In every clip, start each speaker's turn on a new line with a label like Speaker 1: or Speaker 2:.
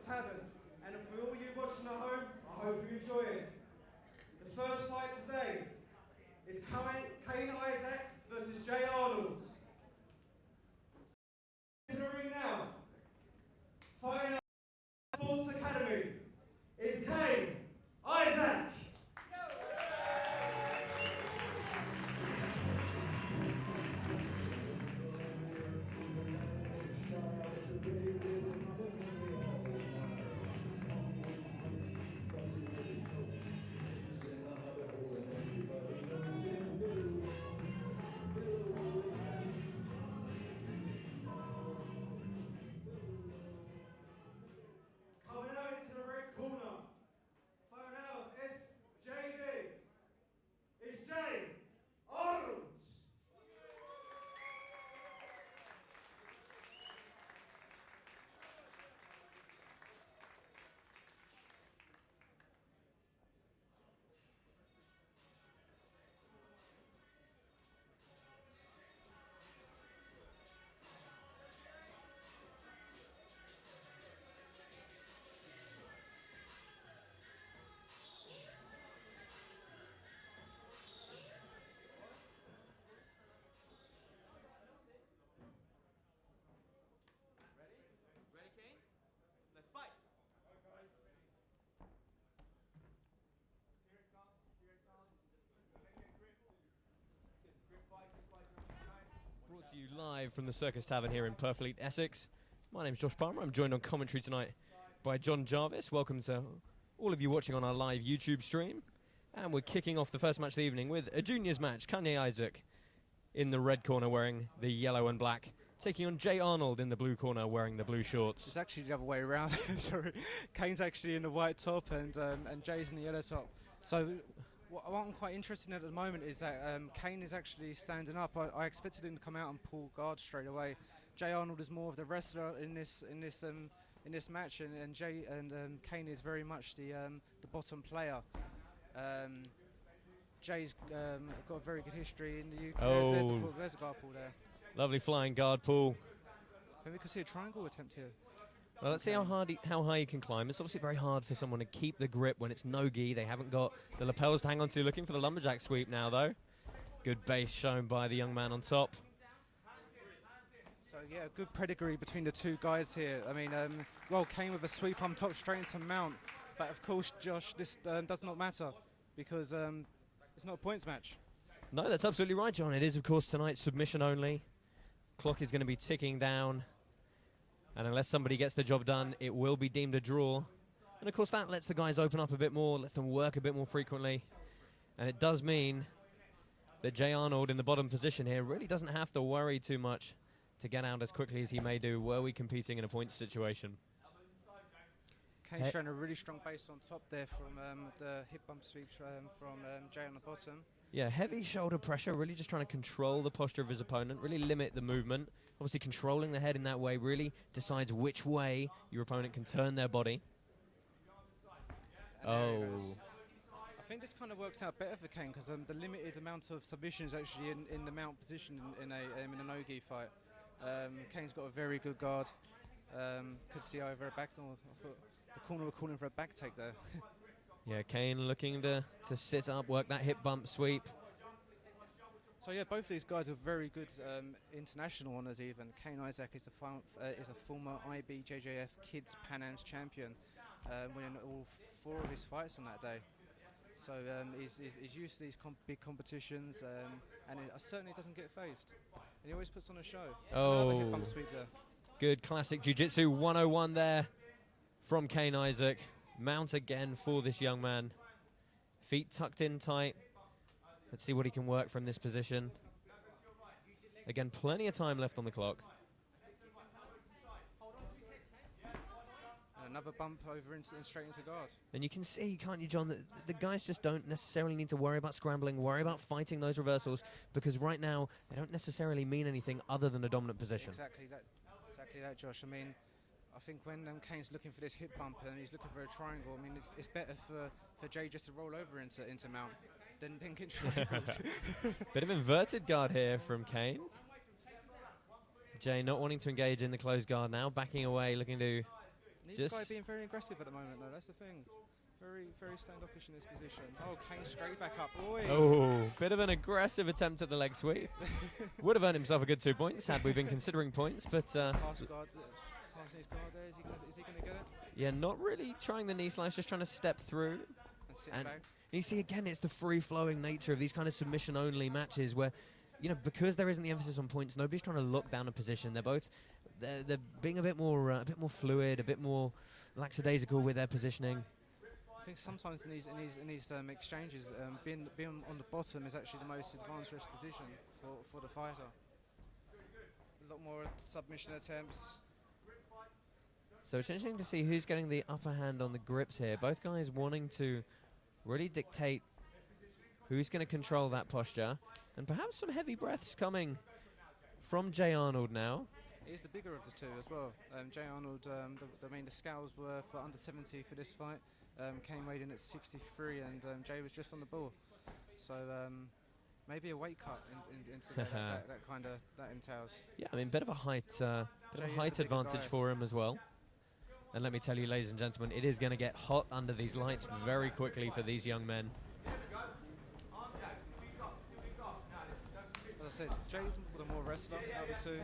Speaker 1: Tavern, and for all you watching at home, I hope you enjoy it. The first fight today is Kayne Issac versus Jay Arnold. In the ring now, fighting out Sports Academy is Kayne Issac.
Speaker 2: Brought to you live from the Circus Tavern here in Purfleet, Essex. My name's Josh Palmer. I'm joined on commentary tonight by John Jarvis. Welcome to all of you watching on our live YouTube stream. And we're kicking off the first match of the evening with a juniors match. Kayne Issac in the red corner wearing the yellow and black, taking on Jay Arnold in the blue corner wearing the blue shorts.
Speaker 3: It's actually the other way around. Sorry, Kayne's actually in the white top and Jay's in the yellow top. So what I'm quite interested in at the moment is that Kayne is actually standing up. I expected him to come out and pull guard straight away. Jay Arnold is more of the wrestler in this match, and Kayne is very much the bottom player. Jay's got a very good history in the UK.
Speaker 2: Oh.
Speaker 3: There's a guard pull there.
Speaker 2: Lovely flying guard pull.
Speaker 3: I think we could see a triangle attempt here.
Speaker 2: Well, let's see how high he can climb. It's obviously very hard for someone to keep the grip when it's no-gi. They haven't got the lapels to hang on to. Looking for the lumberjack sweep now, though. Good base shown by the young man on top.
Speaker 3: So, yeah, good pedigree between the two guys here. I mean, well, Kayne with a sweep on top straight into mount. But, of course, Josh, this does not matter because it's not a points match.
Speaker 2: No, that's absolutely right, John. It is, of course, tonight submission only. Clock is going to be ticking down. And unless somebody gets the job done, it will be deemed a draw. And, of course, that lets the guys open up a bit more, lets them work a bit more frequently. And it does mean that Jay Arnold in the bottom position here really doesn't have to worry too much to get out as quickly as he may do were we competing in a points situation.
Speaker 3: Kayne's showing a really strong base on top there from the hip bump sweep from Jay on the bottom.
Speaker 2: Yeah, heavy shoulder pressure, really just trying to control the posture of his opponent, really limit the movement. Obviously controlling the head in that way really decides which way your opponent can turn their body. Oh.
Speaker 3: I think this kind of works out better for Kayne because the limited amount of submissions actually in the mount position in a no-gi fight. Kayne's got a very good guard. Could see over a back door. I thought the corner were calling for a back take there.
Speaker 2: Yeah, Kayne looking to sit up, work that hip bump sweep.
Speaker 3: So yeah, both of these guys are very good international honours even. Kayne Issac is a former IBJJF Kids Pan Am's champion, winning all 4 of his fights on that day. So he's used to these big competitions and it certainly doesn't get phased. And he always puts on a show.
Speaker 2: Oh,
Speaker 3: another hip bump sweep there.
Speaker 2: Good classic jiu-jitsu 101 there from Kayne Issac. Mount again for this young man. Feet tucked in tight. Let's see what he can work from this position. Again, plenty of time left on the clock.
Speaker 3: And another bump over straight into guard.
Speaker 2: And you can see, can't you, John, that the guys just don't necessarily need to worry about scrambling, worry about fighting those reversals, because right now they don't necessarily mean anything other than a dominant position.
Speaker 3: Exactly that, Josh. I mean, I think when Kayne's looking for this hip bump and he's looking for a triangle, I mean, it's better for Jay just to roll over into mount than get triangles.
Speaker 2: Bit of inverted guard here from Kayne. Jay not wanting to engage in the closed guard now, backing away, looking to
Speaker 3: Neither guy being very aggressive at the moment, though. That's the thing. Very, very standoffish in this position. Oh, Kayne straight back up. Oi.
Speaker 2: Oh, bit of an aggressive attempt at the leg sweep. Would have earned himself a good 2 points had we been considering points, but
Speaker 3: Pass guard, passing his guard there. Is he going to get it?
Speaker 2: yeah, not really trying the knee slice, just trying to step through.
Speaker 3: And sit
Speaker 2: And
Speaker 3: back.
Speaker 2: you see, again, it's the free-flowing nature of these kind of submission-only matches where, you know, because there isn't the emphasis on points, nobody's trying to lock down a position. They're being a bit more fluid, a bit more lackadaisical with their positioning.
Speaker 3: I think sometimes in these exchanges, being on the bottom is actually the most advantageous position for the fighter. A lot more submission attempts.
Speaker 2: So it's interesting to see who's getting the upper hand on the grips here. Both guys wanting to really dictate who's going to control that posture. And perhaps some heavy breaths coming from J. Arnold now.
Speaker 3: He's the bigger of the two as well. J. Arnold, the scales were for under 70 for this fight. Kayne weighed in at 63 and Jay was just on the ball. So maybe a weight cut into that entails.
Speaker 2: Yeah, I mean, bit of a height advantage for him as well. And let me tell you, ladies and gentlemen, it is going to get hot under these lights very quickly for these young men.
Speaker 3: As I said, Jay's the more wrestler out of the two.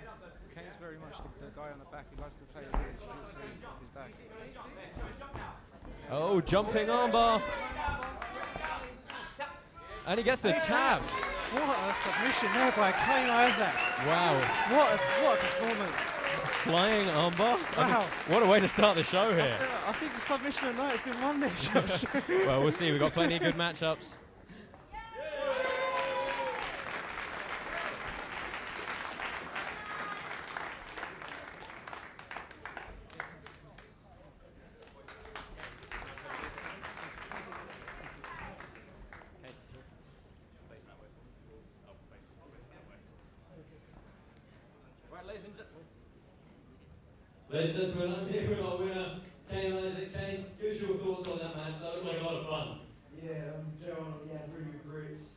Speaker 3: Kayne's very much the guy on the back. He likes to play with his jiu-jitsu off his back.
Speaker 2: Oh, jumping armbar. And he gets the taps.
Speaker 3: What a submission there by Kayne Issac.
Speaker 2: Wow.
Speaker 3: What a performance.
Speaker 2: Flying armbar.
Speaker 3: Wow.
Speaker 2: I mean, what a way to start the show here.
Speaker 3: I think the submission of the night has been won there, Josh.
Speaker 2: Well, we'll see. We've got plenty of good matchups.
Speaker 4: Ladies and gentlemen, I'm here with our winner, Kayne Issac. Kayne, give us your thoughts on that match. That looked like a lot of fun.
Speaker 1: Yeah, Doran, he had really good grips.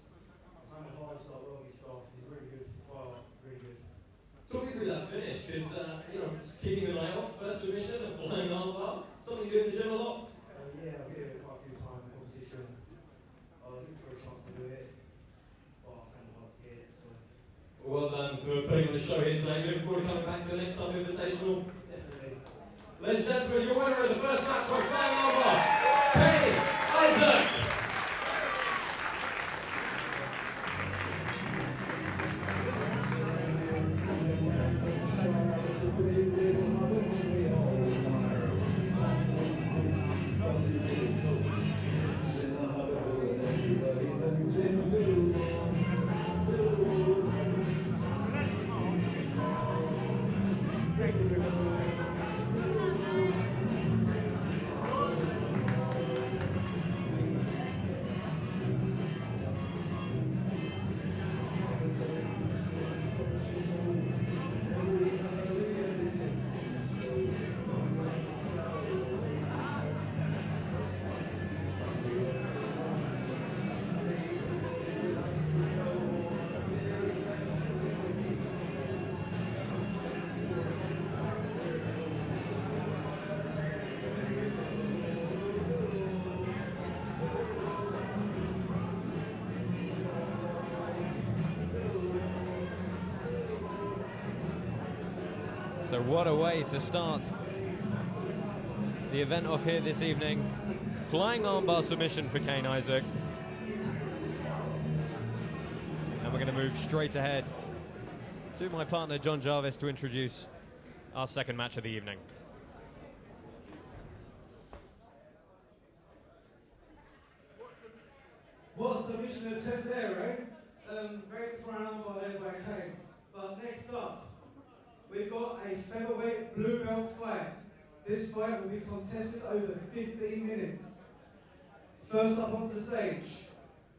Speaker 1: Kind of hard start, well stuff. He's really good fighter, really good.
Speaker 4: Talk me through that finish, because it's kicking the night off, first submission, a flying armbar. Something you do in the gym a lot?
Speaker 1: Yeah, I've hit it quite a few times in competition. I was looking for a chance to do it, but I found it hard to get it. So.
Speaker 4: Well done for putting on the show here tonight. Looking forward to coming back to the next Tuff Invitational.
Speaker 1: Definitely.
Speaker 4: Ladies and gentlemen, your winner of the first match by flying armbar, Kayne Issac.
Speaker 2: So what a way to start the event off here this evening. Flying armbar submission for Kayne Issac. And we're going to move straight ahead to my partner John Jarvis to introduce our second match of the evening.
Speaker 1: What a submission attempt there, eh? Great for an armbar there by Kayne. But next up, we've got a featherweight blue belt fight. This fight will be contested over 15 minutes. First up onto the stage,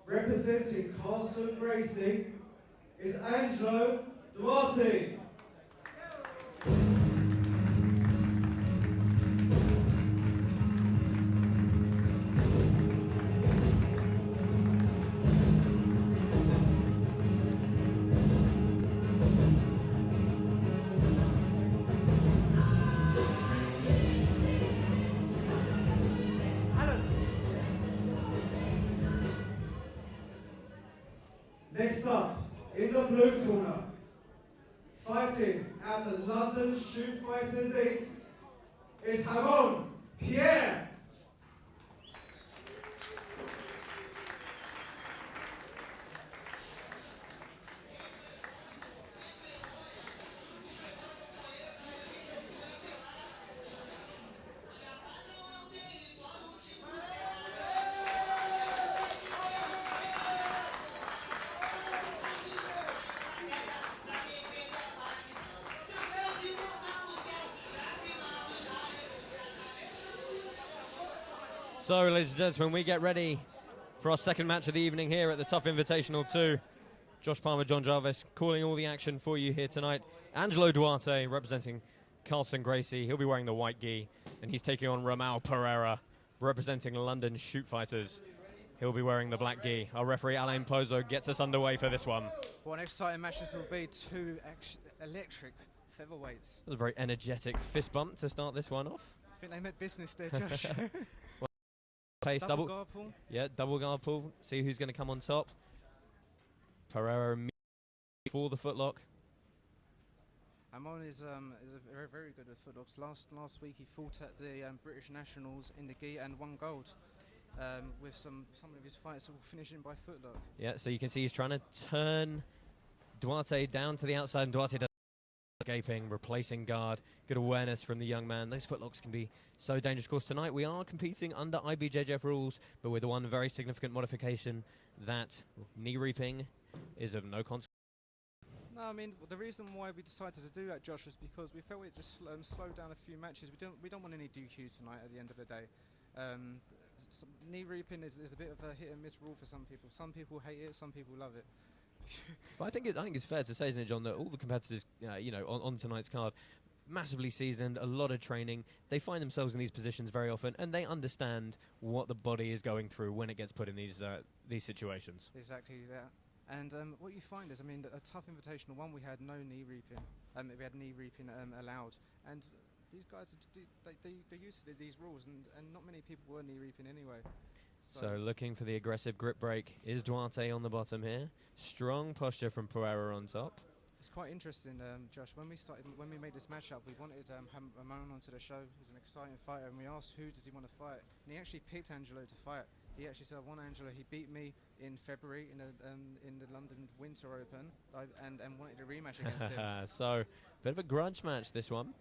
Speaker 1: representing Castle Gracie, is Angelo Duarte. up, in the blue corner, fighting out of London Shoot Fighters East, is Haranczyk Pierre.
Speaker 2: So, ladies and gentlemen, we get ready for our second match of the evening here at the Tuff Invitational 2. Josh Palmer, John Jarvis, calling all the action for you here tonight. Angelo Duarte, representing Carlson Gracie. He'll be wearing the white gi, and he's taking on Romao Pereira, representing London Shoot Fighters. He'll be wearing the black gi. Our referee, Alain Pozo, gets us underway for this one.
Speaker 3: What an exciting match this will be. Two electric featherweights.
Speaker 2: That was a very energetic fist bump to start this one off.
Speaker 3: I think they meant business there, Josh.
Speaker 2: Pace
Speaker 3: double guard pull.
Speaker 2: Yeah, double guard pull. See who's going to come on top. Pereira for the footlock.
Speaker 3: Amon is very, very good with footlocks. Last week he fought at the British Nationals in the gi and won gold. With some of his fights will finish in by footlock.
Speaker 2: Yeah, so you can see he's trying to turn Duarte down to the outside, and Duarte does escaping, replacing guard. Good awareness from the young man. Those footlocks can be so dangerous. Of course, tonight we are competing under IBJJF rules, but with the one very significant modification that knee reaping is of no consequence.
Speaker 3: No, I mean the reason why we decided to do that, Josh, was because we felt it just slowed down a few matches. We don't want any DQ tonight at the end of the day. Knee reaping is a bit of a hit and miss rule for some people. Some people hate it, some people love it.
Speaker 2: Well, I think it's fair to say, isn't it, John, that all the competitors, on tonight's card, massively seasoned, a lot of training. They find themselves in these positions very often, and they understand what the body is going through when it gets put in these situations.
Speaker 3: Exactly that. And what you find is, I mean, a Tuff Invitational one, we had no knee reaping. We had knee reaping allowed, and these guys they're used to these rules, and not many people were knee reaping anyway.
Speaker 2: So looking for the aggressive grip break is Duarte on the bottom here. Strong posture from Pereira on top.
Speaker 3: It's quite interesting, Josh. When we made this matchup, we wanted Ramon onto the show. He's an exciting fighter, and we asked who does he want to fight. And he actually picked Angelo to fight. He actually said, "I want Angelo." He beat me in February in the London Winter Open, and wanted a rematch against him.
Speaker 2: So, bit of a grudge match this one.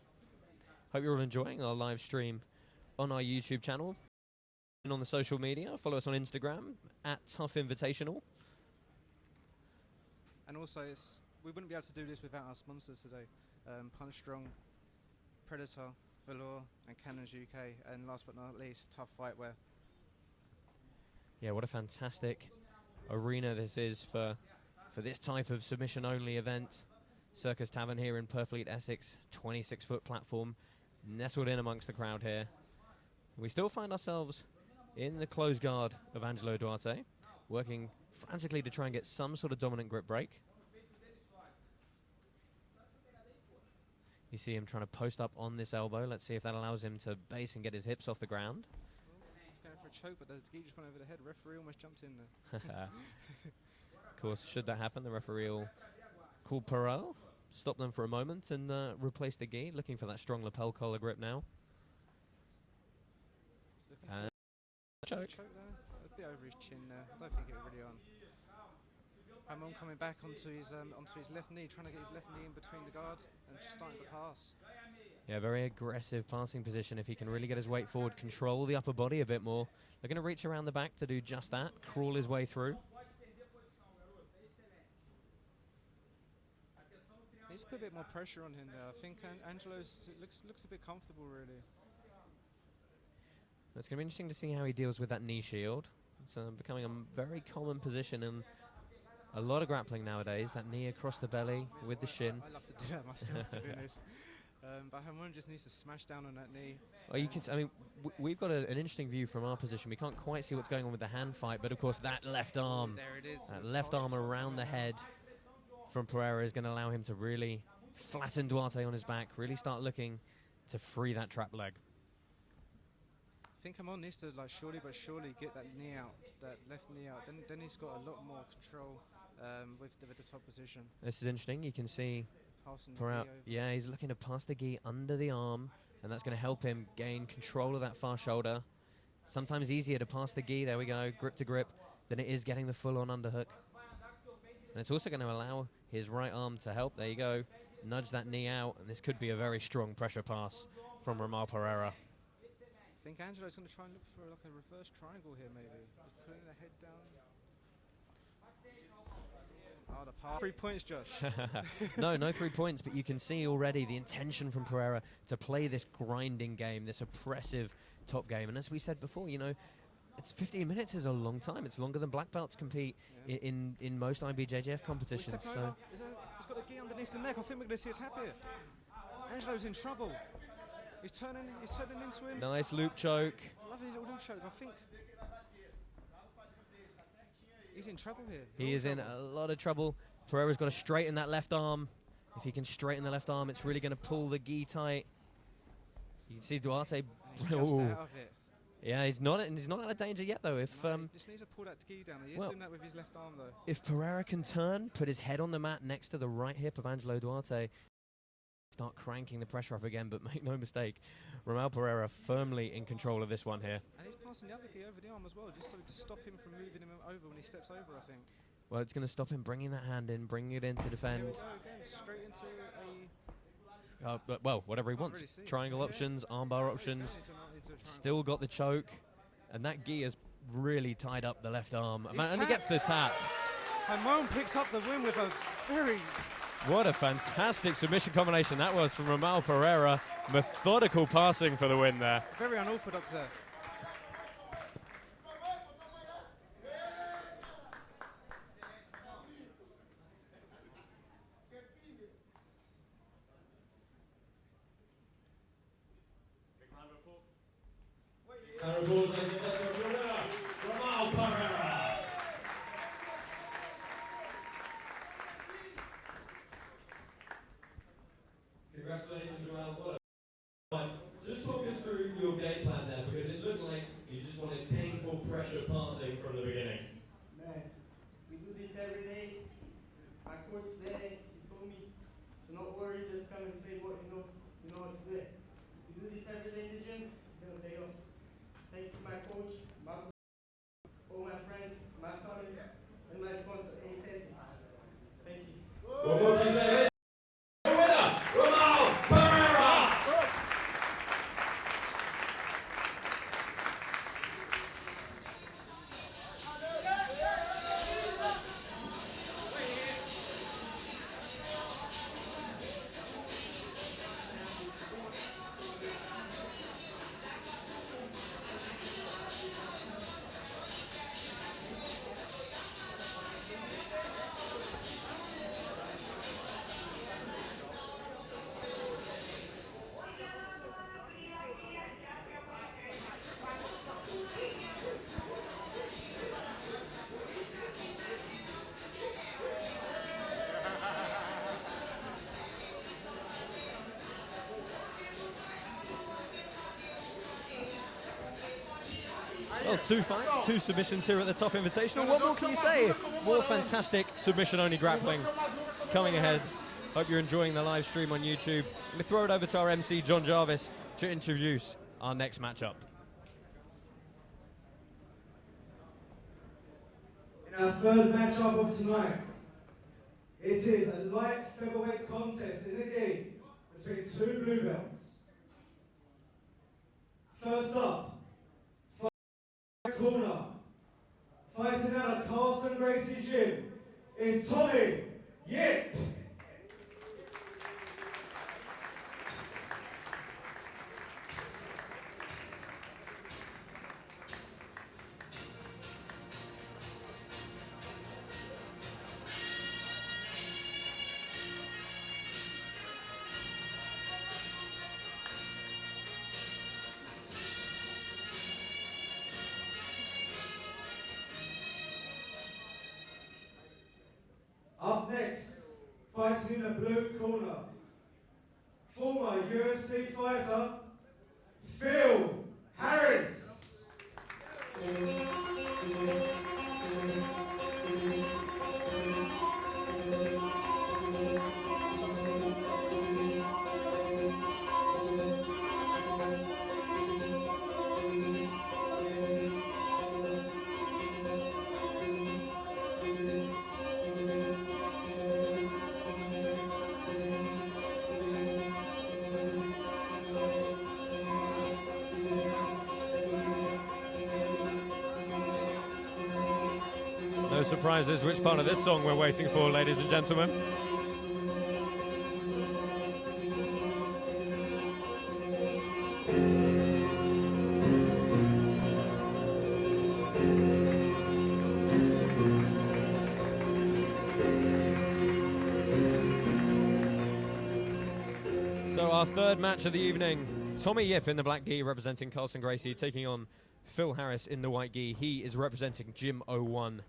Speaker 2: Hope you're all enjoying our live stream on our YouTube channel and on the social media. Follow us on Instagram at Tuff Invitational.
Speaker 3: And also, we wouldn't be able to do this without our sponsors today. Punch Strong, Predator, Velour, and Cannons UK, and last but not least, Tuff Fightwear.
Speaker 2: Yeah, what a fantastic arena this is for this type of submission-only event. Circus Tavern here in Purfleet, Essex, 26-foot platform, nestled in amongst the crowd here. We still find ourselves in the close guard of Angelo Duarte, working frantically to try and get some sort of dominant grip break. You see him trying to post up on this elbow. Let's see if that allows him to base and get his hips off the ground.
Speaker 3: He's going for a choke, but the gi just went over the head. Referee almost jumped in there.
Speaker 2: Of course, should that happen, the referee will call Pawel, stop them for a moment, and replace the gi, looking for that strong lapel collar grip now. And choke.
Speaker 3: A bit over his chin there. I don't think it was really on. Ramon coming back onto his left knee, trying to get his left knee in between the guard and just starting to pass.
Speaker 2: Yeah, very aggressive passing position. If he can really get his weight forward, control the upper body a bit more. They're going to reach around the back to do just that, crawl his way through.
Speaker 3: Needs to put a bit more pressure on him there. I think Angelo's looks a bit comfortable, really.
Speaker 2: It's going to be interesting to see how he deals with that knee shield. It's becoming a very common position in a lot of grappling nowadays, that knee across the belly with the shin.
Speaker 3: I love to do that myself, to be honest. But Ramon just needs to smash down on that knee.
Speaker 2: Well, you can. I mean, we've got an interesting view from our position. We can't quite see what's going on with the hand fight, but of course that left arm,
Speaker 3: there it is.
Speaker 2: that left arm around the head from Pereira is going to allow him to really flatten Duarte on his back, really start looking to free that trap leg.
Speaker 3: I think Ramon needs to, like, surely but surely get that knee out, that left knee out. Then he's got a lot more control with the top position.
Speaker 2: This is interesting. You can see
Speaker 3: Passing the
Speaker 2: Pereira.
Speaker 3: gi over.
Speaker 2: Yeah, he's looking to pass the gi under the arm, and that's going to help him gain control of that far shoulder. Sometimes easier to pass the gi, there we go, grip to grip, than it is getting the full-on underhook. And it's also going to allow his right arm to help. There you go. Nudge that knee out, and this could be a very strong pressure pass from Romao Pereira.
Speaker 3: I think Angelo's going to try and look for like a reverse triangle here, maybe. Just putting the head down. Oh, the pass. 3 points, Josh.
Speaker 2: No 3 points, but you can see already the intention from Pereira to play this grinding game, this oppressive top game. And as we said before, you know, it's 15 minutes is a long time. It's longer than black belts compete in most IBJJF competitions. So
Speaker 3: he's got a gi underneath the neck. I think we're going to see his hat here. Angelo's in trouble. He's turning into him.
Speaker 2: nice loop choke.
Speaker 3: Lovely little loop choke. I think he's in trouble here.
Speaker 2: He is in a lot of trouble. Pereira's got to straighten that left arm. If he can straighten the left arm, it's really going to pull the gi tight. You can see Duarte.
Speaker 3: He's just out of it.
Speaker 2: Yeah, he's not out of danger yet though. If
Speaker 3: No, he just needs to pull that gi down. He is doing that with his left arm though.
Speaker 2: If Pereira can turn, put his head on the mat next to the right hip of Angelo Duarte, start cranking the pressure up again, but make no mistake, Romao Pereira firmly in control of this one here.
Speaker 3: And he's passing the other gi over the arm as well, just so to stop him from moving him over when he steps over, I think.
Speaker 2: Well, it's going to stop him bringing that hand in, bringing it in to defend.
Speaker 3: Here we go again, straight into a...
Speaker 2: Well, whatever he wants.
Speaker 3: Really
Speaker 2: Triangle options, armbar options. Still got the choke, and that gi has really tied up the left arm. And he gets the tap.
Speaker 3: And Moan picks up the win with a very...
Speaker 2: What a fantastic submission combination that was from Romao Pereira. Methodical passing for the win there.
Speaker 3: Very unorthodox there.
Speaker 4: Romao Pereira. Congratulations, Romao. Just talk us through your game plan there, because it looked like you just wanted painful pressure passing from the beginning.
Speaker 5: Man, we do this every day. My coach there, he told me to not worry, just come and play what you know how to do it. If you do this every day in the gym, it's gonna pay off. Thanks to my coach, all my friends, my family, and my sponsor, Issac. Thank you.
Speaker 4: What can you say? The winner, Romao Pereira.
Speaker 2: Well, 2 fights, 2 submissions here at the Tuff Invitational. What more can you say? More fantastic submission-only grappling coming ahead. Hope you're enjoying the live stream on YouTube. Let me throw it over to our MC, John Jarvis, to introduce our next matchup.
Speaker 1: In our third matchup of tonight, it is a light featherweight contest in the game between 2 blue belts. First up, corner, fighting out of Carlson Gracie Gym, is Tommy Yip. Up next, fighting in the blue corner, former UFC fighter, Phil Harris.
Speaker 2: surprises which part of this song we're waiting for, ladies and gentlemen. So our third match of the evening, Tommy Yip in the black gi representing Carlson Gracie, taking on Phil Harris in the white gi. He is representing Gym 01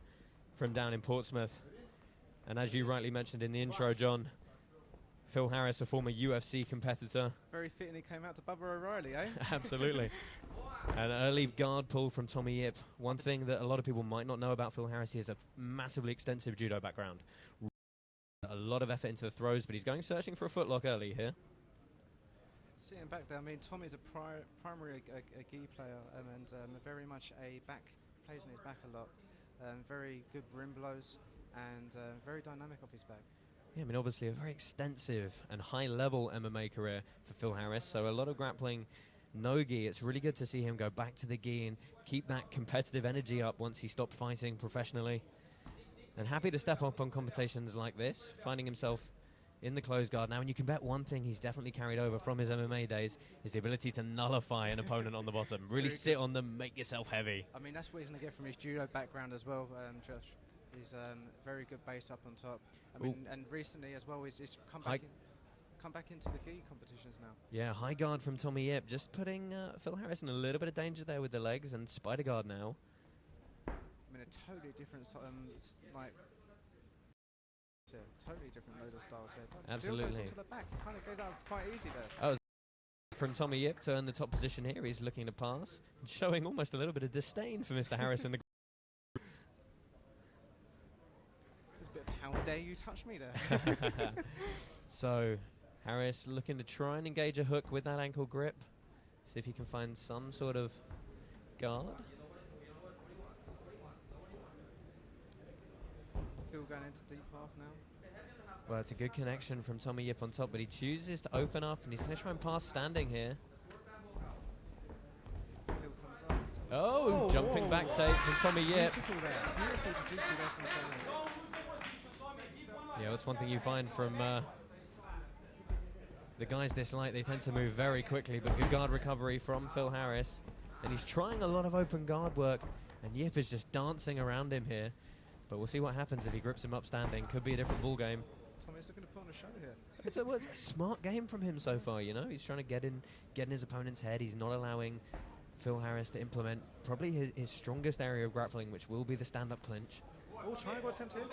Speaker 2: from down in Portsmouth. And as you rightly mentioned in the intro, John, Phil Harris, a former UFC competitor.
Speaker 3: Very fit, and he came out to Bubba O'Reilly, eh?
Speaker 2: Absolutely. An early guard pull from Tommy Yip. One thing that a lot of people might not know about Phil Harris, he has a massively extensive judo background. A lot of effort into the throws, but he's going searching for a footlock early here.
Speaker 3: Sitting back there, I mean, Tommy's a primary a gi player and very much plays on his back a lot. Very good brim blows and very dynamic off his back.
Speaker 2: Yeah, I mean, obviously a very extensive and high-level MMA career for Phil Harris, so a lot of grappling, no gi. It's really good to see him go back to the gi and keep that competitive energy up once he stopped fighting professionally. And happy to step up on competitions like this, finding himself in the closed guard now, and you can bet one thing he's definitely carried over from his MMA days is the ability to nullify an opponent on the bottom. Really sit on them, make yourself heavy.
Speaker 3: I mean, that's what he's going to get from his judo background as well, Josh. He's very good base up on top. I mean, and recently as well, he's come back into the gi competitions now. Yeah,
Speaker 2: high guard from Tommy Yip, just putting Phil Harris in a little bit of danger there with the legs, and spider guard now.
Speaker 3: I mean, a totally different, totally different load of styles here.
Speaker 2: Absolutely.
Speaker 3: Phil goes onto the back. He kind of gave that quite easy there.
Speaker 2: That was from Tommy Yip to earn the top position here. He's looking to pass, showing almost a little bit of disdain for Mr. Harris in the.
Speaker 3: There's a bit of how dare you touch me there.
Speaker 2: So Harris looking to try and engage a hook with that ankle grip. See if he can find some sort of guard.
Speaker 3: Phil going into deep half now.
Speaker 2: Well, it's a good connection from Tommy Yip on top, but he chooses to open up, and he's going to try and pass standing here.
Speaker 3: Phil comes up.
Speaker 2: Oh, jumping back take from Tommy Yip.
Speaker 3: Beautiful there. Beautiful jiu-jitsu there from Tommy.
Speaker 2: Yeah, that's one thing you find from the guys this light. They tend to move very quickly, but good guard recovery from Phil Harris. And he's trying a lot of open guard work, and Yip is just dancing around him here. But we'll see what happens if he grips him up standing. Could be a different ball game.
Speaker 3: Tommy's looking to put on a show here.
Speaker 2: It's a smart game from him so far, you know. He's trying to get in his opponent's head. He's not allowing Phil Harris to implement probably his strongest area of grappling, which will be the stand-up clinch.
Speaker 3: Oh, triangle attempt here.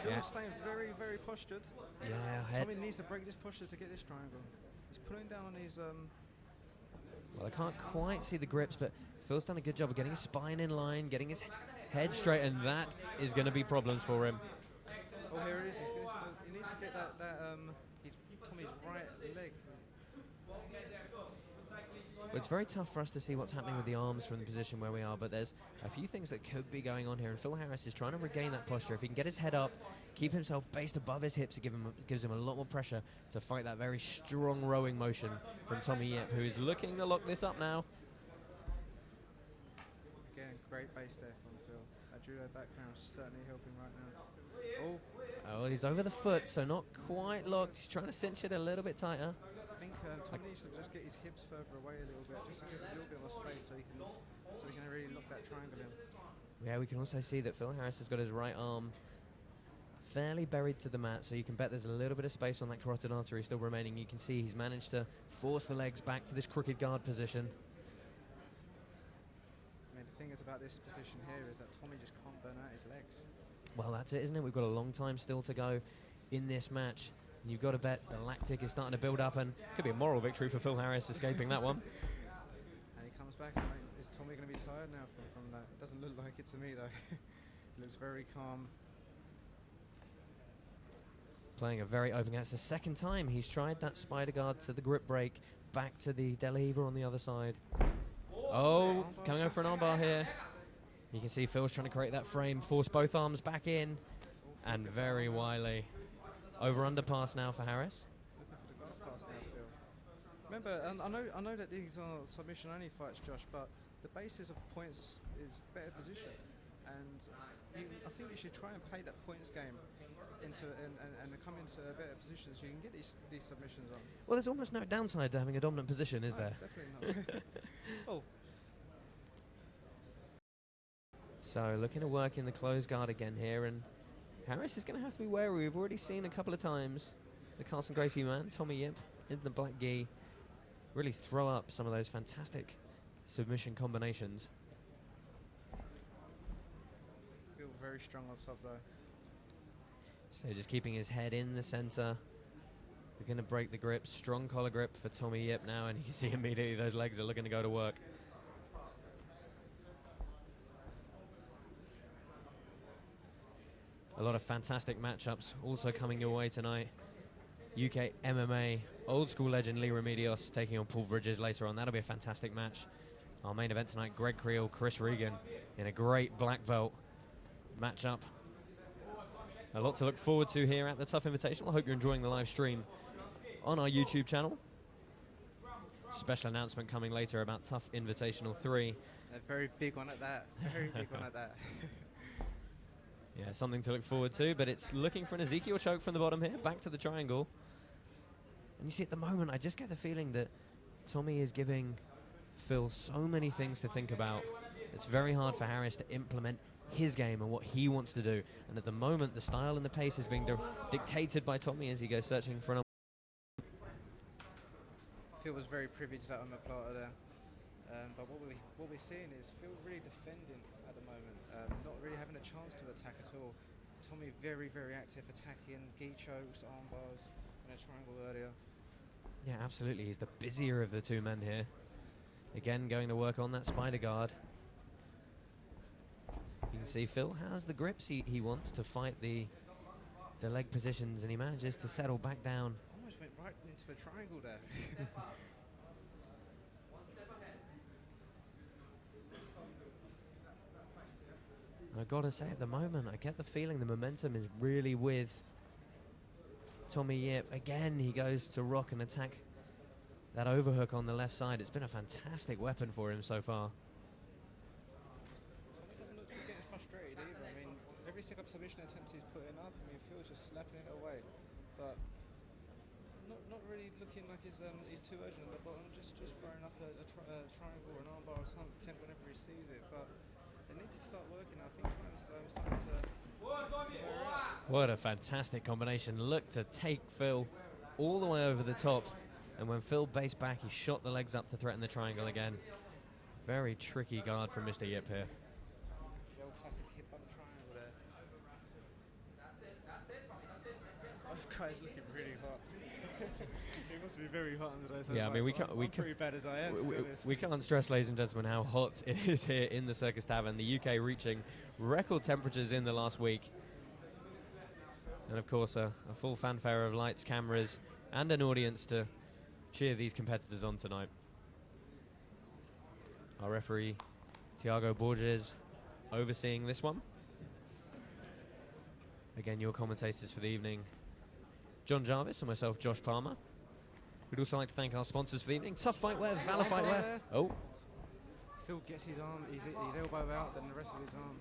Speaker 3: Phil's staying very, very postured.
Speaker 2: Yeah,
Speaker 3: Tommy needs to break this posture to get this triangle. He's pulling down on his...
Speaker 2: Well, I can't quite see the grips, but Phil's done a good job of getting his spine in line, getting his head straight, and that is going to be problems for him.
Speaker 3: Oh, here it is. He needs to get Tommy's right leg.
Speaker 2: Well, it's very tough for us to see what's happening with the arms from the position where we are, but there's a few things that could be going on here, and Phil Harris is trying to regain that posture. If he can get his head up, keep himself based above his hips, it gives him a lot more pressure to fight that very strong rowing motion from Tommy Yip, who is looking to lock this up now.
Speaker 3: Again, great base there from Phil. That judo background is certainly helping right now.
Speaker 2: Oh, he's over the foot, so not quite locked. He's trying to cinch it a little bit tighter.
Speaker 3: I think Tommy needs to just get his hips further away a little bit, just to give a little bit more space so he can really lock that triangle in.
Speaker 2: Yeah, we can also see that Phil Harris has got his right arm fairly buried to the mat, so you can bet there's a little bit of space on that carotid artery still remaining. You can see he's managed to force the legs back to this crooked guard position.
Speaker 3: I mean, the thing is about this position here is that Tommy just can't burn out his legs.
Speaker 2: Well, that's it, isn't it? We've got a long time still to go in this match. And you've got to bet the lactic is starting to build up, and could be a moral victory for Phil Harris escaping that one.
Speaker 3: And he comes back. I mean, is Tommy going to be tired now from that? It doesn't look like it to me, though. He looks very calm.
Speaker 2: Playing a very open game. It's the second time he's tried that spider guard to the grip break, back to the Delahiva on the other side. Oh, coming over for an armbar here. You can see Phil's trying to create that frame, force both arms back in, and very wily. Over-under pass now for Harris.
Speaker 3: Looking for the guard pass now, Phil. Remember, I know that these are submission-only fights, Josh, but the basis of points is better position. and I think you should try and play that points game into and come into a better position so you can get these submissions on.
Speaker 2: Well, there's almost no downside to having a dominant position, is
Speaker 3: No,
Speaker 2: there?
Speaker 3: definitely not. Oh,
Speaker 2: So looking to work in the closed guard again here, and Harris is going to have to be wary. We've already seen a couple of times the Carson Gracie man, Tommy Yip, in the black gi, really throw up some of those fantastic submission combinations.
Speaker 3: feel very strong on top though.
Speaker 2: So just keeping his head in the center. We're going to break the grip. Strong collar grip for Tommy Yip now, and you see immediately those legs are looking to go to work. A lot of fantastic matchups also coming your way tonight. UK MMA, old school legend Leigh Remedios taking on Paul Bridges later on. That'll be a fantastic match. Our main event tonight, Greg Creel, Chris Regan in a great black belt matchup. A lot to look forward to here at the Tuff Invitational. I hope you're enjoying the live stream on our YouTube channel. Special announcement coming later about Tuff Invitational 3.
Speaker 3: They're very big on it, that. Very big on it, that.
Speaker 2: Yeah, something to look forward to, but it's looking for an Ezekiel choke from the bottom here, back to the triangle. And you see at the moment, I just get the feeling that Tommy is giving Phil so many things to think about. It's very hard for Harris to implement his game and what he wants to do. And at the moment, the style and the pace is being dictated by Tommy as he goes searching for an...
Speaker 3: Phil was very privy to that on the platter there. But what we're seeing is Phil really defending at the moment, not really having a chance to attack at all. Tommy very, very active, attacking, gi chokes, arm bars, and a triangle earlier.
Speaker 2: Yeah, absolutely. He's the busier of the two men here. Again, going to work on that spider guard. You can see Phil has the grips he wants to fight the leg positions, and he manages to settle back down.
Speaker 3: Almost went right into the triangle there.
Speaker 2: I've got to say, at the moment, I get the feeling the momentum is really with Tommy Yip. Again, he goes to rock and attack that overhook on the left side. It's been a fantastic weapon for him so far.
Speaker 3: Tommy doesn't look to be getting frustrated either. I mean, every single submission attempt he's putting up, I mean, Phil's just slapping it away. But not really looking like he's too urgent at the bottom, just throwing up a triangle or an armbar or some attempt whenever he sees it. But they need to start working. I think Tom's starting to wear out.
Speaker 2: What a fantastic combination. Look to take Phil all the way over the top. And when Phil based back, he shot the legs up to threaten the triangle again. Very tricky guard from Mr. Yip here.
Speaker 3: The old classic hip bump triangle there. Both guys looking really hot. It must be very hot under those.
Speaker 2: Yeah, I mean,
Speaker 3: I'm pretty bad as I am, to be honest.
Speaker 2: we can't stress, ladies and gentlemen, how hot it is here in the Circus Tavern. The UK reaching record temperatures in the last week. And of course, a full fanfare of lights, cameras, and an audience to cheer these competitors on tonight. Our referee, Tiago Borges, overseeing this one. Again, your commentators for the evening, John Jarvis and myself, Josh Palmer. We'd also like to thank our sponsors for the evening, Tough Fightwear, Valor Fightwear. Oh.
Speaker 3: Phil gets his arm, his elbow out, then the rest of his arm.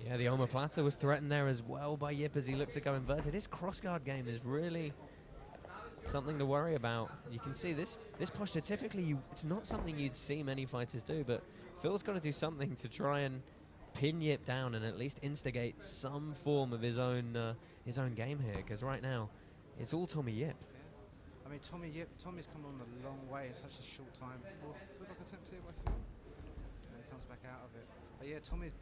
Speaker 2: Yeah, the omoplata was threatened there as well by Yip as he looked to go inverted. His crossguard game is really something to worry about. You can see this posture, typically it's not something you'd see many fighters do, but Phil's got to do something to try and pin Yip down and at least instigate some form of his own game here, because right now it's all Tommy Yip.
Speaker 3: Yeah. I mean, Tommy's come on a long way in such a short time. Well, look like attempt here by Phil, and he comes back out of it. But yeah, Tommy's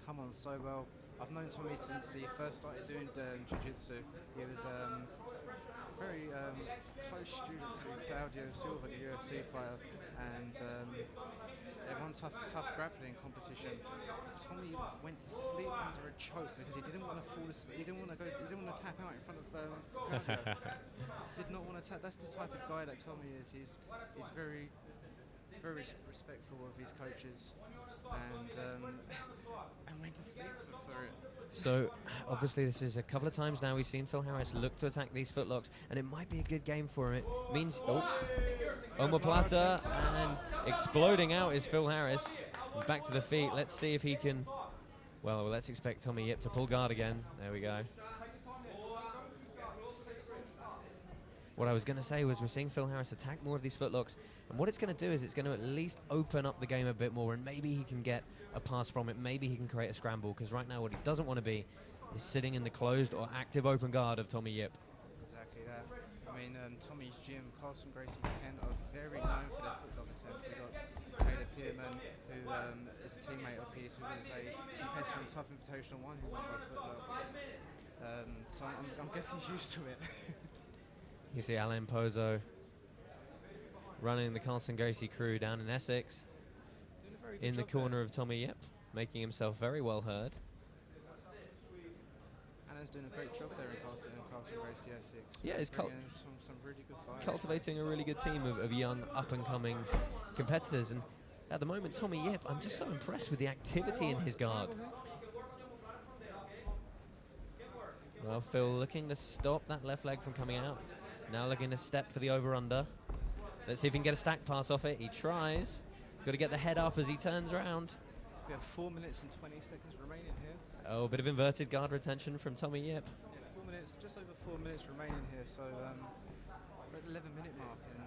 Speaker 3: come on so well. I've known Tommy since he first started doing jiu-jitsu. He was very close student to Claudio Silva, the UFC fighter, and they won tough grappling competition. Tommy went to sleep under a choke because he didn't want to fall asleep. He didn't want to tap out in front of Claudio. Did not want to tap. That's the type of guy that Tommy is. He's very, very respectful of his coaches, and went to sleep for it.
Speaker 2: So obviously this is a couple of times now we've seen Phil Harris look to attack these footlocks, and it might be a good game for him. It means omoplata, and exploding out is Phil Harris. Back to the feet. Let's see if he can Well, let's expect Tommy Yip to pull guard again. There we go. What I was going to say was we're seeing Phil Harris attack more of these footlocks, and what it's going to do is it's going to at least open up the game a bit more, and maybe he can get a pass from it, maybe he can create a scramble, because right now what he doesn't want to be is sitting in the closed or active open guard of Tommy Yip.
Speaker 3: Exactly that. I mean, Tommy's gym, Carlson, Gracie, Kent are very known for their footlock attempts. You've got Taylor Pearman, who is a teammate of his, who is a competitor in Tuff Invitational 1 who won by footlock. So I'm guessing he's used to it.
Speaker 2: You see Alain Pozo running the Carlson Gracie crew down in Essex in the corner of Tommy Yip, making himself very well heard.
Speaker 3: Alan's doing a great job there in Carlson Gracie Essex.
Speaker 2: Yeah, he's
Speaker 3: some really good fights.
Speaker 2: cultivating a really good team of young up-and-coming competitors. And at the moment, Tommy Yip, I'm just so impressed with the activity in his guard. Well, Phil looking to stop that left leg from coming out. Now looking to step for the over-under. Let's see if he can get a stack pass off it. He tries. He's got to get the head up as he turns around.
Speaker 3: We have 4 minutes and 20 seconds remaining here.
Speaker 2: Oh, a bit of inverted guard retention from Tommy Yip.
Speaker 3: Yeah, 4 minutes, just over 4 minutes remaining here. So we're at the 11-minute mark, and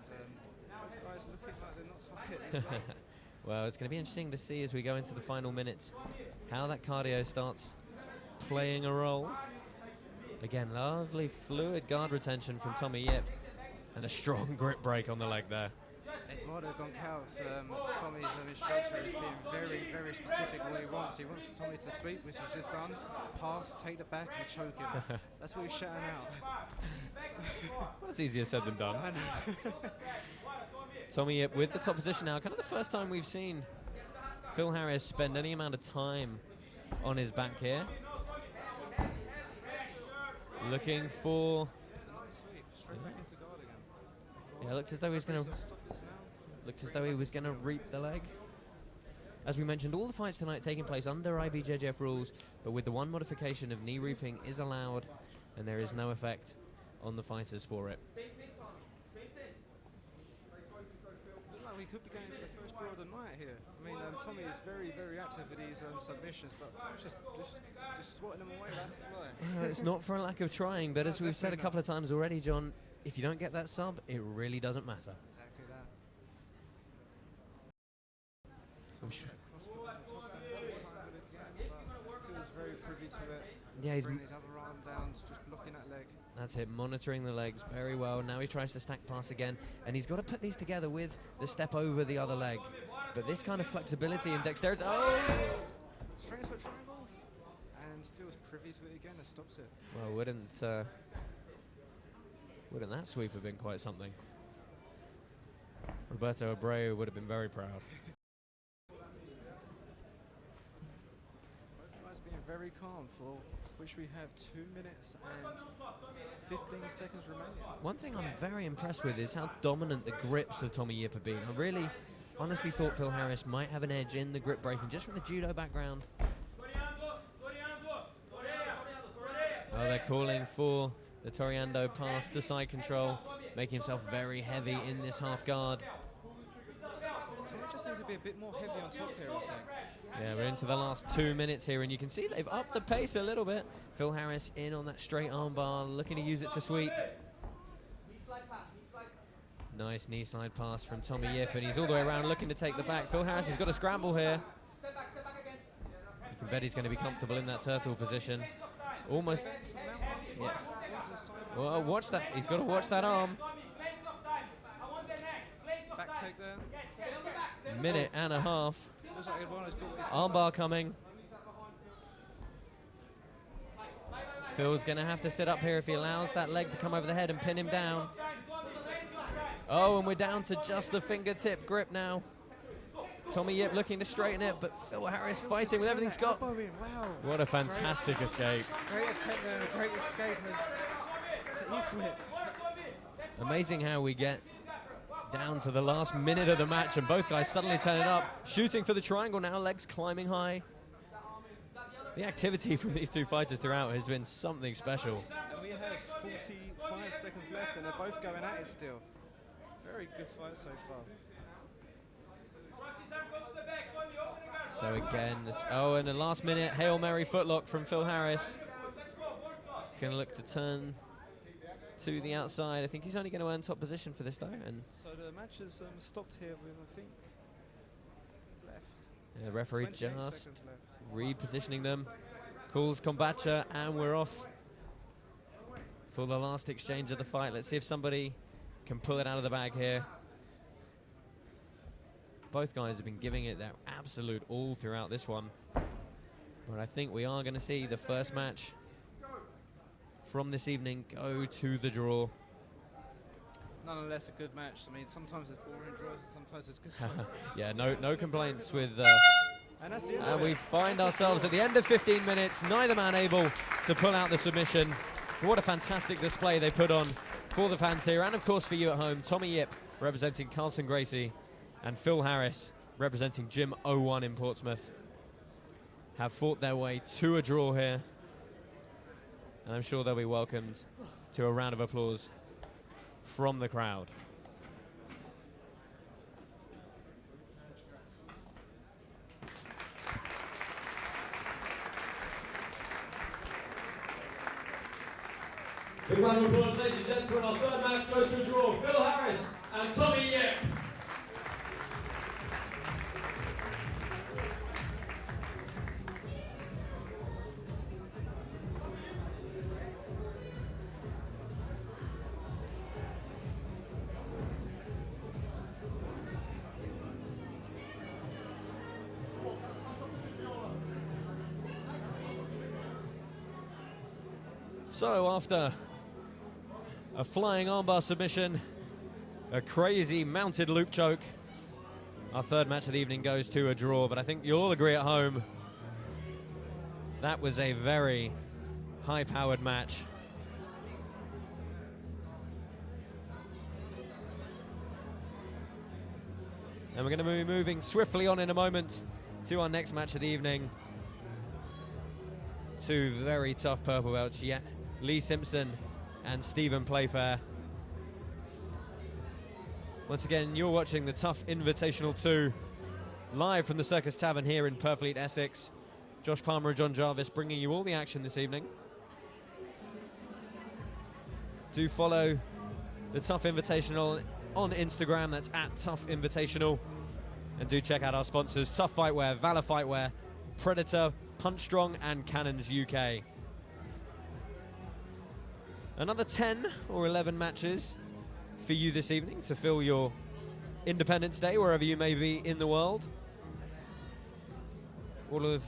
Speaker 3: both guys looking like they're not tired.
Speaker 2: Well, it's going to be interesting to see as we go into the final minutes how that cardio starts playing a role. Again, lovely fluid guard retention from Tommy Yip, and a strong grip break on the leg there.
Speaker 3: Eduardo Goncalves, Tommy's instructor, is being very, very specific what he wants. He wants Tommy to sweep, which he's just done, pass, take the back, and choke him. That's what he's shouting out.
Speaker 2: Well, that's easier said than done. Tommy Yip with the top position now. Kind of the first time we've seen Phil Harris spend any amount of time on his back here. Looking for... Yeah, looked as though he was going to reap the leg. As we mentioned, all the fights tonight taking place under IBJJF rules, but with the one modification of knee reaping is allowed, and there is no effect on the fighters for it.
Speaker 3: We could be going to the first draw of the night here. I mean, Tommy is very, very active with these submissions, but just swatting them away like a fly.
Speaker 2: It's not for a lack of trying, but as we've said a couple of times already, John, if you don't get that sub, it really doesn't matter.
Speaker 3: Exactly that.
Speaker 2: Sure.
Speaker 3: Feels very privy to it.
Speaker 2: Yeah, he's
Speaker 3: bringing his other arm down, just blocking that leg.
Speaker 2: That's it, monitoring the legs very well. Now he tries to stack pass again, and he's got to put these together with the step over the other leg. But this kind of flexibility and dexterity... Oh!
Speaker 3: Straight into a triangle, and feels privy to it again and stops it.
Speaker 2: Well, wouldn't that sweep have been quite something? Roberto Abreu would have been very proud.
Speaker 3: Both guys being very calm for which we have 2 minutes and 15 seconds remaining.
Speaker 2: One thing I'm very impressed with is how dominant the grips of Tommy Yip have been. I really honestly thought Phil Harris might have an edge in the grip breaking just from the judo background. Oh, they're calling for the Toriando pass to side control, making himself very heavy in this half guard.
Speaker 3: So it just needs to be a bit more heavy on top here, I think.
Speaker 2: Yeah, we're into the last 2 minutes here, and you can see they've upped the pace a little bit. Phil Harris in on that straight arm bar, looking to use it to sweep. Nice knee slide pass from Tommy Yip, and he's all the way around looking to take the back. Phil Harris has got a scramble here. You can bet he's going to be comfortable in that turtle position. Almost. Yeah. Well, watch that. He's got to watch that arm.
Speaker 3: Back take there.
Speaker 2: Minute and a half.
Speaker 3: Looks like Eduardo's got his
Speaker 2: Armbar coming. Phil's going to have to sit up here if he allows that leg to come over the head and pin him down. Oh, and we're down to just the fingertip grip now. Tommy Yip looking to straighten it, but Phil Harris fighting with everything he's got.
Speaker 3: Wow.
Speaker 2: What a fantastic escape.
Speaker 3: Great attempt there, and a great escape to equal it.
Speaker 2: Amazing how we get down to the last minute of the match and both guys suddenly turn it up, shooting for the triangle now, legs climbing high. The activity from these two fighters throughout has been something special.
Speaker 3: And we have 45 seconds left and they're both going at it still. Very good fight so far.
Speaker 2: So again, and a last minute Hail Mary footlock from Phil Harris. He's going to look to turn to the outside. I think he's only going to earn top position for this though. And
Speaker 3: so the match has stopped here with, I think, seconds left.
Speaker 2: the referee
Speaker 3: 28
Speaker 2: just
Speaker 3: seconds left.
Speaker 2: repositioning them. Calls Kombacha, and we're off for the last exchange of the fight. Let's see if somebody can pull it out of the bag here. Both guys have been giving it their absolute all throughout this one. But I think we are going to see the first match from this evening go to the draw.
Speaker 3: Nonetheless, a good match. I mean, sometimes it's boring draws, and sometimes it's good ones.
Speaker 2: Yeah, no complaints with...
Speaker 3: and that's the end
Speaker 2: and
Speaker 3: of
Speaker 2: we
Speaker 3: it.
Speaker 2: find ourselves at the end of 15 minutes, neither man able to pull out the submission. What a fantastic display they put on for the fans here, and of course for you at home. Tommy Yip representing Carlson Gracie and Phil Harris representing Gym 01 in Portsmouth have fought their way to a draw here, and I'm sure they'll be welcomed to a round of applause from the crowd.
Speaker 4: Big round of applause, ladies and gentlemen. Our third match goes to a draw. Phil Harris and Tommy Yip.
Speaker 2: So after a flying armbar submission, a crazy mounted loop choke, our third match of the evening goes to a draw. But I think you'll all agree at home that was a very high-powered match. And we're going to be moving swiftly on in a moment to our next match of the evening. Two very tough purple belts, yeah. Leigh Simpson and Stephen Playfair. Once again, you're watching the Tuff Invitational 2 live from the Circus Tavern here in Purfleet, Essex. Josh Palmer and John Jarvis bringing you all the action this evening. Do follow the Tuff Invitational on Instagram, that's at Tuff Invitational. And do check out our sponsors, Tuff Fightwear, Valor Fightwear, Predator, Punch Strong and Cannons UK. Another 10 or 11 matches for you this evening to fill your Independence Day wherever you may be in the world. All of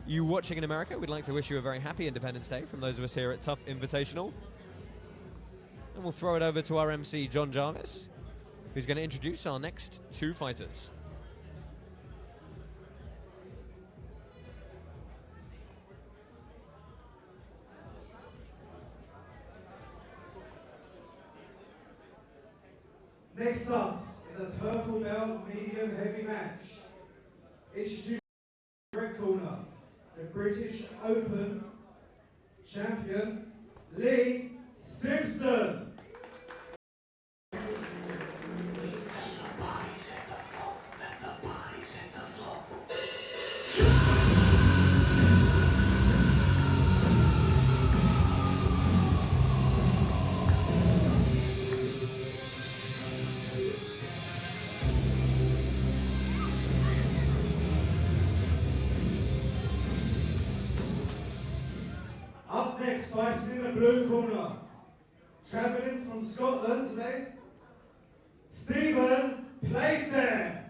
Speaker 2: you watching in America, we'd like to wish you a very happy Independence Day from those of us here at Tuff Invitational. And we'll throw it over to our MC, John Jarvis, who's going to introduce our next two fighters.
Speaker 1: Next up is a purple belt medium heavy match. Introducing the red corner, the British Open champion, Leigh Simpson. Up next, fighting in the blue corner, travelling from Scotland today, Stephen Playfair.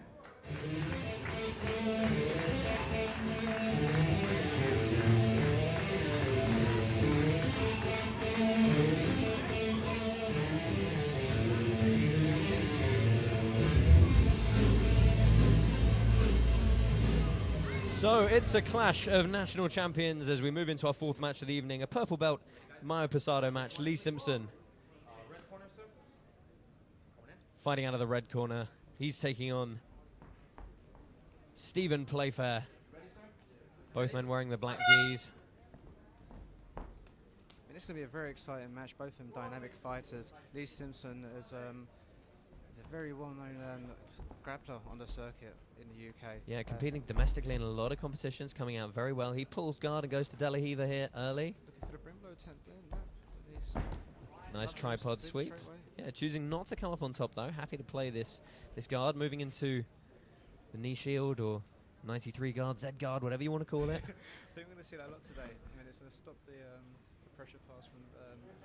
Speaker 2: So it's a clash of national champions as we move into our fourth match of the evening. A purple belt Mayo Pasado match. Leigh Simpson fighting out of the red corner. He's taking on Stephen Playfair. Both men wearing the black geese.
Speaker 3: I mean, it's going to be a very exciting match. Both of them dynamic fighters. Leigh Simpson is a very well-known grappler on the circuit. in the UK.
Speaker 2: Yeah, competing domestically in a lot of competitions, coming out very well. He pulls guard and goes to Delahiva here early.
Speaker 3: Looking for the Brimlow attempt in.
Speaker 2: Nice tripod sweep. Yeah, choosing not to come up on top though. Happy to play this guard, moving into the knee shield or 93 guard, Z guard, whatever you want to call it.
Speaker 3: I think we're going to see that a lot today. I mean, it's going to stop the pressure pass from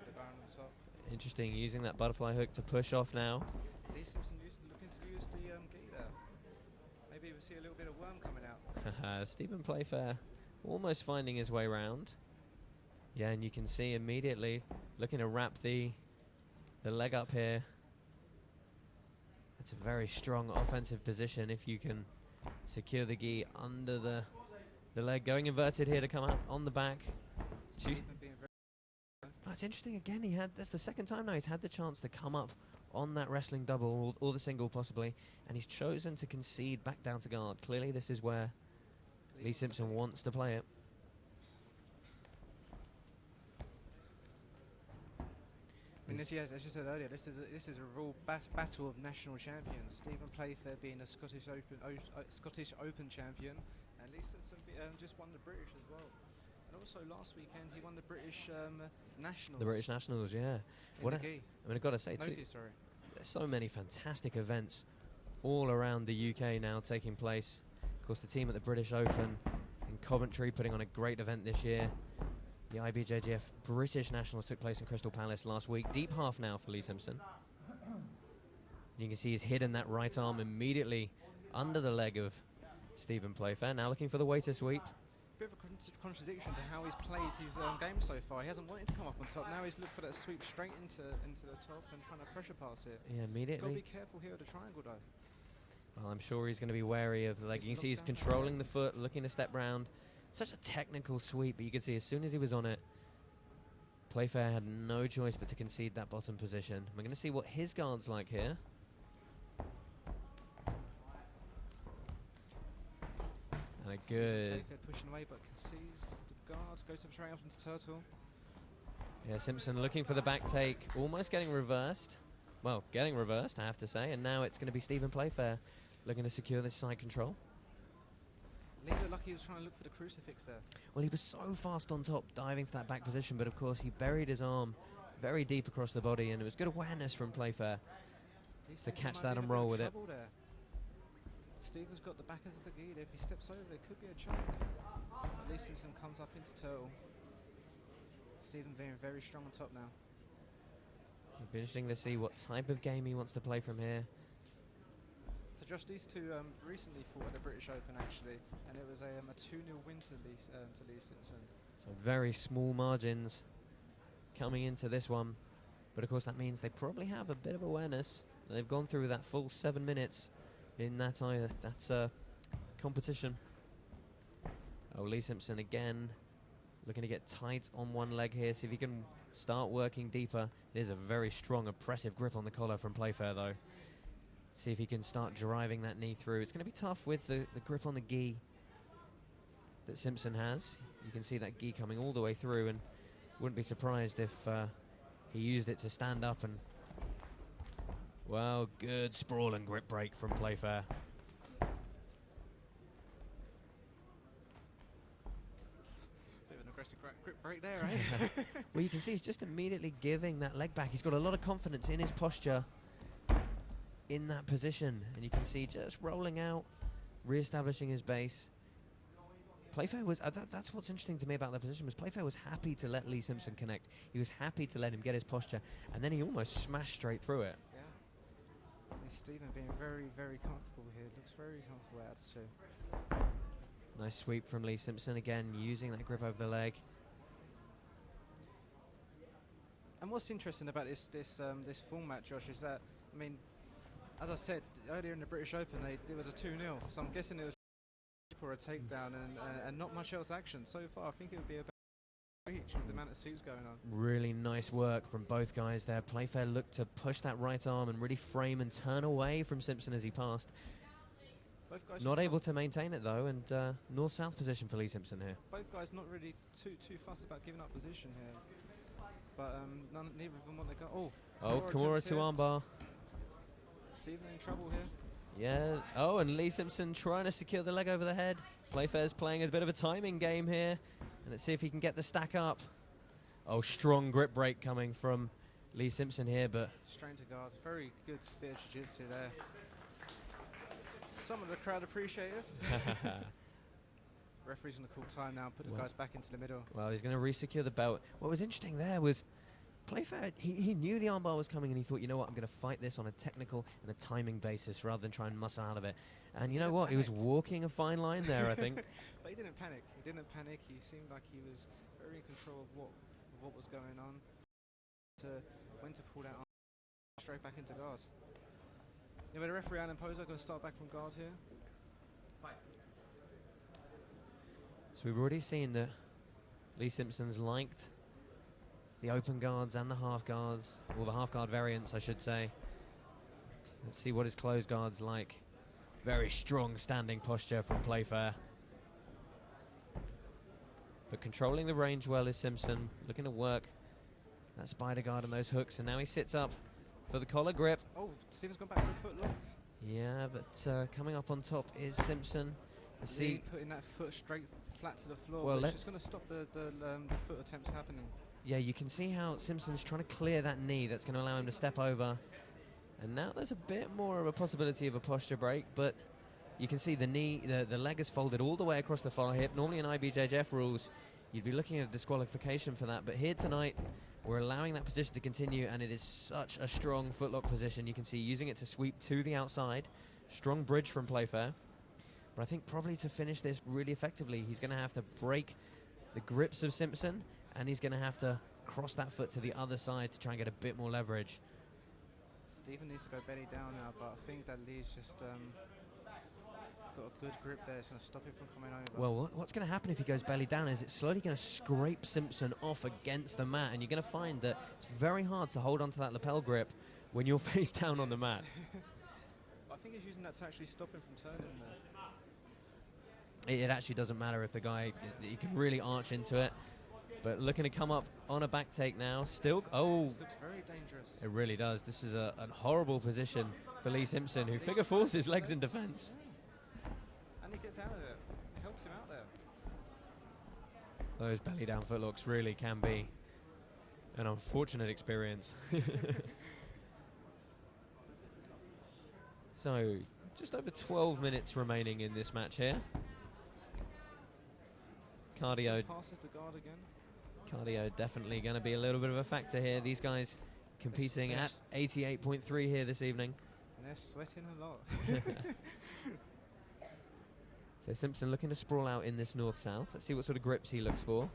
Speaker 3: the Baron on top.
Speaker 2: Interesting, using that butterfly hook to push off now.
Speaker 3: Leigh Simpson looking to use the gi there. Maybe even see a little bit of worm coming out.
Speaker 2: Stephen Playfair almost finding his way round. Yeah, and you can see immediately looking to wrap the leg up here. It's a very strong offensive position if you can secure the gi under the leg. Going inverted here to come out on the back. It's interesting again, that's the second time now he's had the chance to come up on that wrestling double or the single possibly, and he's chosen to concede back down to guard. Clearly this is where Leigh Simpson wants to play it.
Speaker 3: I mean, as you said earlier, this is a real battle of national champions. Stephen Playfair being a Scottish Open champion, and Leigh Simpson just won the British as well. And also last weekend he won the British Nationals.
Speaker 2: The British Nationals, yeah.
Speaker 3: What
Speaker 2: I've got to say too.
Speaker 3: Sorry.
Speaker 2: There's so many fantastic events all around the UK now taking place. Of course, the team at the British Open in Coventry putting on a great event this year. The IBJJF British Nationals took place in Crystal Palace last week. Deep half now for Leigh Simpson. You can see he's hidden that right arm immediately under the leg of Stephen Playfair. Now looking for the waiter sweep.
Speaker 3: Bit of a contradiction to how he's played his game so far. He hasn't wanted to come up on top. Now he's looked for that sweep straight into the top and trying to pressure pass it.
Speaker 2: Yeah, immediately.
Speaker 3: He's got to be careful here at the triangle though.
Speaker 2: Well, I'm sure he's going to be wary of the leg. You can see he's controlling the foot, looking to step round. Such a technical sweep, but you can see as soon as he was on it, Playfair had no choice but to concede that bottom position. We're going to see what his guard's like here. And a good...
Speaker 3: Playfair pushing away, but concedes the guard, goes straight up into Turtle.
Speaker 2: Yeah, Simpson looking for the back take, almost getting reversed. Well, getting reversed, I have to say, and now it's going to be Stephen Playfair looking to secure this side control.
Speaker 3: Leigh looked like he was trying to look for the crucifix there.
Speaker 2: Well, he was so fast on top, diving to that back position, but of course he buried his arm very deep across the body, and it was good awareness from Playfair to catch that and roll with it.
Speaker 3: There. Stephen's got the back of the gi there. If he steps over, it could be a choke. Leigh Simpson comes up into Turtle. Stephen being very strong on top now.
Speaker 2: It'll be interesting to see what type of game he wants to play from here.
Speaker 3: So Josh, these two recently fought at the British Open actually, and it was a 2-0 win to Leigh Simpson.
Speaker 2: So very small margins coming into this one, but of course that means they probably have a bit of awareness. They've gone through that full 7 minutes in that competition. Oh, Leigh Simpson again looking to get tight on one leg here, see if he can start working deeper. It is a very strong, oppressive grip on the collar from Playfair though. See if he can start driving that knee through. It's going to be tough with the grip on the gi that Simpson has. You can see that gi coming all the way through, and wouldn't be surprised if he used it to stand up and... Well, good sprawl and grip break from Playfair.
Speaker 3: Bit of an aggressive grip break there, eh?
Speaker 2: Well, you can see he's just immediately giving that leg back. He's got a lot of confidence in his posture in that position, and you can see just rolling out, re-establishing his base. Playfair was, that's what's interesting to me about that position, was Playfair was happy to let Leigh Simpson connect. He was happy to let him get his posture, and then he almost smashed straight through it.
Speaker 3: Yeah. And Stephen being very, very comfortable here. Looks very comfortable out of two.
Speaker 2: Nice sweep from Leigh Simpson, again, using that grip over the leg.
Speaker 3: And what's interesting about this format, Josh, is that, I mean, as I said earlier in the British Open, it was a 2-0, so I'm guessing it was for a takedown and not much else action. So far, I think it would be about each with the amount of sweeps going on.
Speaker 2: Really nice work from both guys there. Playfair looked to push that right arm and really frame and turn away from Simpson as he passed.
Speaker 3: Both guys
Speaker 2: not able to maintain it though, and north-south position for Leigh Simpson here.
Speaker 3: Both guys not really too fussed about giving up position here, but neither of them want to go. Oh,
Speaker 2: Kimura to armbar.
Speaker 3: Stephen in trouble here.
Speaker 2: Yeah. Oh, and Leigh Simpson trying to secure the leg over the head. Playfair's playing a bit of a timing game here. And let's see if he can get the stack up. Oh, strong grip break coming from Leigh Simpson here, but...
Speaker 3: Strain to guard. Very good bit of jiu-jitsu there. Some of the crowd appreciative. Referee's going to call time now, put the guys back into the middle.
Speaker 2: Well, he's going to re-secure the belt. What was interesting there was Playfair, he knew the armbar was coming and he thought, you know what, I'm going to fight this on a technical and a timing basis rather than try and muscle out of it. And you know what, he was walking a fine line there, I think.
Speaker 3: But he didn't panic. He didn't panic. He seemed like he was very in control of what was going on. When to pull that arm straight back into guard. Yeah, but the referee and Poser going to start back from guard here.
Speaker 2: So we've already seen that Leigh Simpson's liked the open guards and the half guards, or the half guard variants, I should say. Let's see what his closed guard's like. Very strong standing posture from Playfair. But controlling the range well is Simpson, looking to work that spider guard and those hooks, and now he sits up for the collar grip.
Speaker 3: Oh, Stephen's gone back for a foot lock.
Speaker 2: Yeah, but coming up on top is Simpson. Let's see.
Speaker 3: Putting that foot straight flat to the floor,
Speaker 2: Well,
Speaker 3: but it's just going to stop the foot attempts happening.
Speaker 2: Yeah, you can see how Simpson's trying to clear that knee. That's going to allow him to step over. And now there's a bit more of a possibility of a posture break, but you can see the knee, the leg is folded all the way across the far hip. Normally in IBJJF rules, you'd be looking at a disqualification for that, but here tonight, we're allowing that position to continue, and it is such a strong footlock position. You can see using it to sweep to the outside. Strong bridge from Playfair. But I think probably to finish this really effectively, he's going to have to break the grips of Simpson, and he's going to have to cross that foot to the other side to try and get a bit more leverage.
Speaker 3: Stephen needs to go belly down now, but I think that Leigh's just got a good grip there. It's going to stop him from coming over.
Speaker 2: Well, what's going to happen if he goes belly down is it's slowly going to scrape Simpson off against the mat, and you're going to find that it's very hard to hold onto that lapel grip when you're face down on the mat.
Speaker 3: I think he's using that to actually stop him from turning there.
Speaker 2: It actually doesn't matter if the guy, he can really arch into it. But looking to come up on a back take now. Still, oh.
Speaker 3: This looks very dangerous.
Speaker 2: It really does. This is a horrible position for Leigh Simpson, who figure fours his legs in defence.
Speaker 3: And he gets out of it. He helps him out there.
Speaker 2: Those belly down footlocks really can be an unfortunate experience. So, just over 12 minutes remaining in this match here. Cardio.
Speaker 3: Passes to guard again.
Speaker 2: Cardio definitely going to be a little bit of a factor here. These guys competing at 88.3 here this evening.
Speaker 3: And they're sweating a lot.
Speaker 2: So Simpson looking to sprawl out in this north-south. Let's see what sort of grips he looks for.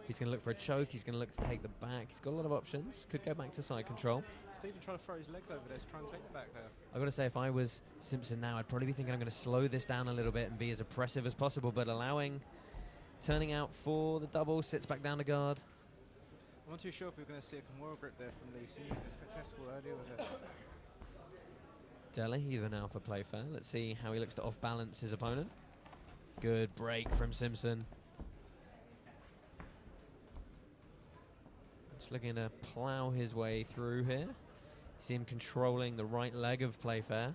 Speaker 2: If he's going to look for a choke, he's going to look to take the back. He's got a lot of options. Could go back to side control.
Speaker 3: Stephen trying to throw his legs over there to try and take the back there.
Speaker 2: I've got to say, if I was Simpson now, I'd probably be thinking I'm going to slow this down a little bit and be as oppressive as possible, but turning out for the double, sits back down to guard.
Speaker 3: I'm not too sure if we're going to see a Kimura grip there from Leigh. He was successful earlier with it.
Speaker 2: Dele either now for Playfair. Let's see how he looks to off-balance his opponent. Good break from Simpson. Just looking to plough his way through here. See him controlling the right leg of Playfair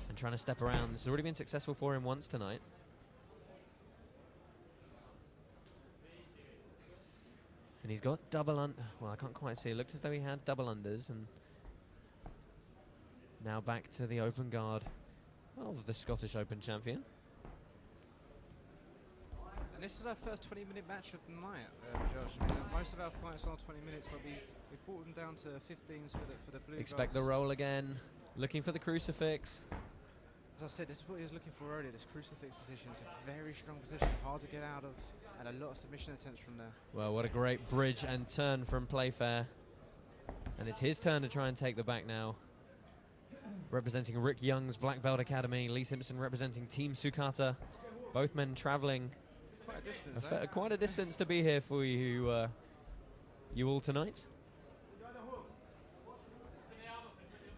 Speaker 2: and trying to step around. This has already been successful for him once tonight. And he's got double well, I can't quite see. It looked as though he had double unders, and now back to the open guard of the Scottish Open champion.
Speaker 3: And this was our first 20-minute match of the night, Josh. I mean, most of our fights are 20 minutes, but we brought them down to 15s for the blue.
Speaker 2: Expect the roll again. Looking for the crucifix.
Speaker 3: As I said, this is what he was looking for earlier, this crucifix position. It's a very strong position, hard to get out of, and a lot of submission attempts from there.
Speaker 2: Well, what a great bridge and turn from Playfair. And it's his turn to try and take the back now. Representing Rick Young's Black Belt Academy, Leigh Simpson representing Team Sukata. Both men travelling
Speaker 3: quite a distance,
Speaker 2: quite a distance to be here for you, you all tonight.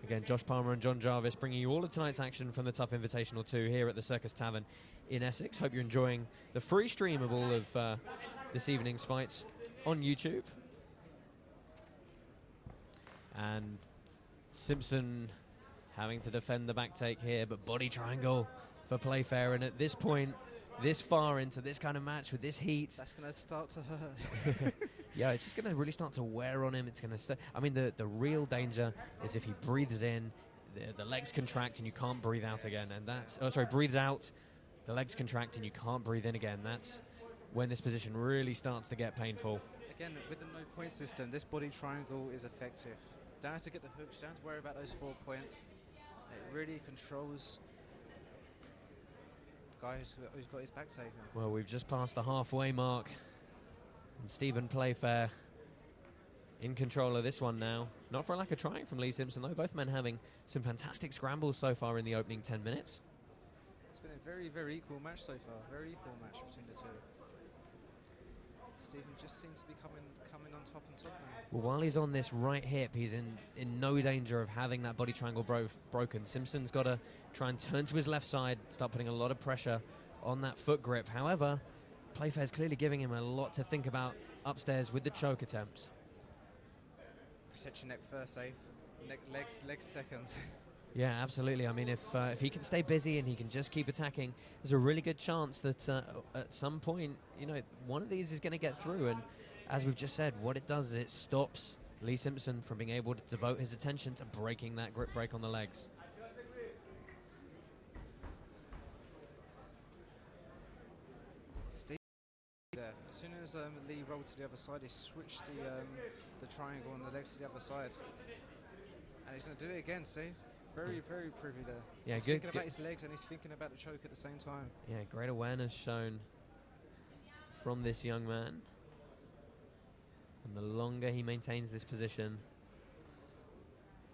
Speaker 2: Again, Josh Palmer and John Jarvis bringing you all of tonight's action from the Tuff Invitational 2 here at the Circus Tavern in Essex. Hope you're enjoying the free stream of all of this evening's fights on YouTube. And Simpson having to defend the back take here, but body triangle for Playfair. And at this point, this far into this kind of match with this heat,
Speaker 3: That's going to start to hurt.
Speaker 2: yeah, it's just going to really start to wear on him. It's going to I mean, the real danger is if he breathes in, the legs contract and you can't breathe out again. And that's, oh, sorry, breathes out, the legs contract and you can't breathe in again. That's when this position really starts to get painful.
Speaker 3: Again, with the no point system, this body triangle is effective. Don't have to get the hooks, don't have to worry about those 4 points. It really controls the guy who's got his back taken.
Speaker 2: Well, we've just passed the halfway mark. And Stephen Playfair in control of this one now. Not for a lack of trying from Leigh Simpson, though. Both men having some fantastic scrambles so far in the opening 10 minutes.
Speaker 3: It's been a very, very equal match so far. Very equal match between the two. Stephen just seems to be coming on top and top now.
Speaker 2: Well, while he's on this right hip, he's in no danger of having that body triangle broken. Simpson's got to try and turn to his left side, start putting a lot of pressure on that foot grip. However, Playfair's clearly giving him a lot to think about upstairs with the choke attempts.
Speaker 3: Protect your neck first, safe. Legs second.
Speaker 2: Yeah, absolutely. I mean, if he can stay busy and he can just keep attacking, there's a really good chance that at some point, you know, one of these is going to get through. And as we've just said, what it does is it stops Leigh Simpson from being able to devote his attention to breaking that grip break on the legs.
Speaker 3: There. As soon as Leigh rolled to the other side, he switched the triangle on the legs to the other side. And he's going to do it again, see? Very, very privy there.
Speaker 2: Yeah,
Speaker 3: he's
Speaker 2: good.
Speaker 3: Thinking about his legs and he's thinking about the choke at the same time.
Speaker 2: Yeah, great awareness shown from this young man. And the longer he maintains this position,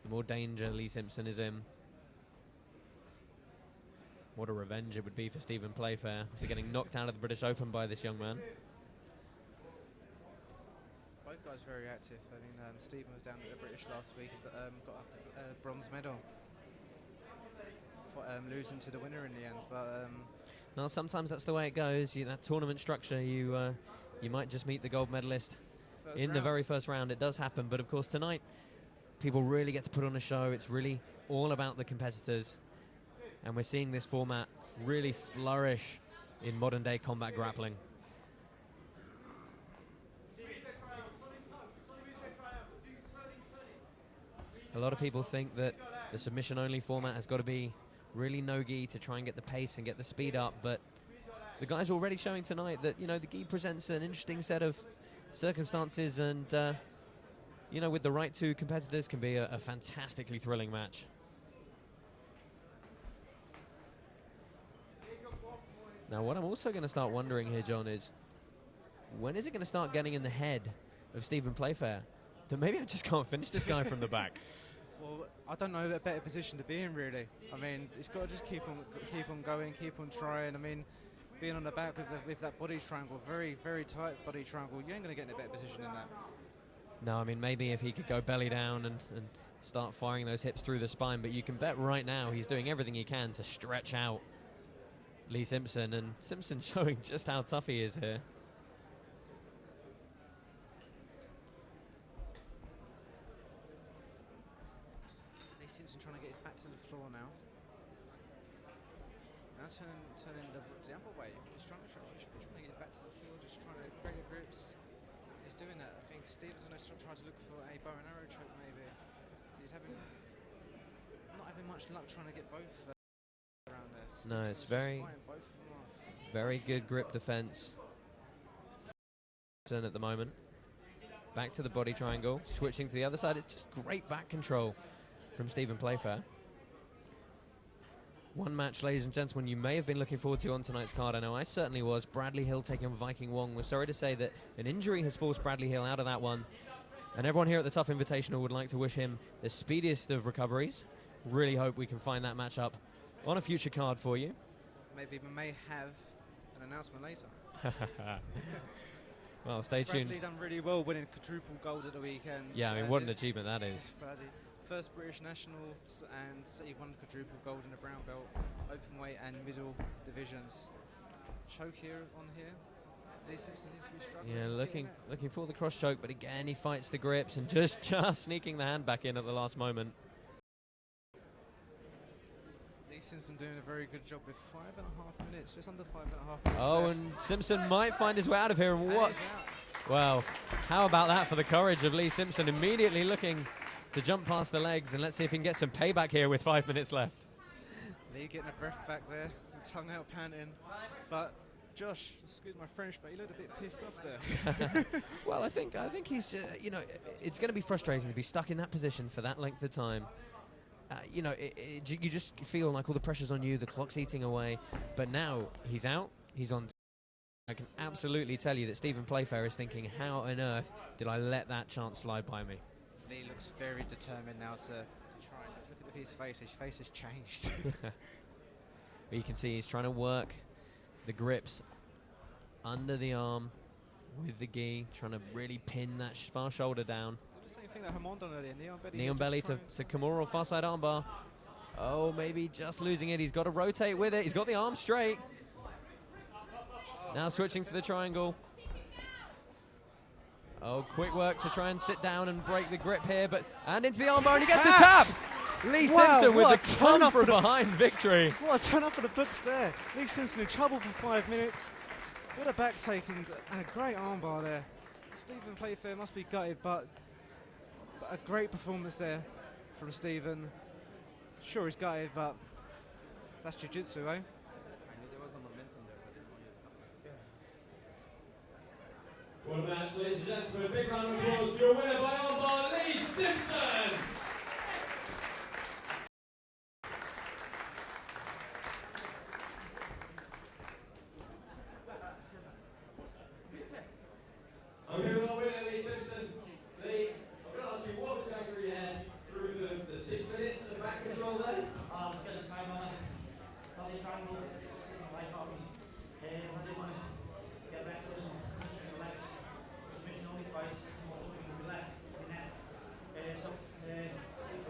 Speaker 2: the more danger Leigh Simpson is in. What a revenge it would be for Stephen Playfair for getting knocked out of the British Open by this young man.
Speaker 3: Both guys very active. I mean, Stephen was down at the British last week and got a bronze medal for losing to the winner in the end. But
Speaker 2: now sometimes that's the way it goes. That tournament structure, you might just meet the gold medalist in the very first round. It does happen, but of course tonight people really get to put on a show. It's really all about the competitors. And we're seeing this format really flourish in modern day combat grappling. A lot of people think that the submission only format has got to be really no gi to try and get the pace and get the speed up, but the guys are already showing tonight that, you know, the gi presents an interesting set of circumstances, and you know, with the right two competitors can be a fantastically thrilling match. Now, what I'm also going to start wondering here, John, is when is it going to start getting in the head of Stephen Playfair that maybe I just can't finish this guy from the back?
Speaker 3: well, I don't know a better position to be in, really. I mean, he's got to just keep on going, keep on trying. I mean, being on the back with that body triangle, very, very tight body triangle, you ain't going to get in a better position than that.
Speaker 2: No, I mean, maybe if he could go belly down and start firing those hips through the spine, but you can bet right now he's doing everything he can to stretch out Leigh Simpson, and Simpson showing just how tough he is here.
Speaker 3: Leigh Simpson trying to get his back to the floor now. Now turning the other way. He's trying to get his back to the floor, just trying to break the grips. He's doing that. I think Steve's going to try to look for a bow and arrow choke, maybe. He's not having much luck trying to get both around there.
Speaker 2: No, it's very good grip defense at the moment. Back to the body triangle, switching to the other side. It's just great back control from Stephen Playfair. One match, ladies and gentlemen, you may have been looking forward to on tonight's card. I know I certainly was. Bradley Hill taking Viking Wong. We're sorry to say that an injury has forced Bradley Hill out of that one. And everyone here at the Tuff Invitational would like to wish him the speediest of recoveries. Really hope we can find that match up on a future card for you.
Speaker 3: Maybe we may have an announcement later.
Speaker 2: Well, stay tuned.
Speaker 3: Bradley done really well winning quadruple gold at the weekend.
Speaker 2: Yeah, I mean, what an achievement that is.
Speaker 3: Bradley, first British nationals, and he won quadruple gold in the brown belt, open weight and middle divisions. Choke here on here. Leigh Simpson needs to be struggling.
Speaker 2: Yeah, looking for the cross choke, but again he fights the grips and just sneaking the hand back in at the last moment.
Speaker 3: Simpson doing a very good job with 5.5 minutes, just under 5.5 minutes
Speaker 2: Oh,
Speaker 3: left.
Speaker 2: and Simpson might find his way out of here. And
Speaker 3: And
Speaker 2: what?
Speaker 3: he's out.
Speaker 2: Well, how about that for the courage of Leigh Simpson, immediately looking to jump past the legs, and let's see if he can get some payback here with 5 minutes left.
Speaker 3: Leigh getting a breath back there, and tongue out panting. But Josh, excuse my French, but he looked a bit pissed off there.
Speaker 2: Well, I think he's, you know, it's going to be frustrating to be stuck in that position for that length of time. You know, you just feel like all the pressure's on you, the clock's eating away. But now he's out, he's on. I can absolutely tell you that Stephen Playfair is thinking, how on earth did I let that chance slide by me?
Speaker 3: Leigh looks very determined now to try and look at his face. His face has changed.
Speaker 2: You can see he's trying to work the grips under the arm with the gi, trying to really pin that far shoulder down.
Speaker 3: The same thing that Hammond done earlier.
Speaker 2: Knee on belly to Kimura, far side armbar. Oh, maybe just losing it. He's got to rotate with it. He's got the arm straight. Now switching to the triangle. Oh, quick work to try and sit down and break the grip here, and into the armbar, and he gets the tap! Leigh Simpson with the come from behind victory.
Speaker 3: What a turn up for the books there. Leigh Simpson in trouble for 5 minutes. What a back take and a great armbar there. Stephen Playfair must be gutted, but a great performance there from Stephen. Sure, he's gutted, but that's jiu-jitsu, eh?
Speaker 4: What a match, ladies and gentlemen. A big round of applause for your winner by armbar, Leigh Simpson. I'm here with our winner, Leigh Simpson. Leigh, I'm going to ask you what was going through your head through the 6 minutes of back control there?
Speaker 5: I was getting time on it. Belly triangle, sitting right on me. I didn't want to get back to this one. Pushing the legs. Submission only fights. I'm not looking for my leg, my neck. The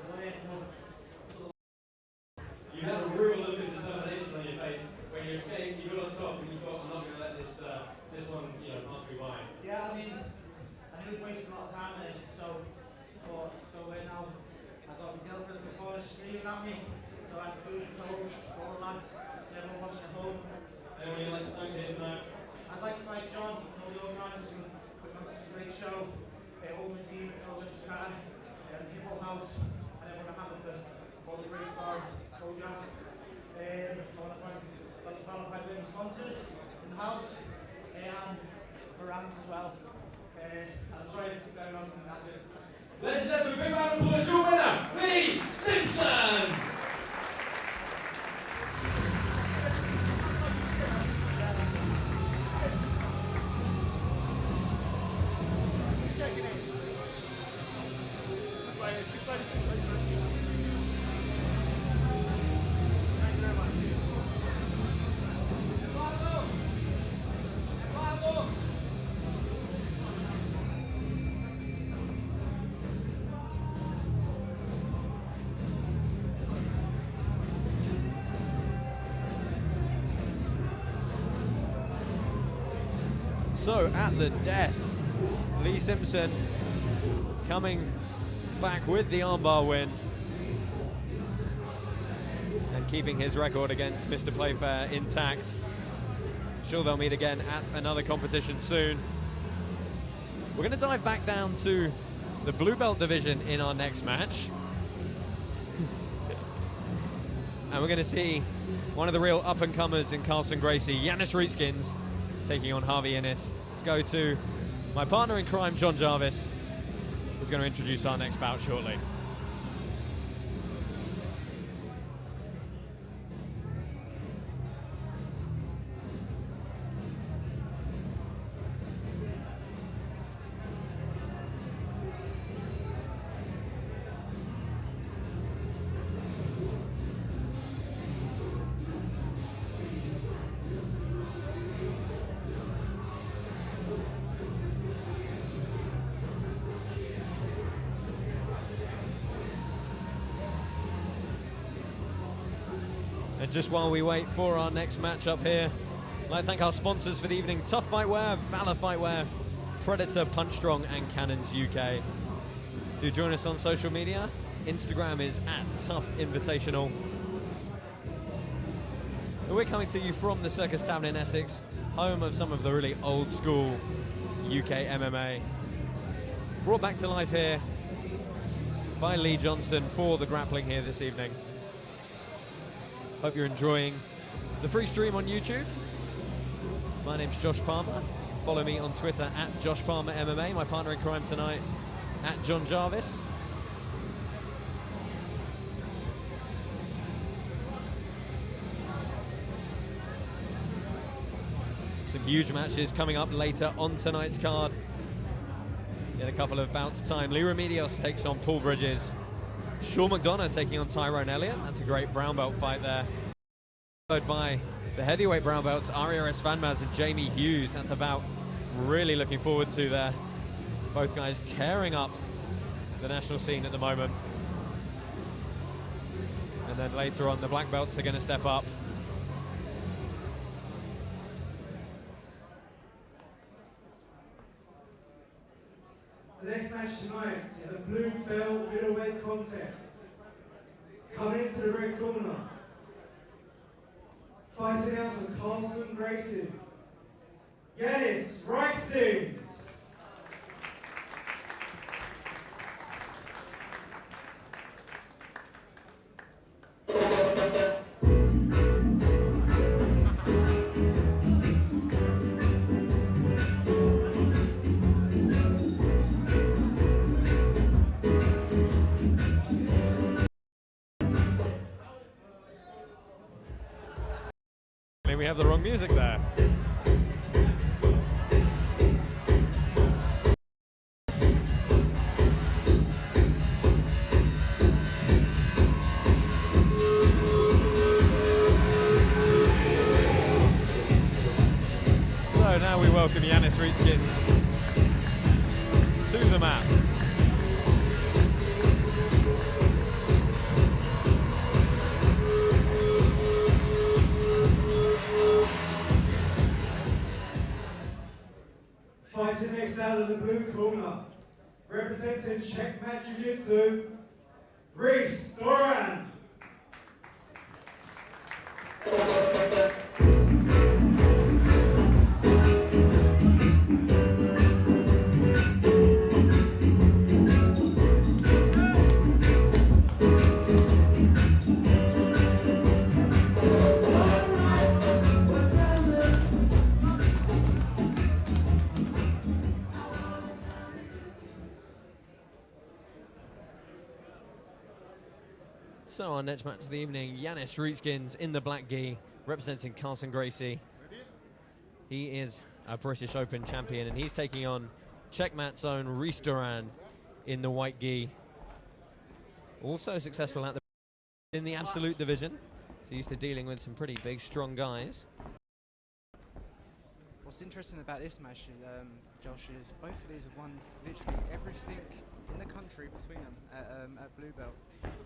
Speaker 5: way I go.
Speaker 4: You have a real look of determination on your face. When you escaped, you got on top and you thought, I'm not going to let this one, pass me by.
Speaker 5: Yeah, I mean, I knew we'd wasted a lot of time there, so before I go away now, I got my girlfriend in the corner screaming at me, so I had to move and told all the lads, everyone wants to home.
Speaker 4: Anyone you'd like to thank here tonight?
Speaker 5: I'd like to thank John and all the organisers for putting on such a great show, all my team at Elliot, Hibbert House, and everyone at Hamilton, all the great bar, Kojak. I want to thank the qualified women sponsors in the house, and Moran as well. I'm sorry if I'm going on something that good.
Speaker 4: Ladies and gentlemen, a big round of applause, your winner, Leigh Simpson!
Speaker 2: So at the death, Leigh Simpson coming back with the armbar win and keeping his record against Mr. Playfair intact. Sure, they'll meet again at another competition soon. We're going to dive back down to the blue belt division in our next match. And we're going to see one of the real up-and-comers in Carlson Gracie, Janis Riekstins, taking on Harvey. Let's go to my partner in crime, John Jarvis, who's going to introduce our next bout shortly. And just while we wait for our next matchup here, I'd like to thank our sponsors for the evening: Tuff Fightwear, Valor Fightwear, Predator, Punch Strong, and Cannons UK. Do join us on social media. Instagram is @Tuff Invitational. And we're coming to you from the Circus Tavern in Essex, home of some of the really old school UK MMA. Brought back to life here by Leigh Johnston for the grappling here this evening. Hope you're enjoying the free stream on YouTube. My name's Josh Palmer. Follow me on Twitter at Josh Palmer MMA. My partner in crime tonight at John Jarvis. Some huge matches coming up later on tonight's card. In a couple of bouts time, Leigh Remedios takes on Paul Bridges. Sean McDonagh taking on Tyrone Elliot. That's a great brown belt fight there. Followed by the heavyweight brown belts, Arya Esfandmaz and Jamie Hughes. That's about really looking forward to there. Both guys tearing up the national scene at the moment. And then later on, the black belts are going to step up.
Speaker 1: The next match tonight is a blue belt middleweight contest. Coming into the red corner, fighting out of Carlson Gracie, Janis, Riekstins.
Speaker 2: We have the wrong music there. So now we welcome Janis Riekstins to the mat.
Speaker 1: Fighting next out of the blue corner, representing Checkmat Jiu-Jitsu, Reece, Doran.
Speaker 2: So our next match of the evening, Janis Riekstins in the black gi, representing Carlson Gracie. He is a British Open champion, and he's taking on Checkmat's own Reece Doran in the white gi. Also successful at in the absolute division, so used to dealing with some pretty big, strong guys.
Speaker 3: What's interesting about this match, Josh, is both of these have won literally everything in the country between them at blue belt.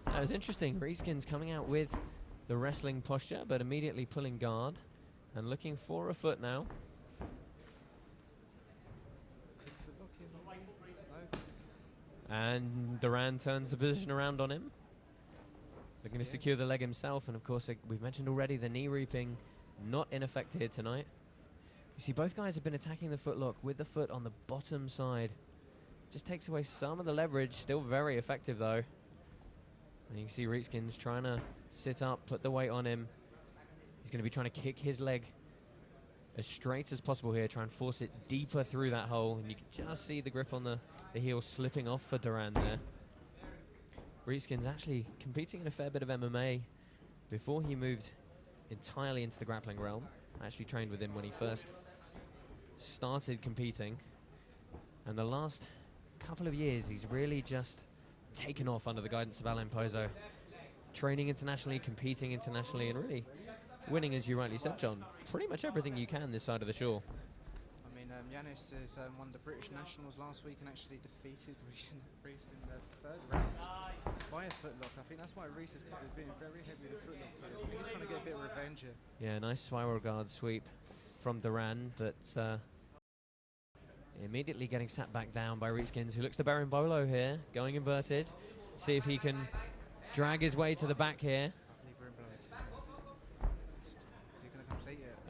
Speaker 2: That was interesting. Riekstins coming out with the wrestling posture, but immediately pulling guard and looking for a foot now.
Speaker 3: Quick footlock here. No.
Speaker 2: And Doran turns the position around on him. Looking to secure the leg himself, and of course we've mentioned already the knee reaping not in effect here tonight. You see both guys have been attacking the footlock with the foot on the bottom side. Just takes away some of the leverage, still very effective though. And you can see Riekstins trying to sit up, put the weight on him. He's going to be trying to kick his leg as straight as possible here, try and force it deeper through that hole. And you can just see the grip on the heel slipping off for Doran there. Riekstins actually competing in a fair bit of MMA before he moved entirely into the grappling realm. I actually trained with him when he first started competing. And the last couple of years, he's really just taken off under the guidance of Alain Pozo. Training internationally, competing internationally, and really winning, as you rightly said, John, pretty much everything you can this side of the shore.
Speaker 3: I mean, Janis has won the British Nationals last week and actually defeated Reece in the third round by a footlock. I think that's why Reece has been very heavy with the footlock. So I think he's trying to get a bit of revenge here.
Speaker 2: Yeah, nice spiral guard sweep from Doran, but immediately getting sat back down by Riekstins, who looks to berimbolo here, going inverted. See if he can drag his way to the back here.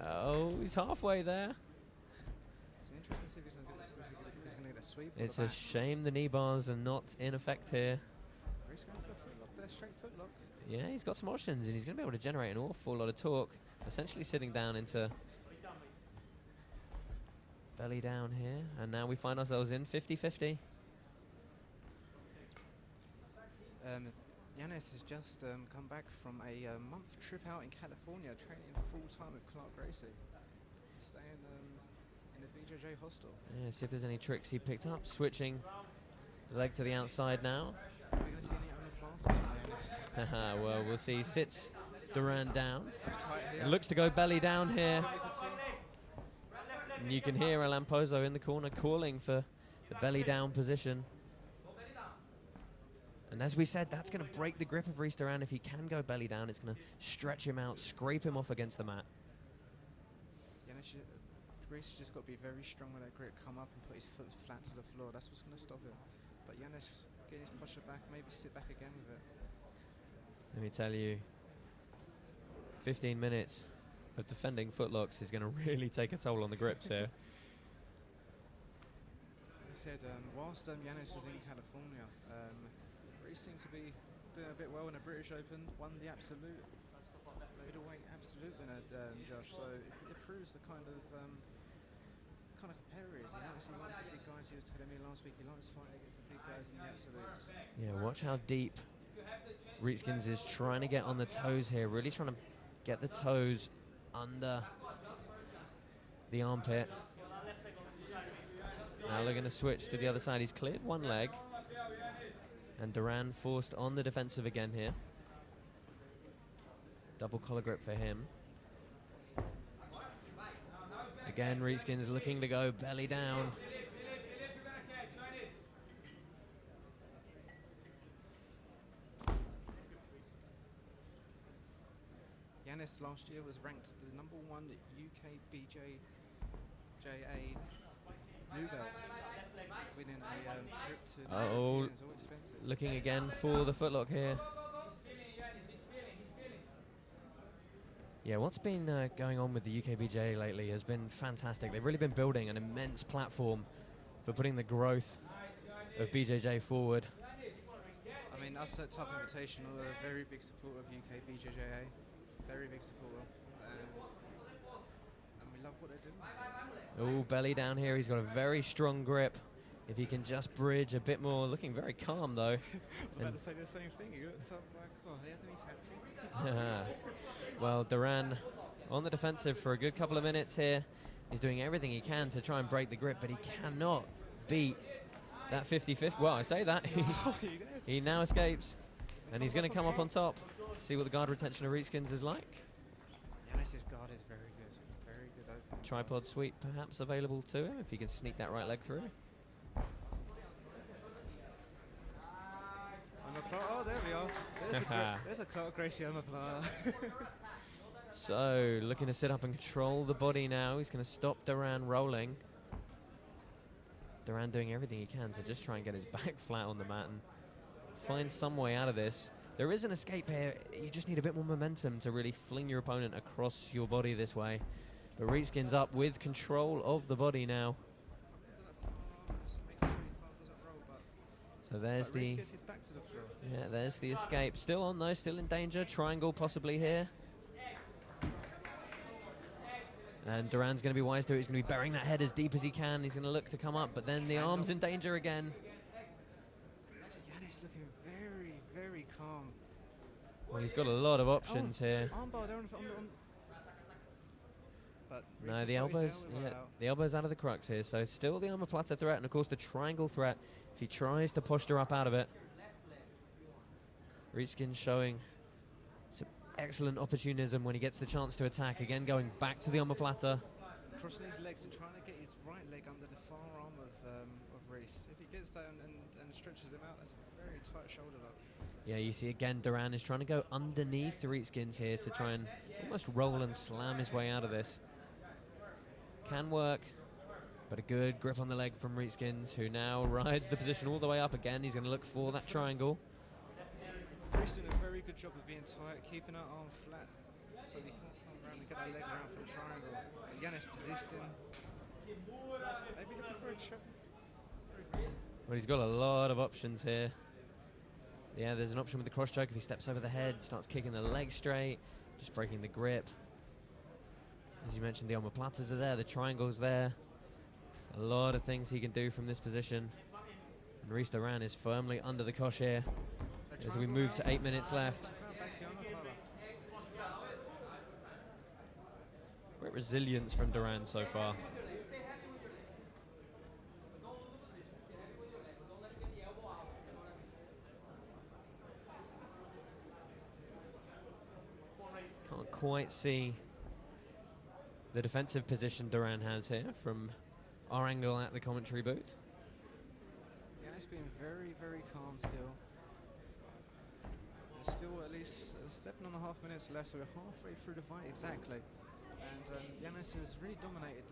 Speaker 2: Oh, he's halfway there.
Speaker 3: It's interesting to see if he's going to get a sweep. or
Speaker 2: It's
Speaker 3: the
Speaker 2: a
Speaker 3: back.
Speaker 2: shame the knee bars are not in effect here.
Speaker 3: Reece going for a footlock there, straight footlock.
Speaker 2: Yeah, he's got some options, and he's going to be able to generate an awful lot of torque. Essentially sitting down into belly down here, and now we find ourselves in 50-50.
Speaker 3: Janis has just come back from a month trip out in California, training full-time with Clark Gracie. Staying in the BJJ hostel.
Speaker 2: Yeah, see if there's any tricks he picked up. Switching the leg to the outside now.
Speaker 3: Are we going to see any own advances from Janis?
Speaker 2: Well, we'll see. Sits Doran down.
Speaker 3: Looks tight here.
Speaker 2: It looks to go belly down here.
Speaker 3: You can see.
Speaker 2: And you can hear Alampozo in the corner calling for the belly down position. And as we said, that's going to break the grip of Reece Doran. If he can go belly down, it's going to stretch him out, scrape him off against the mat.
Speaker 3: Reece just got to be very strong with that grip, come up and put his foot flat to the floor. That's what's going to stop him. But Janis, get his posture back, maybe sit back again with it.
Speaker 2: Let me tell you, 15 minutes of defending footlocks is going to really take a toll on the grips here.
Speaker 3: He said, whilst Janis was in California, Reece seemed to be doing a bit well in the British Open, won the absolute middleweight absolute winner, Josh. So it proves the kind of competitor he is. He likes the big guys. He was telling me last week he likes fighting against the big guys in the absolutes.
Speaker 2: Yeah, watch how deep Riekstins is trying to get on the toes here, really trying to get the toes under the armpit. Now they're going to switch to the other side. He's cleared one leg, and Doran forced on the defensive again here. Double collar grip for him. Again, Riekstins looking to go belly down.
Speaker 3: Janis last year was ranked the #1 UK BJJA blue belt, winning a trip to
Speaker 2: Oh,
Speaker 3: all expensive.
Speaker 2: looking again for the footlock here. Yeah, what's been going on with the UK BJA lately has been fantastic. They've really been building an immense platform for putting the growth of BJJ forward.
Speaker 3: I mean, us at Tuff Invitational are a very big supporter of UK BJJA. Very big supporter. And we love what they're doing.
Speaker 2: Oh, belly down here. He's got a very strong grip. If he can just bridge a bit more. Looking very calm, though.
Speaker 3: I was about to say the same thing. You looked up like, oh, there's any happy.
Speaker 2: Well, Doran on the defensive for a good couple of minutes here. He's doing everything he can to try and break the grip, but he cannot beat that 55th. Well, I say that. He now escapes, and he's going to come up on top. See what the guard retention of Riekstins is like.
Speaker 3: Janis's guard is very good. Very good open.
Speaker 2: Tripod sweep perhaps available to him if he can sneak that right leg through.
Speaker 3: Oh, there we are. There's a Clark Gracie omoplata.
Speaker 2: So, looking to sit up and control the body now. He's going to stop Doran rolling. Doran doing everything he can to just try and get his back flat on the mat and find some way out of this. There is an escape here. You just need a bit more momentum to really fling your opponent across your body this way. But Riekstins up with control of the body now. So there's the there's the escape. Still on though, still in danger. Triangle possibly here. And Doran's going to be wise to it. He's going to be burying that head as deep as he can. He's going to look to come up, but then the arm's in danger again.
Speaker 3: Janis looking very, very calm.
Speaker 2: Well, he's got a lot of options here.
Speaker 3: Armbar there on but
Speaker 2: No, the elbow's the elbow's out of the crux here. So still the omoplata threat, and of course the triangle threat. If he tries to posture up out of it. Riekstins showing some excellent opportunism when he gets the chance to attack. Again, going back to the omoplata.
Speaker 3: Crossing his legs and trying to get his right leg under the far arm of Reece. If he gets that and stretches him out, that's a very tight shoulder lock.
Speaker 2: Yeah, you see again, Doran is trying to go underneath the Riekstins here to try and almost roll and slam his way out of this. Can work, but a good grip on the leg from Riekstins, who now rides the position all the way up again. He's going to look for that triangle.
Speaker 3: Reece doing a very good job of being tight, keeping that arm flat, so he can't come around and get that leg around for the triangle. Janis persisting. Maybe looking for a choke.
Speaker 2: Well, he's got a lot of options here. Yeah, there's an option with the cross choke if he steps over the head, starts kicking the leg straight, just breaking the grip. As you mentioned, the omoplatas are there, the triangle's there. A lot of things he can do from this position. And Reece Doran is firmly under the cosh here as we move to 8 minutes left. Great resilience from Doran so far. Can't quite see the defensive position Doran has here from our angle at the commentary booth.
Speaker 3: Janis being very, very calm still. There's still at least 7.5 minutes left, so we're halfway through the fight exactly. And Janis has really dominated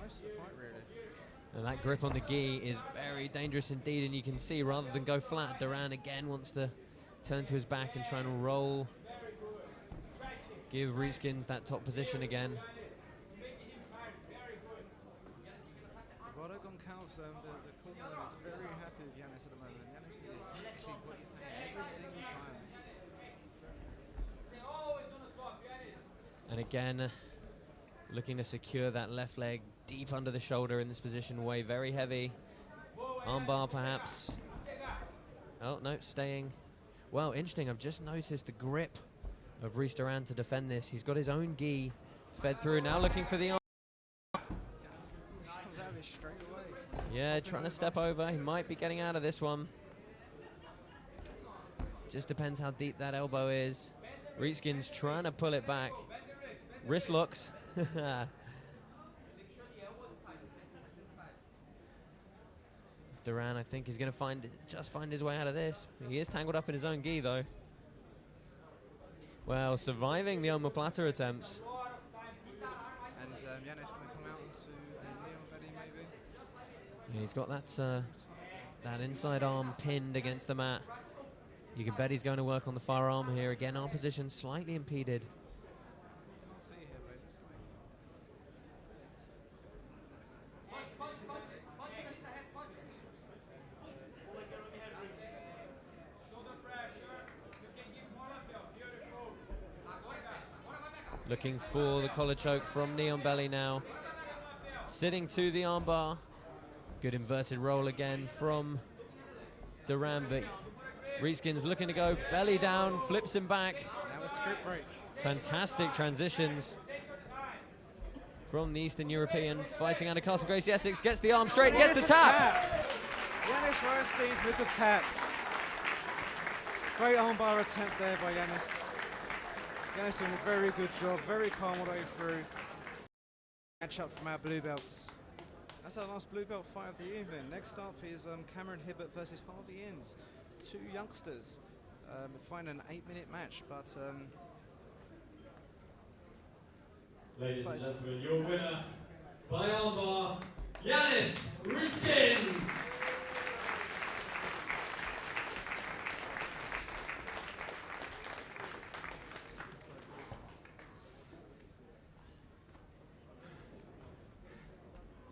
Speaker 3: most of the fight, really.
Speaker 2: And that grip on the gi is very dangerous indeed, and you can see rather than go flat, Doran again wants to turn to his back and try and roll. Give Riekstins that top position again.
Speaker 3: The corner is very happy with Janis at the moment. Janis did exactly what he's saying every single time.
Speaker 2: And again, looking to secure that left leg deep under the shoulder in this position, way very heavy. Armbar perhaps. Oh no, staying. Well, interesting, I've just noticed the grip of Reece Doran to defend this. He's got his own gi fed through, now looking for the arm.
Speaker 3: Just comes out of it straight away.
Speaker 2: Yeah, trying to step over. He might be getting out of this one. Just depends how deep that elbow is. Riekstins trying to pull it back. Wrist locks. Doran, I think, is going to just find his way out of this. He is tangled up in his own gi, though. Well, surviving the omoplata attempts.
Speaker 3: And Janis going to come out into a knee on Freddie, maybe.
Speaker 2: Yeah, he's got that inside arm pinned against the mat. You can bet he's going to work on the far arm here. Again, arm position slightly impeded.
Speaker 3: Can't see here, baby.
Speaker 2: Looking for the collar choke from knee on belly now. Sitting to the armbar. Good inverted roll again from Doran, but Riekstins looking to go belly down, flips him back.
Speaker 3: Now it's the grip break.
Speaker 2: Fantastic transitions from the Eastern European, fighting out of Castle Gracie Essex, gets the arm straight, gets the tap.
Speaker 3: Janis Riekstins with the tap. Great armbar attempt there by Janis. Janis doing a very good job, very calm all the way through. Match up from our blue belts. That's our last blue belt fight of the evening. Next up is Cameron Hibbert versus Harvey Inns. Two youngsters fighting an 8-minute match, but
Speaker 4: ladies and gentlemen, your winner by armbar, Janis Riekstins.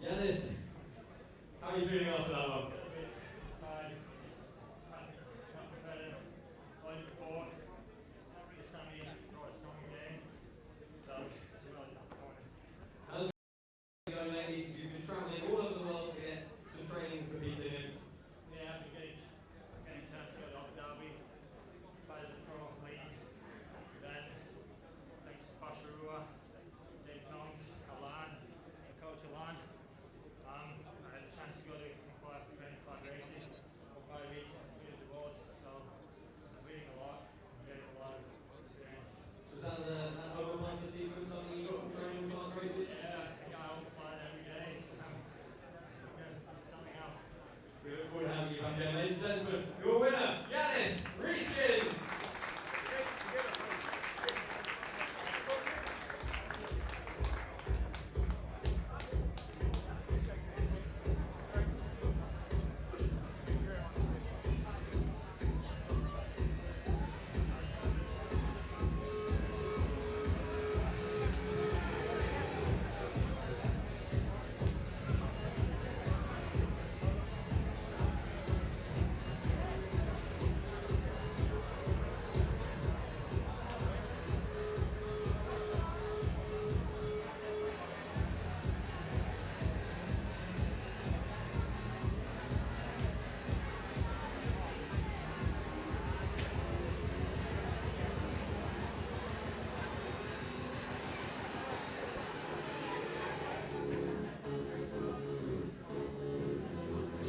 Speaker 4: Janis, how are you feeling after that one? How's it going, ladies? You've been travelling all over the world to get some training for PT.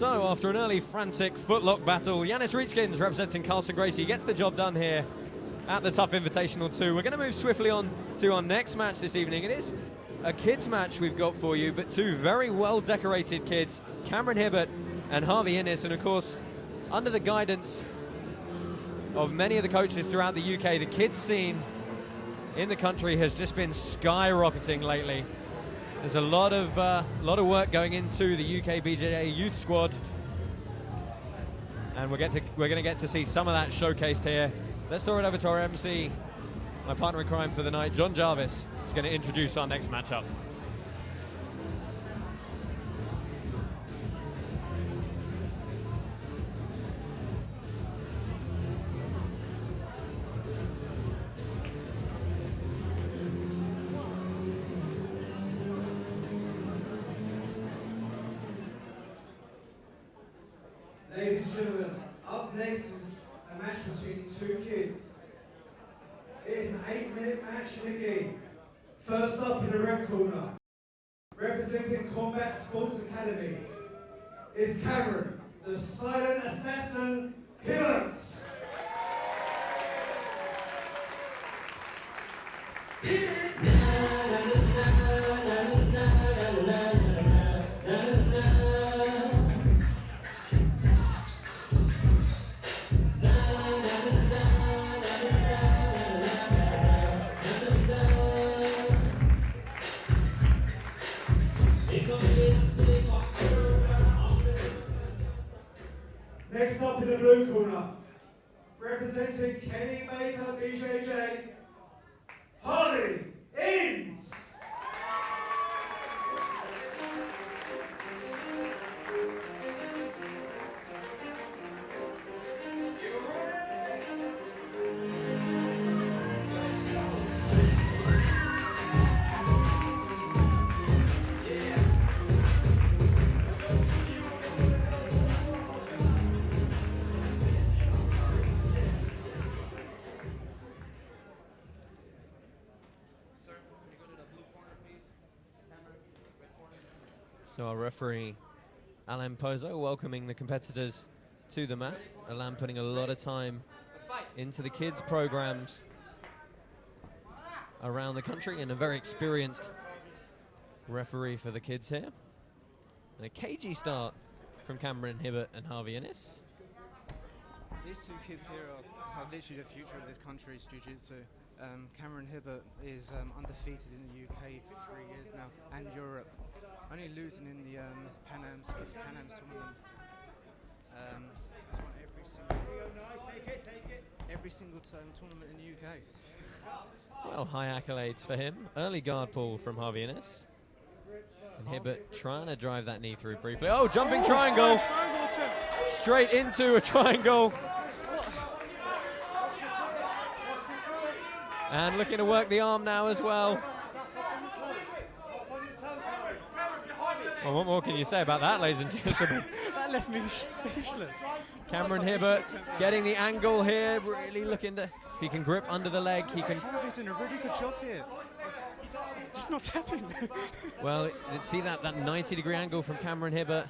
Speaker 2: So after an early frantic footlock battle, Janis Riekstins representing Carlson Gracie gets the job done here at the Tuff Invitational 2. We're going to move swiftly on to our next match this evening. It is a kids match we've got for you, but two very well decorated kids, Cameron Hibbert and Harvey Innes, and of course under the guidance of many of the coaches throughout the UK, the kids scene in the country has just been skyrocketing lately. There's a lot of work going into the UK BJA youth squad, and we're going to get to see some of that showcased here. Let's throw it over to our MC, my partner in crime for the night, John Jarvis, who's going to introduce our next matchup.
Speaker 1: Ladies and gentlemen, up next is a match between two kids. It is an 8-minute match in the game. First up in the red corner, representing Combat Sports Academy, is Cameron, the silent assassin, Hibbert. Next up in the blue corner, representing Kenny Baker BJJ, Harvey Inns.
Speaker 2: So our referee, Alain Pozo, welcoming the competitors to the mat. Alain putting a lot of time into the kids' programs around the country, and a very experienced referee for the kids here. And a cagey start from Cameron Hibbert and Harvey Innes.
Speaker 3: These two kids here are literally the future of this country's jiu-jitsu. Cameron Hibbert is undefeated in the UK for 3 years now, and Europe. Only losing in the Pan Am's tournament. Every single tournament in the UK.
Speaker 2: Well, high accolades for him. Early guard pull from Harvey Innes. And Hibbert trying to drive that knee through briefly. Oh, jumping triangle. Straight into a triangle. And looking to work the arm now as well. Well, what more can you say about that, ladies and gentlemen?
Speaker 3: That left me speechless.
Speaker 2: Cameron Hibbert getting the angle here, really looking to, if he can grip under the leg, he can...
Speaker 3: Harvey's doing a really good job here. Just not tapping.
Speaker 2: Well, let's see that 90-degree angle from Cameron Hibbert.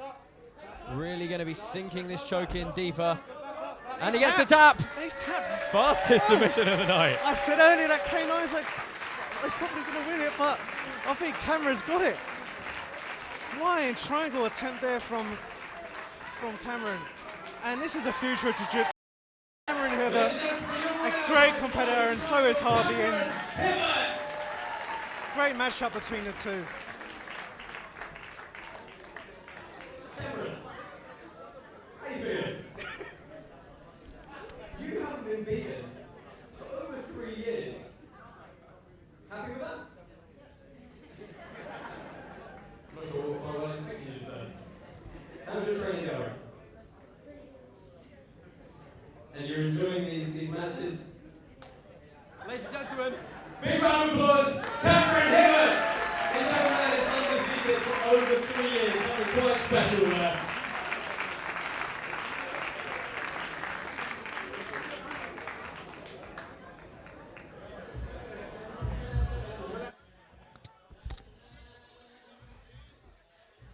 Speaker 2: Really going to be sinking this choke in deeper. And he gets the tap!
Speaker 3: He's tapped.
Speaker 2: Fastest submission of the night.
Speaker 3: I said earlier that Kayne is probably going to win it, but I think Cameron's got it. Flying triangle attempt there from Cameron. And this is a future of jiu-jitsu. Cameron Hibbert, a great competitor, and so is Harvey Innes. Great matchup between the two.
Speaker 4: Cameron, how you feeling? You haven't been beaten for over 3 years. Happy with that? I'm not sure what I was expecting you to say. How's your training going? And you're enjoying these matches? Ladies and gentlemen, big round of applause, Cameron Hibbert! This young man is undefeated for over 3 years, something quite special there.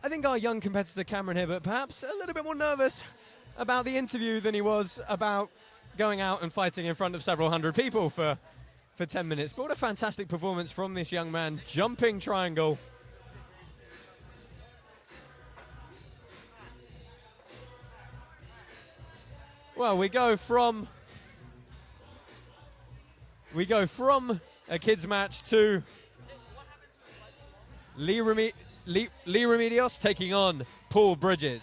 Speaker 2: I think our young competitor Cameron Hibbert perhaps a little bit more nervous about the interview than he was about going out and fighting in front of several hundred people for 10 minutes. But what a fantastic performance from this young man. Jumping triangle. Well, we go from a kids match to Leigh Remedios taking on Paul Bridges.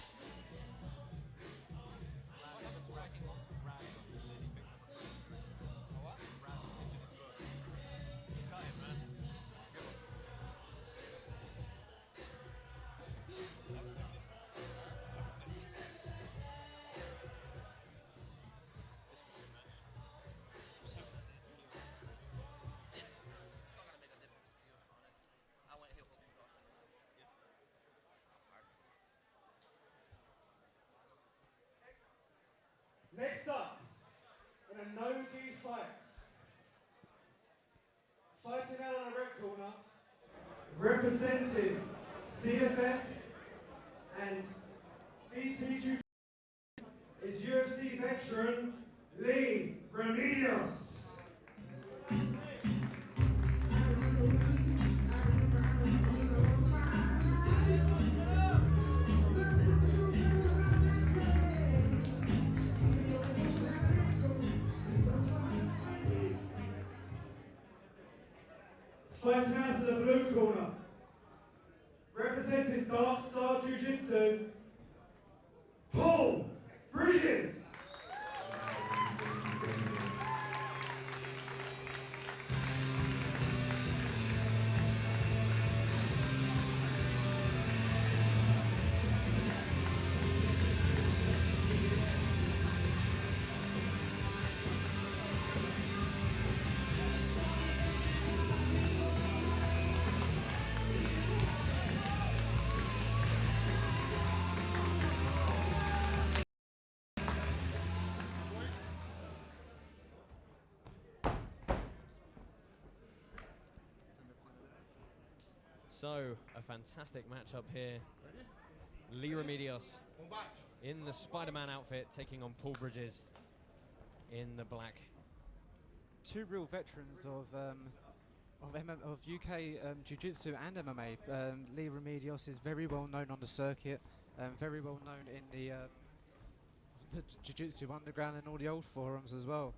Speaker 1: Next up, in a no-gi fight, fighting out on the red corner, representing CFS and BTG is UFC veteran Leigh Remedios. Fighting out to the blue corner, representing Dark Star Jiu-Jitsu, Paul Bridges.
Speaker 2: So, a fantastic matchup here. Leigh Remedios in the Spider-Man outfit taking on Paul Bridges in the black.
Speaker 3: Two real veterans of UK Jiu-Jitsu and MMA. Leigh Remedios is very well known on the circuit, very well known in the Jiu-Jitsu underground and all the old forums as well.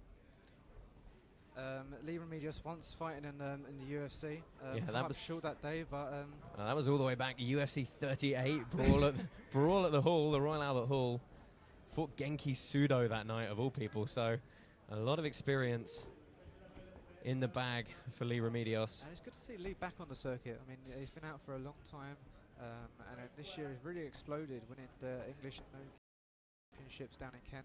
Speaker 3: Leigh Remedios once fighting in the UFC.
Speaker 2: Yeah, that was
Speaker 3: short that day, but
Speaker 2: that was all the way back UFC 38 brawl at the Hall, the Royal Albert Hall. Fought Genki Sudo that night of all people. So a lot of experience in the bag for Leigh Remedios.
Speaker 3: And it's good to see Leigh back on the circuit. I mean, he's been out for a long time, and this year he's really exploded, winning the English championships down in Kent.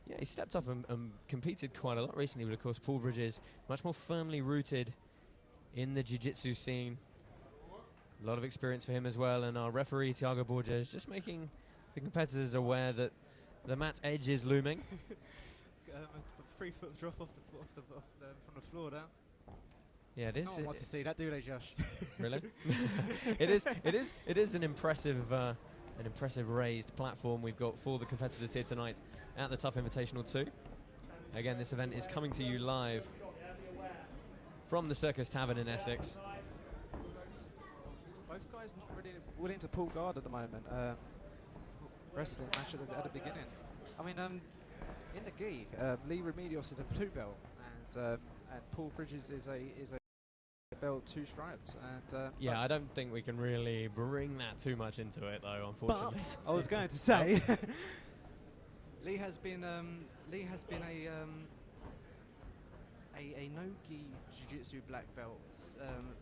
Speaker 2: Yeah, he stepped up and competed quite a lot recently, but of course Paul Bridges much more firmly rooted in the jiu-jitsu scene. A lot of experience for him as well, and our referee Thiago Borges just making the competitors aware that the mat edge is looming.
Speaker 3: A 3-foot drop from the floor down.
Speaker 2: Yeah, it is.
Speaker 3: No one wants to see that, do they, Josh?
Speaker 2: Really? It is an impressive raised platform we've got for the competitors here tonight at the Tuff Invitational 2. Again, this event is coming to you live from the Circus Tavern in Essex.
Speaker 3: Both guys not really willing to pull guard at the moment. Wrestling match at the beginning. I mean, in the gi, Leigh Remedios is a blue belt, and Paul Bridges is a belt 2 stripes. And
Speaker 2: yeah, I don't think we can really bring that too much into it, though. Unfortunately,
Speaker 3: but I was going to say. Leigh has been a no-gi jiu-jitsu black belt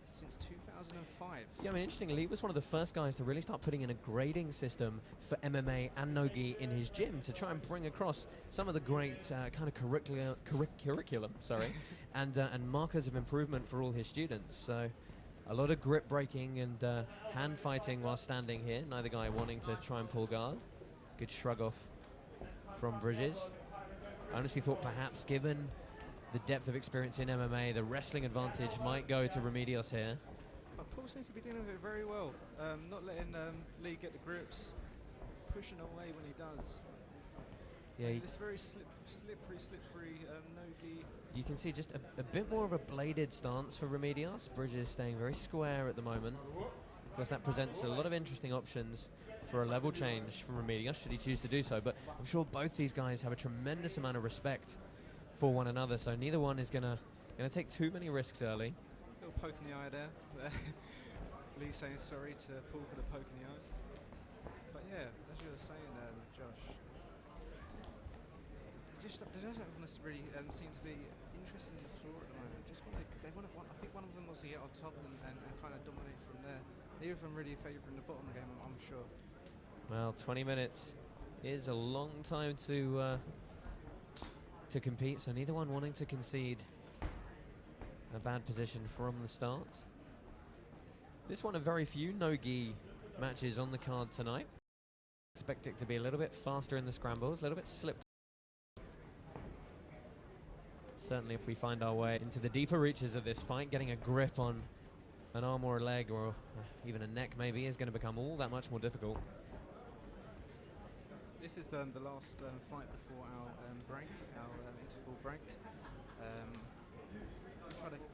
Speaker 3: since 2005.
Speaker 2: Yeah, I mean, interestingly, Leigh was one of the first guys to really start putting in a grading system for MMA and no-gi in his gym to try and bring across some of the great kind of curriculum, and markers of improvement for all his students. So a lot of grip breaking and hand fighting while standing here. Neither guy wanting to try and pull guard. Good shrug off from Bridges. I honestly thought perhaps given the depth of experience in MMA, the wrestling advantage might go to Remedios here.
Speaker 3: But Paul seems to be dealing with it very well. Not letting Leigh get the grips, pushing away when he does.
Speaker 2: Yeah,
Speaker 3: This very slippery no-gi.
Speaker 2: you can see just a bit more of a bladed stance for Remedios. Bridges staying very square at the moment. Of course, that presents a lot of interesting options for a level change from Remedios, should he choose to do so. But I'm sure both these guys have a tremendous amount of respect for one another, so neither one is gonna take too many risks early.
Speaker 3: Little poke in the eye there. Leigh saying sorry to Paul for the poke in the eye. But yeah, as you were saying, Josh, they don't really seem to be interested in the floor at the moment. I think one of them wants to get on top and kind of dominate from there. Neither of them really favouring the bottom game, I'm sure.
Speaker 2: Well, 20 minutes is a long time to compete, so neither one wanting to concede a bad position from the start. This one of very few no-gi matches on the card tonight. Expect it to be a little bit faster in the scrambles, a little bit slipped. Certainly if we find our way into the deeper reaches of this fight, getting a grip on an arm or a leg or even a neck maybe is going to become all that much more difficult.
Speaker 3: This is the last fight before our break, our interval break.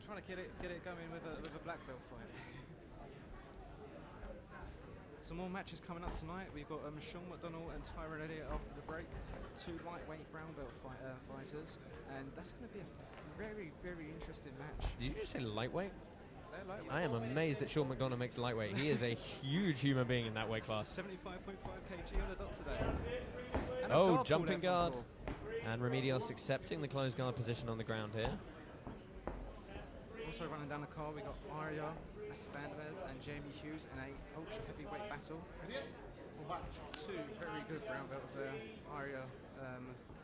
Speaker 3: Trying to get it going with a black belt fight. Some more matches coming up tonight. We've got Sean McDonagh and Tyrone Elliot after the break. 2 lightweight brown belt fighters, and that's going to be a very, very interesting match.
Speaker 2: Did you just say lightweight?
Speaker 3: They're lightweights.
Speaker 2: I am amazed that Sean McDonagh makes lightweight. He is a huge human being in that weight class.
Speaker 3: 75.5 kg on the dot today. And
Speaker 2: Oh, jumping guard. And Remedios accepting the closed guard position on the ground here.
Speaker 3: Also running down the card, we got Arya, Esfandmaz and Jamie Hughes in a ultra heavyweight battle. 2 very good brown belts there. Arya,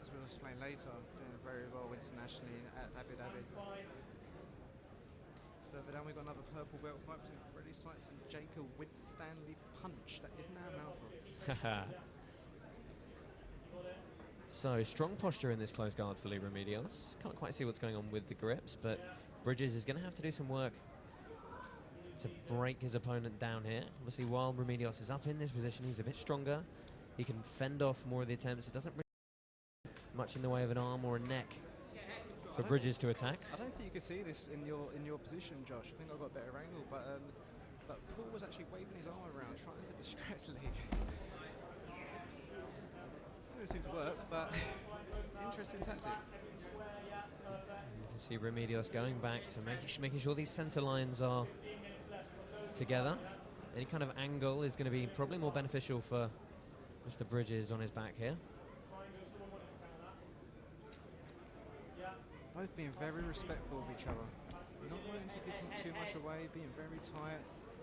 Speaker 3: as we'll explain later, doing very well internationally at Abu Dhabi. Further down, we've got another purple belt fight between Freddie, Sykes and Jacob with Stanley Punch. That isn't our mouthful.
Speaker 2: So, strong posture in this close guard for Leigh Remedios. Can't quite see what's going on with the grips, but Bridges is going to have to do some work to break his opponent down here. Obviously, while Remedios is up in this position, he's a bit stronger. He can fend off more of the attempts. It doesn't really much in the way of an arm or a neck for Bridges to attack.
Speaker 3: I don't think you can see this in your position, Josh. I think I've got a better angle, but Paul was actually waving his arm around, trying to distract Leigh. Didn't seem to work, but interesting tactic.
Speaker 2: You can see Remedios going back to making sure these centre lines are together. Any kind of angle is going to be probably more beneficial for Mr. Bridges on his back here.
Speaker 3: Both being very respectful of each other. Not wanting to give too much away, being very tight,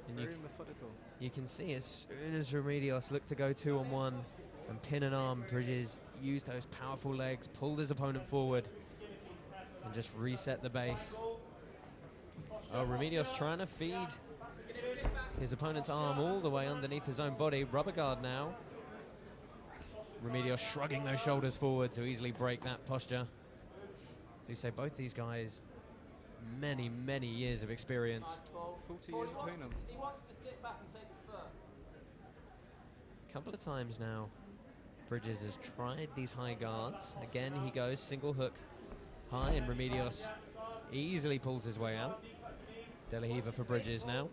Speaker 3: and very methodical.
Speaker 2: You can see as soon as Remedios looked to go 2-on-1 and pin an arm, Bridges used those powerful legs, pulled his opponent forward, and just reset the base. Oh, Remedios trying to feed his opponent's arm all the way underneath his own body. Rubber guard now. Remedios shrugging those shoulders forward to easily break that posture. So you say both these guys, many, many years of experience.
Speaker 3: 40 years between them.
Speaker 4: He wants to sit back and take the spur.
Speaker 2: A couple of times now, Bridges has tried these high guards. Again, he goes single hook high, and Remedios easily pulls his way out. Delahiva for Bridges now.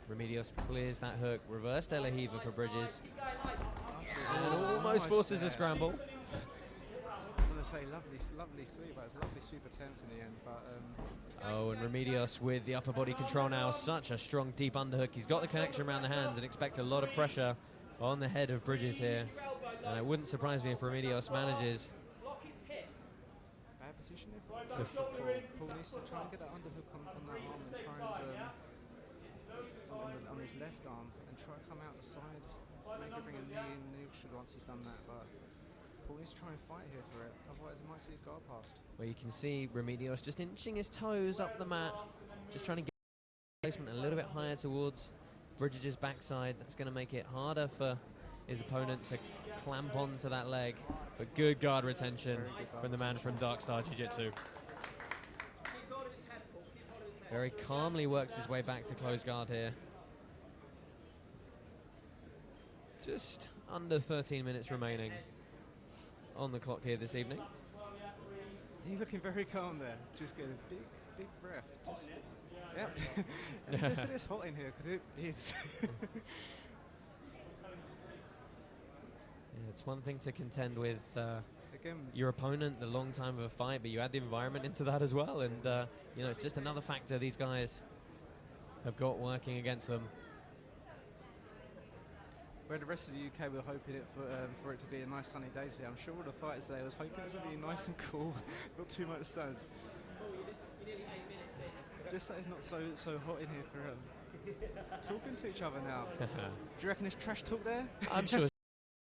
Speaker 2: Remedios clears that hook. Reverse Delahiva for Bridges. And almost forces a scramble.
Speaker 3: I was going to say lovely sweep, but it's a lovely sweep attempt in the end. But
Speaker 2: oh, and Remedios with the upper body control now. Such a strong deep underhook. He's got the connection around the hands and expect a lot of pressure on the head of Bridges here. And it wouldn't surprise me if Remedios manages
Speaker 3: bad position if
Speaker 2: to
Speaker 3: Paul needs to try and get that underhook on that arm and try and on his left arm and try to come out the side. Maybe bring a knee in neutral once he's done that, but Paul needs to try and fight here for it, otherwise he might see his guard past.
Speaker 2: Well, you can see Remedios just inching his toes up the mat, just trying to get placement a little bit higher towards Bridges' backside. That's going to make it harder for his opponent to clamp onto that leg. But good guard retention from the man from Dark Star Jiu-Jitsu.
Speaker 4: Keep hold of his head, Paul. Keep hold of his head.
Speaker 2: very calmly works his way back to close guard here. Just under 13 minutes remaining on the clock here this evening.
Speaker 3: He's looking very calm there. Just get a big breath. Just, yep. And just it's hot in here because it is.
Speaker 2: Yeah, it's one thing to contend with
Speaker 3: Again,
Speaker 2: your opponent, the long time of a fight, but you add the environment into that as well, and you know, it's just another factor these guys have got working against them.
Speaker 3: where the rest of the UK were hoping for it to be a nice sunny day today, I'm sure all the fighters today was hoping it was going to be nice and cool, not too much sun. Just so it's not so hot in here for talking to each other now. Do you reckon there's trash talk there? I'm sure.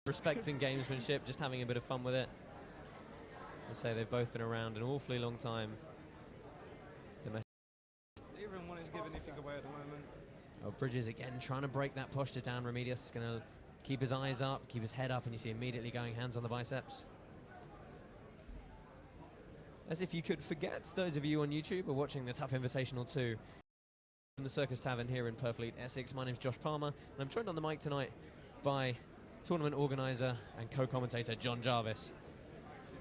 Speaker 2: Respecting gamesmanship, just having a bit of fun with it. I say they've both been around an awfully long time.
Speaker 3: Neither one is giving anything away at the moment.
Speaker 2: Oh, Bridges again trying to break that posture down. Remedios is going to keep his eyes up, keep his head up, and you see immediately going hands on the biceps. As if you could forget, those of you on YouTube are watching the Tuff Invitational 2 from the Circus Tavern here in Purfleet, Essex. My name's Josh Palmer, and I'm joined on the mic tonight by tournament organiser and co-commentator John Jarvis.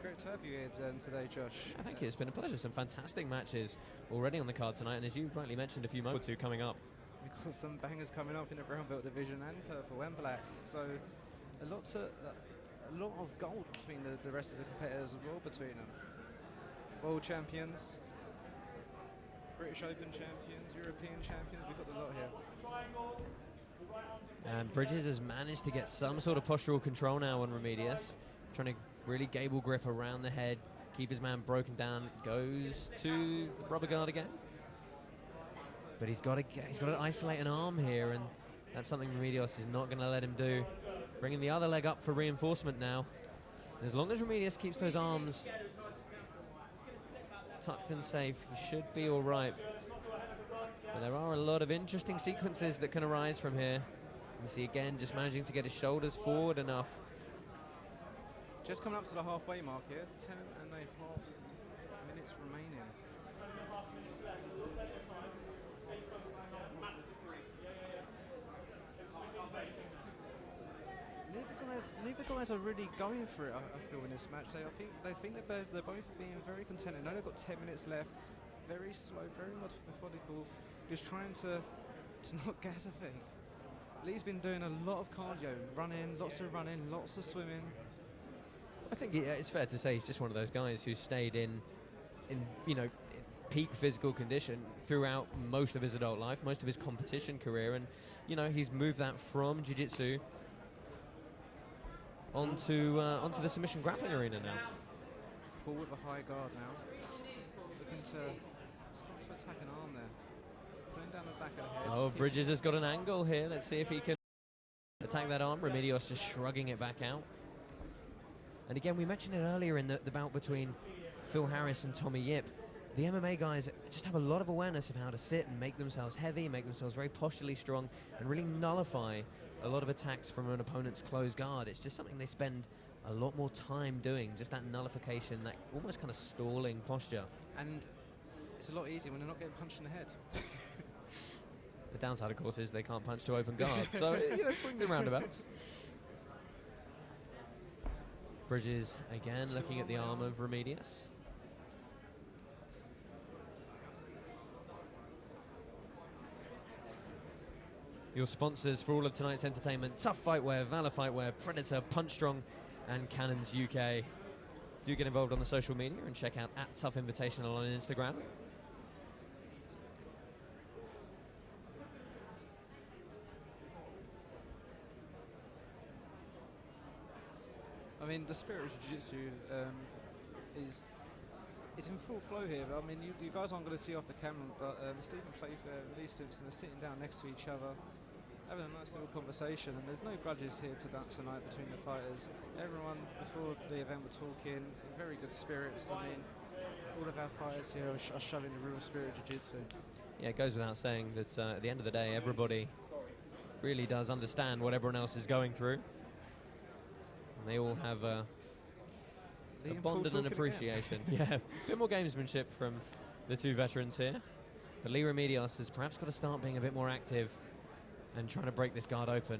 Speaker 3: Great to have you here today, Josh.
Speaker 2: Thank you, it's been a pleasure. Some fantastic matches already on the card tonight, and as you rightly mentioned a few moments or two coming up.
Speaker 3: We've got some bangers coming up in the brown belt division and purple and black, so a lot of gold between the rest of the competitors as well between them. World champions, British Open champions, European champions, we've got a lot here.
Speaker 2: And Bridges has managed to get some sort of postural control now on Remedios, trying to really gable grip around the head, keep his man broken down, goes to rubber guard again. But he's got to isolate an arm here, and that's something Remedios is not going to let him do. Bringing the other leg up for reinforcement now. And as long as Remedios keeps those arms tucked and safe, he should be all right. But there are a lot of interesting sequences that can arise from here. You see again just managing to get his shoulders forward enough.
Speaker 3: Just coming up to the halfway mark here, 10.5 minutes remaining. Neither guys are really going for it, I feel, in this match. They think they're both being very content. I know they've got 10 minutes left. Very slow, very methodical, just trying to not gas a thing. Leigh's been doing a lot of cardio, lots of running, lots of swimming.
Speaker 2: I think it's fair to say he's just one of those guys who stayed in peak physical condition throughout most of his adult life, most of his competition career, and he's moved that from jiu-jitsu onto the submission grappling arena now.
Speaker 3: Paul with a high guard now, looking to start to attack an arm there, pulling down the back of the head.
Speaker 2: Oh, Bridges has got an angle here. Let's see if he can attack that arm. Remedios just shrugging it back out. And again, we mentioned it earlier in the bout between Phil Harris and Tommy Yip. The MMA guys just have a lot of awareness of how to sit and make themselves heavy, make themselves very posturally strong, and really nullify a lot of attacks from an opponent's closed guard. It's just something they spend a lot more time doing, just that nullification, that almost kind of stalling posture.
Speaker 3: And it's a lot easier when they're not getting punched in the head.
Speaker 2: The downside, of course, is they can't punch to open guard, so swings and roundabouts. Bridges again looking at the arm of Remedios. Your sponsors for all of tonight's entertainment: Tuff Fightwear, Valor Fightwear, Predator, Punch Strong, and Cannons UK. Do get involved on the social media and check out @Tuff Invitational on Instagram.
Speaker 3: I mean, the spirit of jiu-jitsu is in full flow here. I mean, you guys aren't going to see off the camera, but Stephen Playfair and Leigh Simpson are sitting down next to each other, having a nice little conversation, and there's no grudges here tonight between the fighters. Everyone before the event were talking in very good spirits. I mean, all of our fighters here are showing the real spirit of jiu-jitsu.
Speaker 2: Yeah, it goes without saying that at the end of the day, everybody really does understand what everyone else is going through. And they all have a bond and an appreciation. Yeah, a bit more gamesmanship from the two veterans here. But Leigh Remedios has perhaps got to start being a bit more active and trying to break this guard open.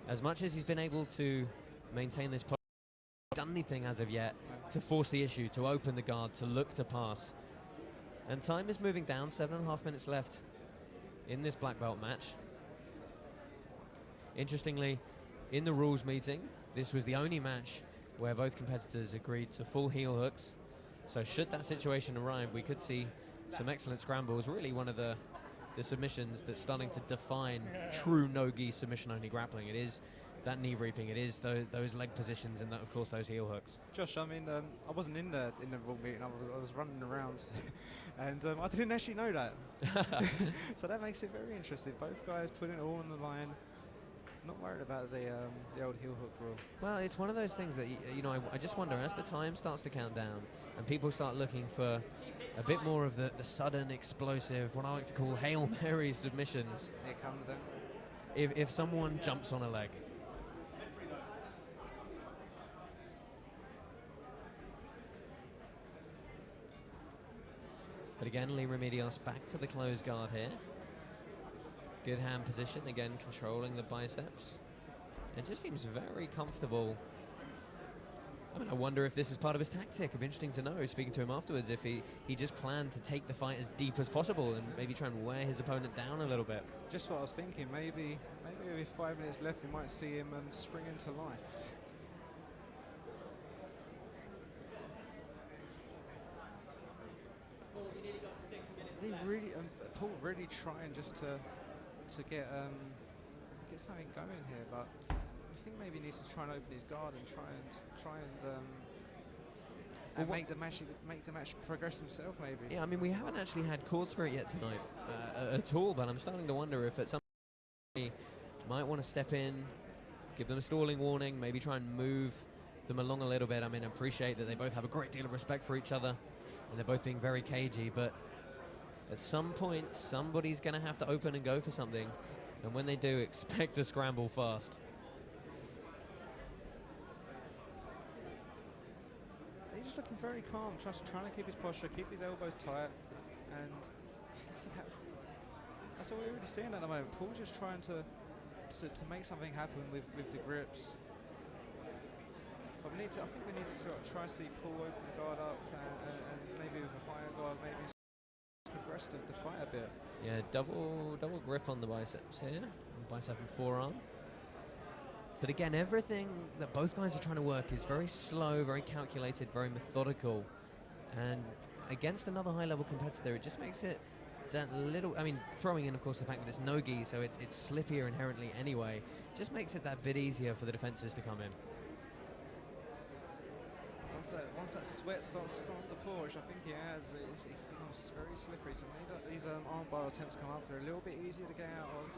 Speaker 2: As much as he's been able to maintain this post, he hasn't done anything as of yet to force the issue, to open the guard, to look to pass. And time is moving down, 7.5 minutes left in this black belt match. Interestingly, in the rules meeting, this was the only match where both competitors agreed to full heel hooks. So should that situation arrive, we could see some excellent scrambles. Really one of the submissions that's starting to define true no-gi submission-only grappling. It is that knee reaping, it is those leg positions, and that, of course, those heel hooks.
Speaker 3: Josh, I mean, I wasn't in the rule meeting. I was running around, and I didn't actually know that. So that makes it very interesting. Both guys putting it all on the line. Not worried about the old heel hook rule.
Speaker 2: Well, it's one of those things that I just wonder, as the time starts to count down and people start looking for a bit more of the sudden, explosive, what I like to call Hail Mary submissions.
Speaker 3: Here comes them.
Speaker 2: If someone jumps on a leg. But again, Leigh Remedios back to the closed guard here. Good hand position, again controlling the biceps. It just seems very comfortable. I mean, I wonder if this is part of his tactic. It'd be interesting to know, speaking to him afterwards, if he just planned to take the fight as deep as possible and maybe try and wear his opponent down a little bit.
Speaker 3: Just what I was thinking. Maybe with 5 minutes left, we might see him spring into life. He really, Paul really trying just to get something going here, but I think maybe he needs to try and open his guard and try and make the match progress himself, maybe.
Speaker 2: Yeah, I mean, we haven't actually had calls for it yet tonight at all, but I'm starting to wonder if at some point he might want to step in, give them a stalling warning, maybe try and move them along a little bit. I mean, I appreciate that they both have a great deal of respect for each other and they're both being very cagey, but at some point somebody's going to have to open and go for something, and when they do, expect to scramble fast.
Speaker 3: He's just looking very calm, trying to keep his posture, keep his elbows tight, and that's all we're really seeing at the moment. Paul's just trying to make something happen with the grips. But I think we need to sort of try to see Paul open the guard up and maybe with a higher guard, maybe progress the fight a bit.
Speaker 2: Yeah, double grip on the biceps here, bicep and forearm. But again, everything that both guys are trying to work is very slow, very calculated, very methodical. And against another high-level competitor, it just makes it that little, I mean, throwing in, of course, the fact that it's no-gi, so it's slippier inherently anyway, just makes it that bit easier for the defenses to come in.
Speaker 3: Once that sweat starts to pour, which I think he has, it becomes very slippery. So these armbar attempts come up, they're a little bit easier to get out of.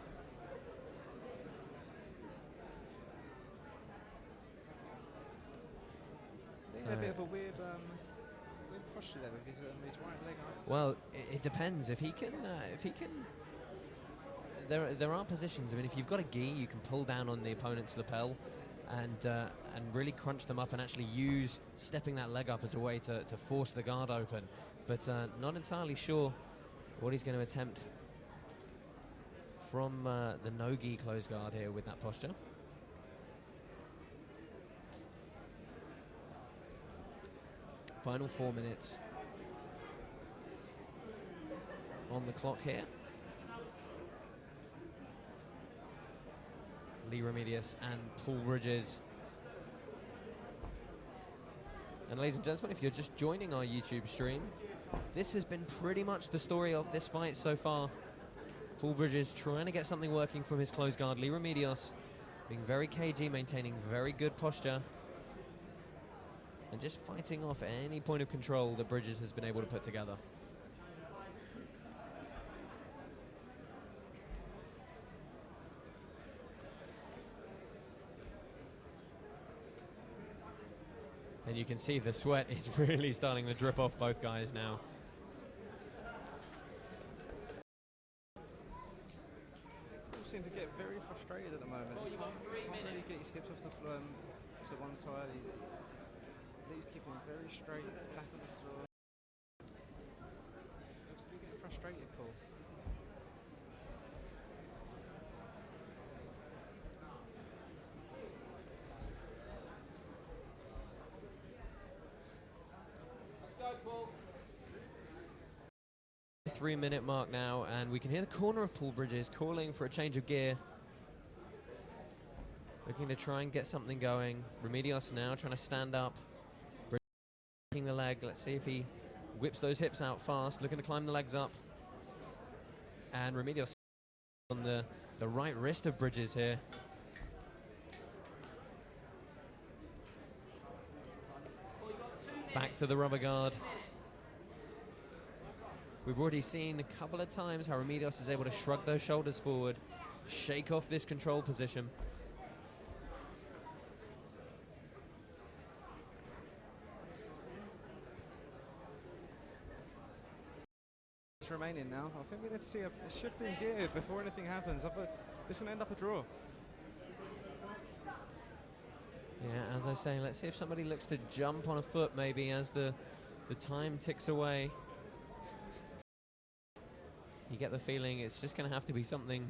Speaker 3: A bit of a weird posture there with his right leg up.
Speaker 2: Well, it depends. If he can, there are positions. I mean, if you've got a gi, you can pull down on the opponent's lapel and really crunch them up and actually use stepping that leg up as a way to force the guard open. But not entirely sure what he's going to attempt from the no-gi closed guard here with that posture. Final 4 minutes on the clock here. Leigh Remedios and Paul Bridges. And ladies and gentlemen, if you're just joining our YouTube stream, this has been pretty much the story of this fight so far. Paul Bridges trying to get something working from his closed guard. Leigh Remedios being very cagey, maintaining very good posture, and just fighting off any point of control that Bridges has been able to put together. And you can see the sweat is really starting to drip off both guys now.
Speaker 3: People seem to get very frustrated at the moment. He can't really get his hips off the floor to one side. He's keeping very straight back on the floor. Looks to be getting frustrated, Paul.
Speaker 2: 3-minute mark now, and we can hear the corner of Paul Bridges calling for a change of gear. Looking to try and get something going. Remedios now trying to stand up. Bridges taking the leg. Let's see if he whips those hips out fast. Looking to climb the legs up. And Remedios on the right wrist of Bridges here. Back to the rubber guard. We've already seen a couple of times how Remedios is able to shrug those shoulders forward, shake off this control position.
Speaker 3: Remaining now. I think we need to see a shift in gear before anything happens. This is going to end up a draw.
Speaker 2: Yeah, as I say, let's see if somebody looks to jump on a foot maybe as the time ticks away. You get the feeling it's just going to have to be something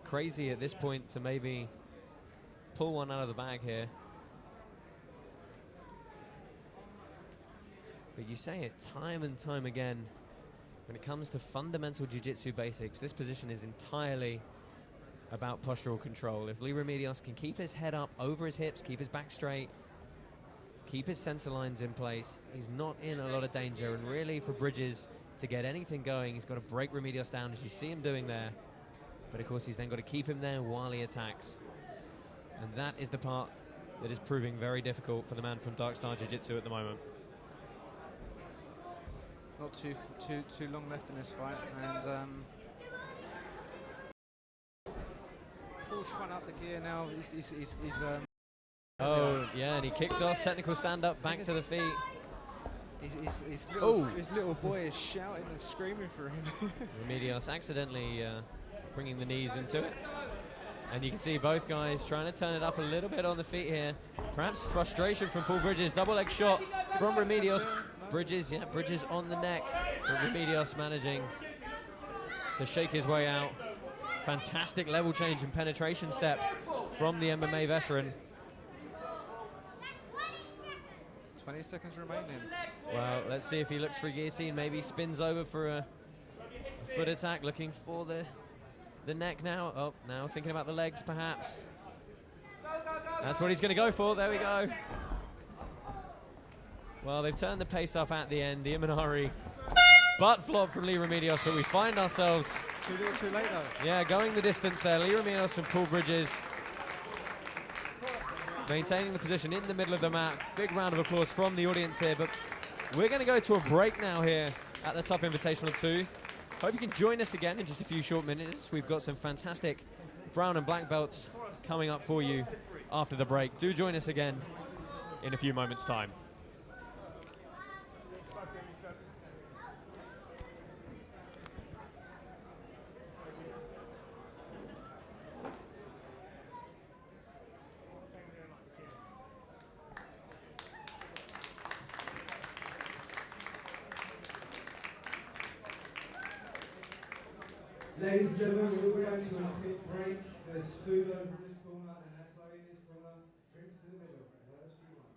Speaker 2: crazy at this point to maybe pull one out of the bag here. But you say it time and time again, when it comes to fundamental jiu-jitsu basics, this position is entirely about postural control. If Leigh Remedios can keep his head up over his hips, keep his back straight, keep his center lines in place, he's not in a lot of danger. And really for Bridges to get anything going, he's got to break Remedios down, as you see him doing there. But of course he's then got to keep him there while he attacks. And that is the part that is proving very difficult for the man from Dark Star Jiu-Jitsu at the moment.
Speaker 3: Not too long left in this fight, and Paul's run up the gear now.
Speaker 2: Oh yeah, and he kicks off, technical stand-up, back to the feet.
Speaker 3: His little boy is shouting and screaming for him.
Speaker 2: Remedios accidentally bringing the knees into it. And you can see both guys trying to turn it up a little bit on the feet here. Perhaps frustration from Paul Bridges. Double leg shot from Remedios. Bridges on the neck. But Remedios managing to shake his way out. Fantastic level change and penetration step from the MMA veteran.
Speaker 3: 20 seconds remaining.
Speaker 2: Well, let's see if he looks for a guillotine. Maybe spins over for a foot attack, looking for the neck now. Oh, now thinking about the legs, perhaps. That's what he's going to go for. There we go. Well, they've turned the pace up at the end. The Imanari butt flop from Leigh Remedios, but we find ourselves
Speaker 3: Too late though.
Speaker 2: Yeah, going the distance there. Leigh Remedios and Paul Bridges maintaining the position in the middle of the mat. Big round of applause from the audience here, but we're going to go to a break now here at the Tuff Invitational 2. Hope you can join us again in just a few short minutes. We've got some fantastic brown and black belts coming up for you after the break. Do join us again in a few moments' time.
Speaker 1: Ladies and gentlemen, we're going to a quick break. There's food over in this corner and acai in this corner. Drinks in the middle. Whatever you want.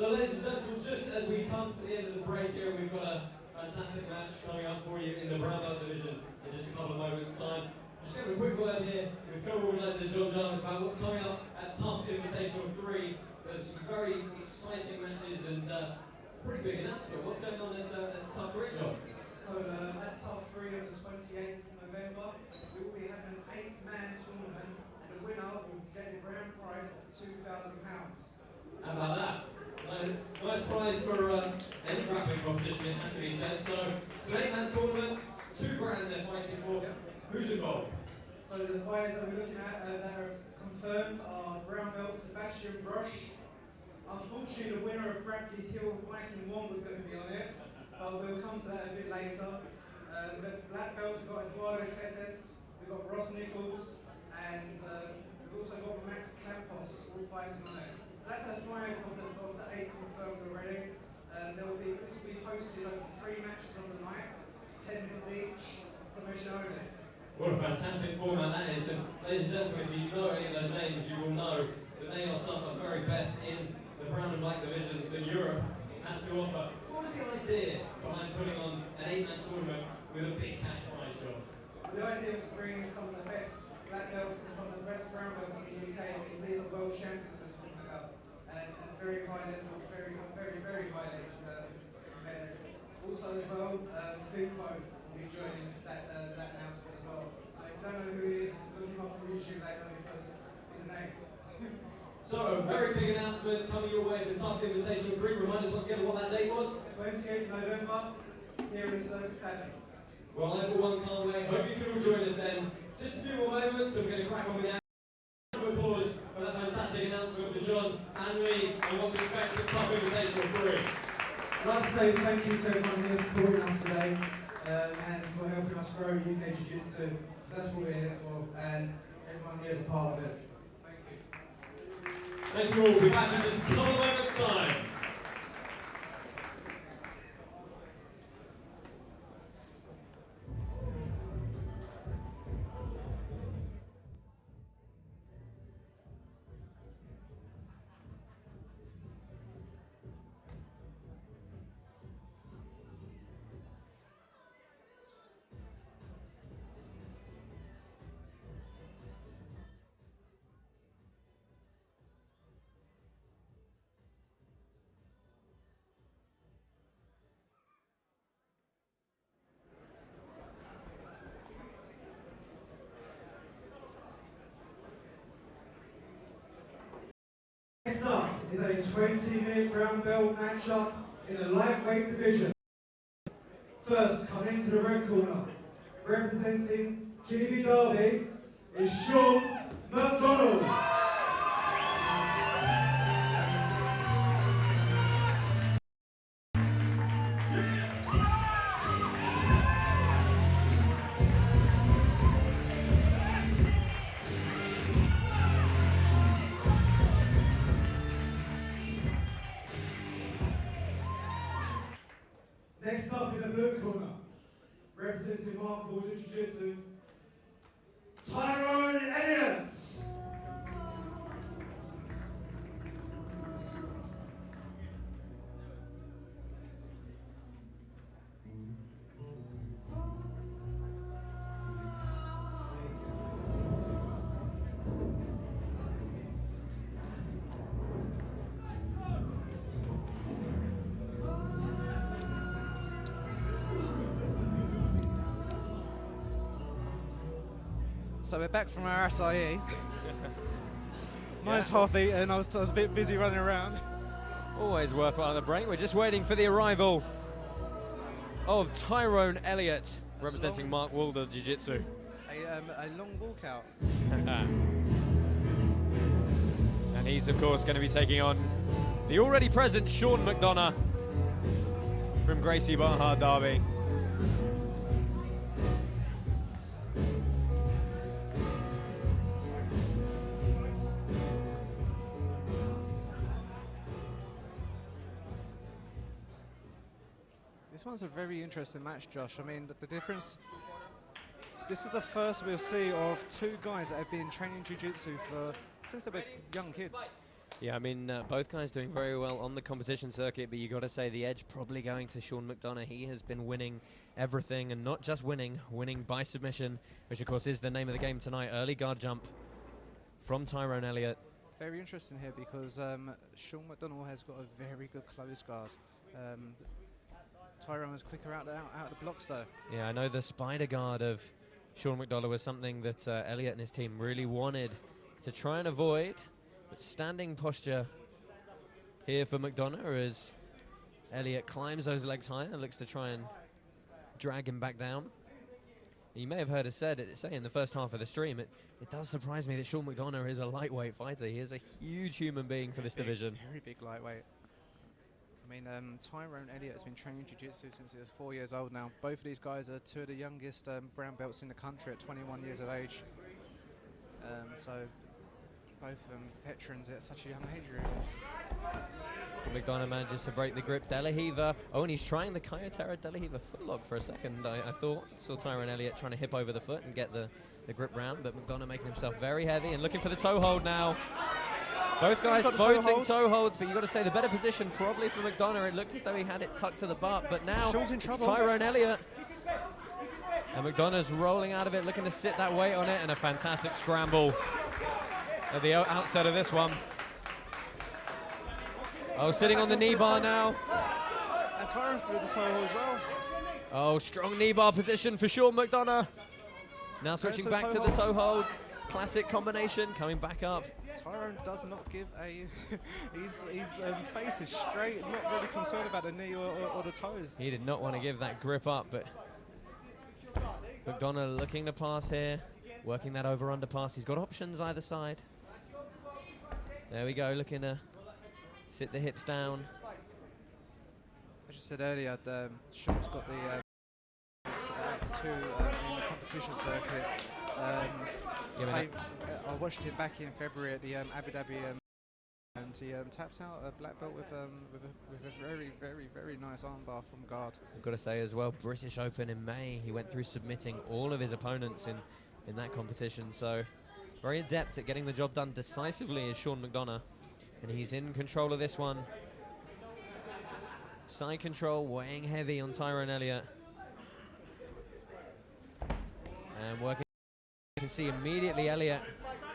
Speaker 4: So ladies and gentlemen, just as we come to the end of the break here, we've got a fantastic match coming up for you in the brown belt division in just a couple of moments' time. Just have a quick word here with co-organizer Janis about what's coming up at Tuff Invitational 3. There's some very exciting matches and pretty big announcement. What's going on at Tuff 3, John?
Speaker 1: So at Tuff 3 on the 28th of November, we will be having an 8-man tournament, and the winner will get the grand prize of £2,000.
Speaker 4: How about that? Nice prize for any grappling competition, it has to be said. So it's an 8-man tournament, £2,000 they're fighting for. Who's involved?
Speaker 1: So the fighters that we're looking at that are confirmed are brown belt Sebastian Brush. Unfortunately, the winner of Bradley Hill Viking 1 was going to be on it, but we'll come to that a bit later. We've got black belts, we've got Duarte, we've got Ross Nichols, and we've also got Max Campos all fighting on it. So that's a 5 of the 8 confirmed already. This will be hosted over 3 matches on the night, 10 minutes each, submission only.
Speaker 4: What a fantastic format that is. And ladies and gentlemen, if you know any of those names, you will know that they are some of the very best in the brown and black divisions that Europe has to offer. What was the idea behind putting on an 8-man tournament with a big cash prize, John?
Speaker 1: The idea was to bring some of the best black belts and some of the best brown belts in the UK. These are world champions we're talking about, and very high level, very high level competitors. Also as well, Fupo will be joining that announcement as well. So if you don't know who he is, look him up on YouTube later because he's a name.
Speaker 4: So a very big announcement coming your way for Tuff Invitational 3. Remind us once again what that date was.
Speaker 1: 28th November here in Circus Tavern.
Speaker 4: Well, everyone can't wait. Hope you can all join us then. Just a few more moments, so we're going to crack on with the round of applause for that fantastic announcement for John and Leigh and what to expect at Tuff Invitational 3.
Speaker 1: I'd like to say thank you to everyone here supporting us today and for helping us grow UK Jiu-Jitsu. That's what we're here for, and everyone here is a part of it. Thank you.
Speaker 4: Thank you all. We'll be back in just a couple of moments' time.
Speaker 1: Next up is a 20-minute brown belt matchup in the lightweight division. First, coming into the red corner, representing GB Derby, is Sean McDonagh. Next up in the blue corner, representing Mark Border Jiu-Jitsu, Tyrone Elliot.
Speaker 3: So we're back from our SIE. Mine's Harvey, and I was a bit busy running around.
Speaker 2: Always worthwhile on the break. We're just waiting for the arrival of Tyrone Elliot, representing Mark Wilder Jiu-Jitsu.
Speaker 3: A long walkout.
Speaker 2: And he's, of course, going to be taking on the already present Sean McDonagh from Gracie-Behring Derby.
Speaker 3: This one's a very interesting match, Josh. I mean, the difference, this is the first we'll see of 2 guys that have been training jiu-jitsu since they were young kids.
Speaker 2: Yeah, I mean, both guys doing very well on the competition circuit, but you got to say the edge probably going to Sean McDonagh. He has been winning everything, and not just winning by submission, which of course is the name of the game tonight. Early guard jump from Tyrone Elliot.
Speaker 3: Very interesting here because Sean McDonagh has got a very good close guard. Tyrone was quicker out of the blocks though.
Speaker 2: Yeah, I know the spider guard of Sean McDonagh was something that Elliot and his team really wanted to try and avoid. But standing posture here for McDonagh as Elliot climbs those legs higher and looks to try and drag him back down. You may have heard us say in the first half of the stream, it does surprise me that Sean McDonagh is a lightweight fighter. He is a huge human being for this division.
Speaker 3: Very big lightweight. I mean, Tyrone Elliot has been training jiu-jitsu since he was 4 years old now. Both of these guys are two of the youngest brown belts in the country at 21 years of age. So both veterans at such a young age, really.
Speaker 2: McDonagh manages to break the grip. Delahiva. Oh, and he's trying the Kayotera Delahiva footlock for a second. I thought. Saw Tyrone Elliot trying to hip over the foot and get the grip round, but McDonagh making himself very heavy and looking for the toe hold now. Both guys voting toe holds, but you've got to say the better position probably for McDonagh. It looked as though he had it tucked to the butt, but now
Speaker 3: Sean's in trouble.
Speaker 2: Tyrone Elliot. And McDonagh's rolling out of it, looking to sit that weight on it, and a fantastic scramble at the outset of this one. Oh, sitting on the knee bar now.
Speaker 3: And Tyrone threw the toe hold as well.
Speaker 2: Oh, strong knee bar position for Sean McDonagh. Now switching back to the toe hold. Classic combination, coming back up.
Speaker 3: Tyrone does not give a... his face is straight, not really concerned about the knee or the toes.
Speaker 2: He did not want to give that grip up, but McDonagh looking to pass here, working that over-under pass. He's got options either side. There we go, looking to sit the hips down.
Speaker 3: As you said earlier, Sean's got the two in the competition circuit. I watched him back in February at the Abu Dhabi, and he tapped out a black belt with a very, very, very nice armbar from guard.
Speaker 2: I've got to say as well, British Open in May, he went through submitting all of his opponents in that competition, so very adept at getting the job done decisively is Sean McDonagh, and he's in control of this one. Side control weighing heavy on Tyrone Elliot. And working, you can see immediately Elliot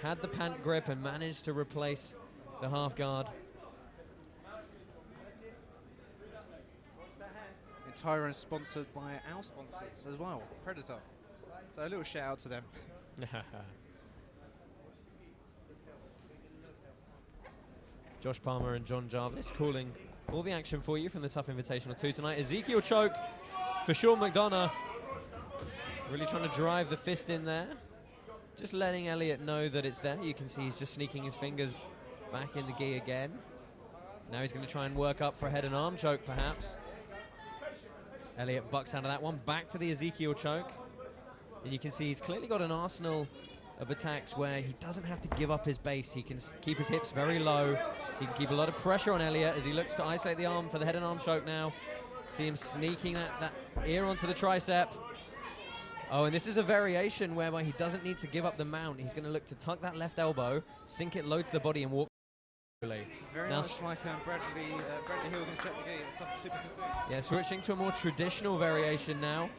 Speaker 2: had the pant grip and managed to replace the half guard.
Speaker 3: And Tyrone's sponsored by our sponsors as well, Predator. So a little shout out to them.
Speaker 2: Josh Palmer and John Jarvis calling all the action for you from the Tuff Invitational 2 tonight. Ezekiel choke for Sean McDonagh. Really trying to drive the fist in there. Just letting Elliot know that it's there. You can see he's just sneaking his fingers back in the gi again. Now he's going to try and work up for a head and arm choke, perhaps. Elliot bucks out of that one. Back to the Ezekiel choke. And you can see he's clearly got an arsenal of attacks where he doesn't have to give up his base. He can keep his hips very low. He can keep a lot of pressure on Elliot as he looks to isolate the arm for the head and arm choke now. See him sneaking that ear onto the tricep. Oh, and this is a variation whereby he doesn't need to give up the mount. He's going to look to tuck that left elbow, sink it low to the body, and walk.
Speaker 3: Very
Speaker 2: now
Speaker 3: much like Bradley Hill against Jet McGee at Super 15.
Speaker 2: Yeah, switching to a more traditional variation now.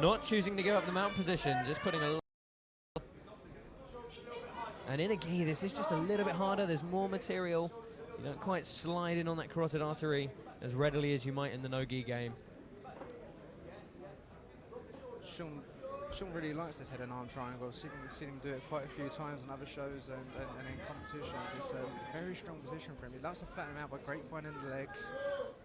Speaker 2: Not choosing to give up the mount position, just putting a... And in a gi, this is just a little bit harder. There's more material. You don't quite slide in on that carotid artery as readily as you might in the no-gi game.
Speaker 3: Sean really likes this head and arm triangle. I've seen him do it quite a few times on other shows and in competitions. It's a very strong position for him. He likes to flatten him out by grapevine in the legs.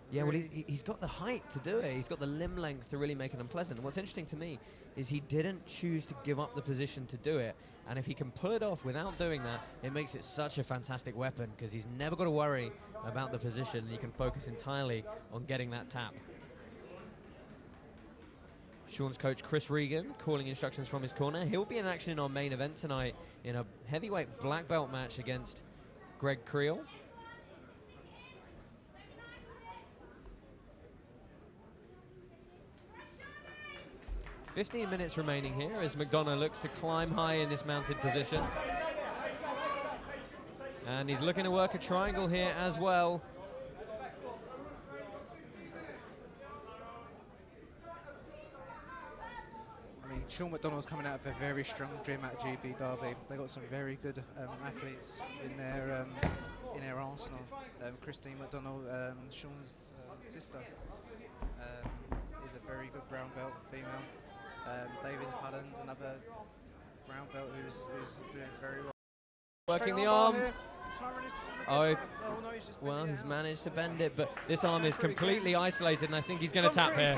Speaker 2: Yeah, well, he's got the height to do it. He's got the limb length to really make it unpleasant. And what's interesting to me is he didn't choose to give up the position to do it. And if he can pull it off without doing that, it makes it such a fantastic weapon because he's never got to worry about the position and he can focus entirely on getting that tap. Sean's coach Chris Regan calling instructions from his corner. He'll be in action in our main event tonight in a heavyweight black belt match against Greg Creel. "15 minutes remaining here as McDonagh looks to climb high in this mounted position. And he's looking to work a triangle here as well.
Speaker 3: I mean, Sean McDonald's coming out of a very strong gym at GB Derby. They've got some very good athletes in their arsenal. Christine McDonald, Sean's sister, is a very good brown belt female. David Holland, another brown belt who's doing very well.
Speaker 2: Working the arm. Well, he's managed to bend it, but this arm is completely isolated, and I think he's going to tap here.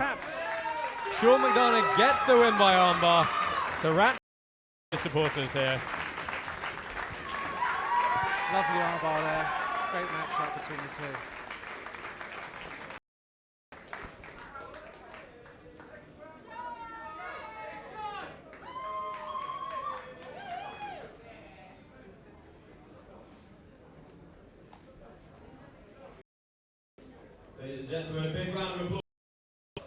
Speaker 2: Sean McDonagh gets the win by armbar. The Rat supporters here.
Speaker 3: Lovely armbar there. Great matchup between the two.
Speaker 4: Ladies and gentlemen, a big round of applause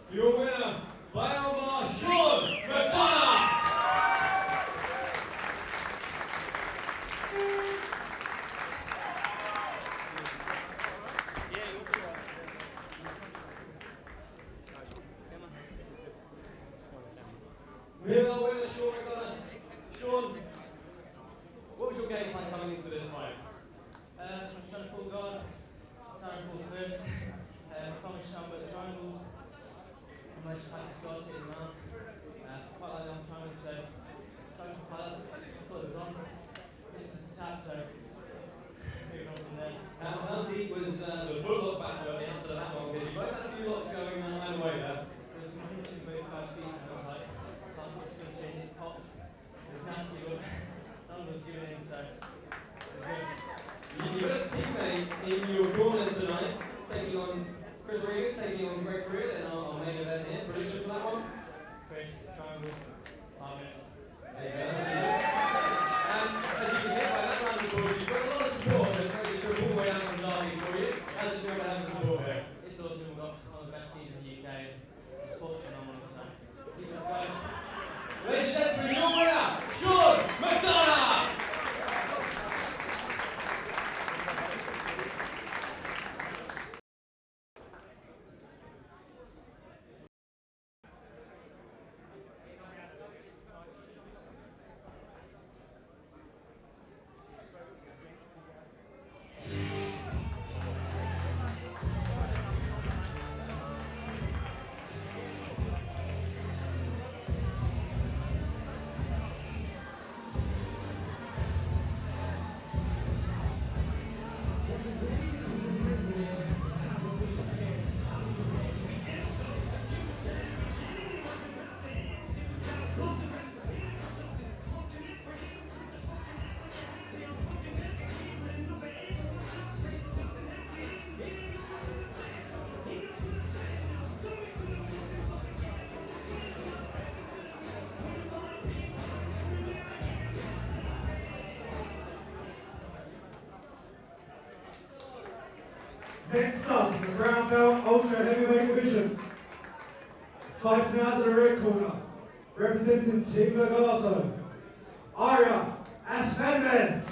Speaker 4: for your winner by armbar, Sean McDonagh. We have our winner, Sean McDonagh. Sean, what was your game plan coming into this fight?
Speaker 6: I was trying to pull guard, Tyrone pulled first. I promised to with the triangles. I managed to pass the guard, take them out. Quite like the arm triangle, so tried to pile. I thought it was on. It's a tap, so moving on from there.
Speaker 4: How deep was the footlock battle at the answer to that one? Because you both had a few locks going either way there.
Speaker 6: There was some finishing both guys' feet, and I was like, can't finish it, popped. It was nasty, but none of us giving in, so it was good.
Speaker 4: You've got a teammate in your corner tonight, taking on Chris Regan, taking on Greg Freer in our main event here. Prediction for that one?
Speaker 6: Chris, triangles, 5 minutes.
Speaker 4: There you go. And as you can hear by that round of applause, you've got a lot of support. There's a trip all the way down from Derby for you. How's it feel to have the support here?
Speaker 6: It's awesome, we've got one of the best teams in the UK, and the sport's phenomenal, so keep it up, guys.
Speaker 4: Ladies and gentlemen, your winner, Sean McDonagh!
Speaker 1: Next up, the brown belt ultra heavyweight division. Fighting out of the red corner, representing Team Legato, Arya Esfandmaz.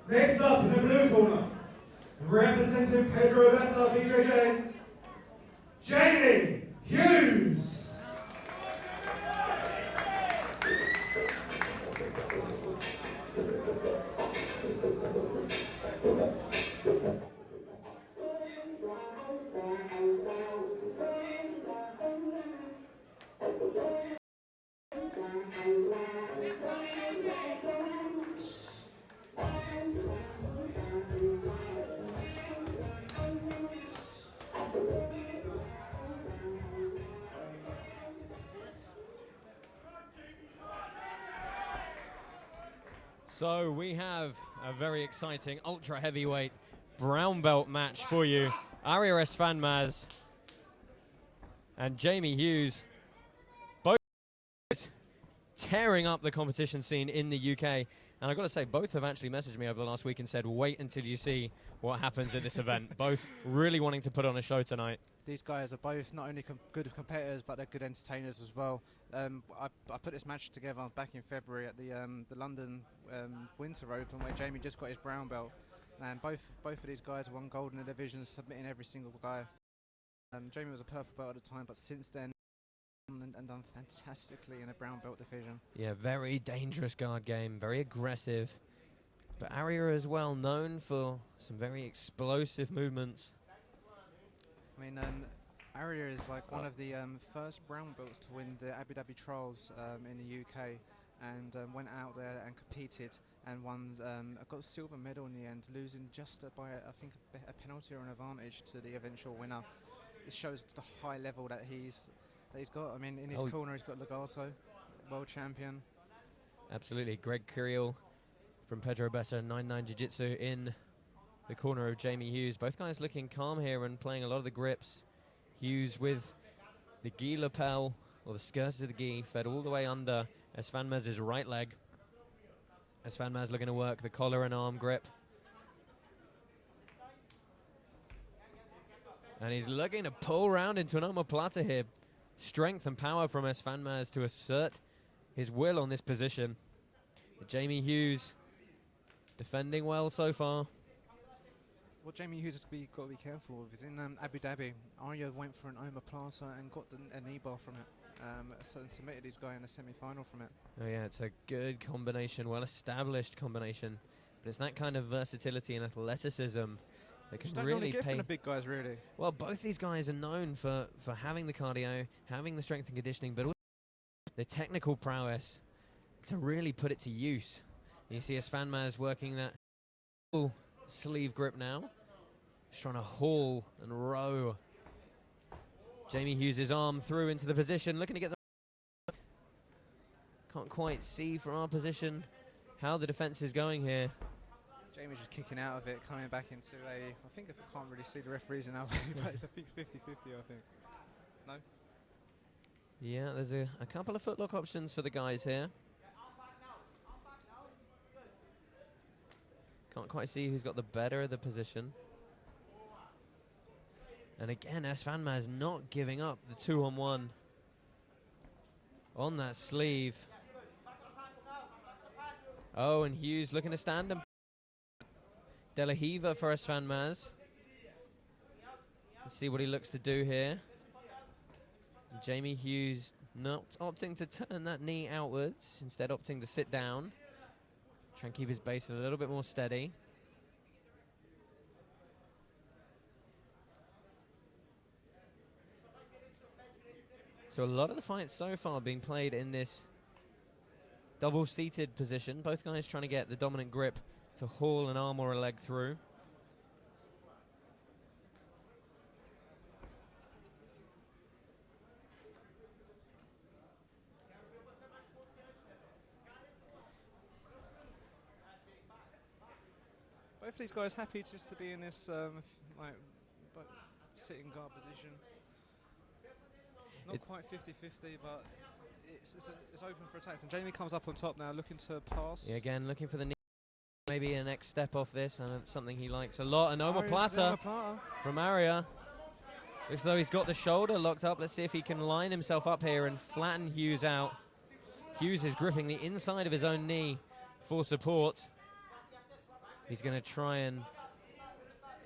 Speaker 1: Next up in the blue corner, representing Pedro Bessa BJJ, Jamie Hughes.
Speaker 2: So we have a very exciting ultra heavyweight brown belt match for you. Arya Esfandmaz and Jamie Hughes, both tearing up the competition scene in the UK. And I've got to say, both have actually messaged me over the last week and said, wait until you see what happens at this event. Both really wanting to put on a show tonight.
Speaker 3: These guys are both not only good competitors, but they're good entertainers as well. I put this match together back in February at the London Winter Open, where Jamie just got his brown belt. And both of these guys won gold in the divisions, submitting every single guy. Jamie was a purple belt at the time, but since then, and done fantastically in a brown belt division. Yeah, very dangerous guard game, very aggressive. But Arya is well known for some very explosive movements. I mean, Arya is like one of the first brown belts to win the Abu Dhabi trials in the UK, and went out there and competed and won. Got a silver medal in the end, losing just by I think a penalty or an advantage to the eventual winner. It shows the high level that he's got. I mean, in his corner he's got Legato, world champion. Absolutely, Greg Curiel from Pedro Bessa, 9-9 Jiu-Jitsu in the corner of Jamie Hughes. Both guys looking calm here and playing a lot of the grips. Hughes with the gi lapel, or the skirts of the gi, fed all the way under Esfandmaz's right leg. Esfandmaz looking to work the collar and arm grip. And he's looking to pull round into an omoplata here. Strength and power from Esfandmaz to assert his will on this position. But Jamie Hughes defending well so far. What Jamie Hughes has got to be careful of is in Abu Dhabi, Arya went for an omoplata and got a knee bar from it. So submitted his guy in the semi-final from it. Oh yeah, it's a good combination, well-established combination. But it's that kind of versatility and athleticism that can really pay. From the big guys, really. Well, both these guys are known for having the cardio, having the strength and conditioning, but also the technical prowess to really put it to use. You see Esfandmaz working that sleeve grip now. Just trying to haul and row Jamie Hughes' arm through into the position, looking to get the... Can't quite see from our position how the defense is going here. Jamie's just kicking out of it, coming back into a... I think I can't really see the referees in our but it's I think it's 50-50, I think. No? Yeah, there's a couple of footlock options for the guys here. Can't quite see who's got the better of the position. And again, Esfandmaz not giving up the 2-on-1 on that sleeve. Oh, and Hughes looking to stand him. De La Hiva for Esfandmaz. Let's see what he looks to do here. Jamie Hughes not opting to turn that knee outwards, instead opting to sit down. Try and keep his base a little bit more steady. So a lot of the fights so far being played in this double-seated position. Both guys trying to get the dominant grip to haul an arm or a leg through. Both these guys happy just to be in this sitting guard position. Not quite 50-50, but it's open for attacks. And Jamie comes up on top now, looking to pass. Yeah, again, looking for the knee. Maybe a next step off this, and it's something he likes a lot. An omoplata from Arya. Looks as though he's got the shoulder locked up. Let's see if he can line himself up here and flatten Hughes out. Hughes is gripping the inside of his own knee for support. He's going to try and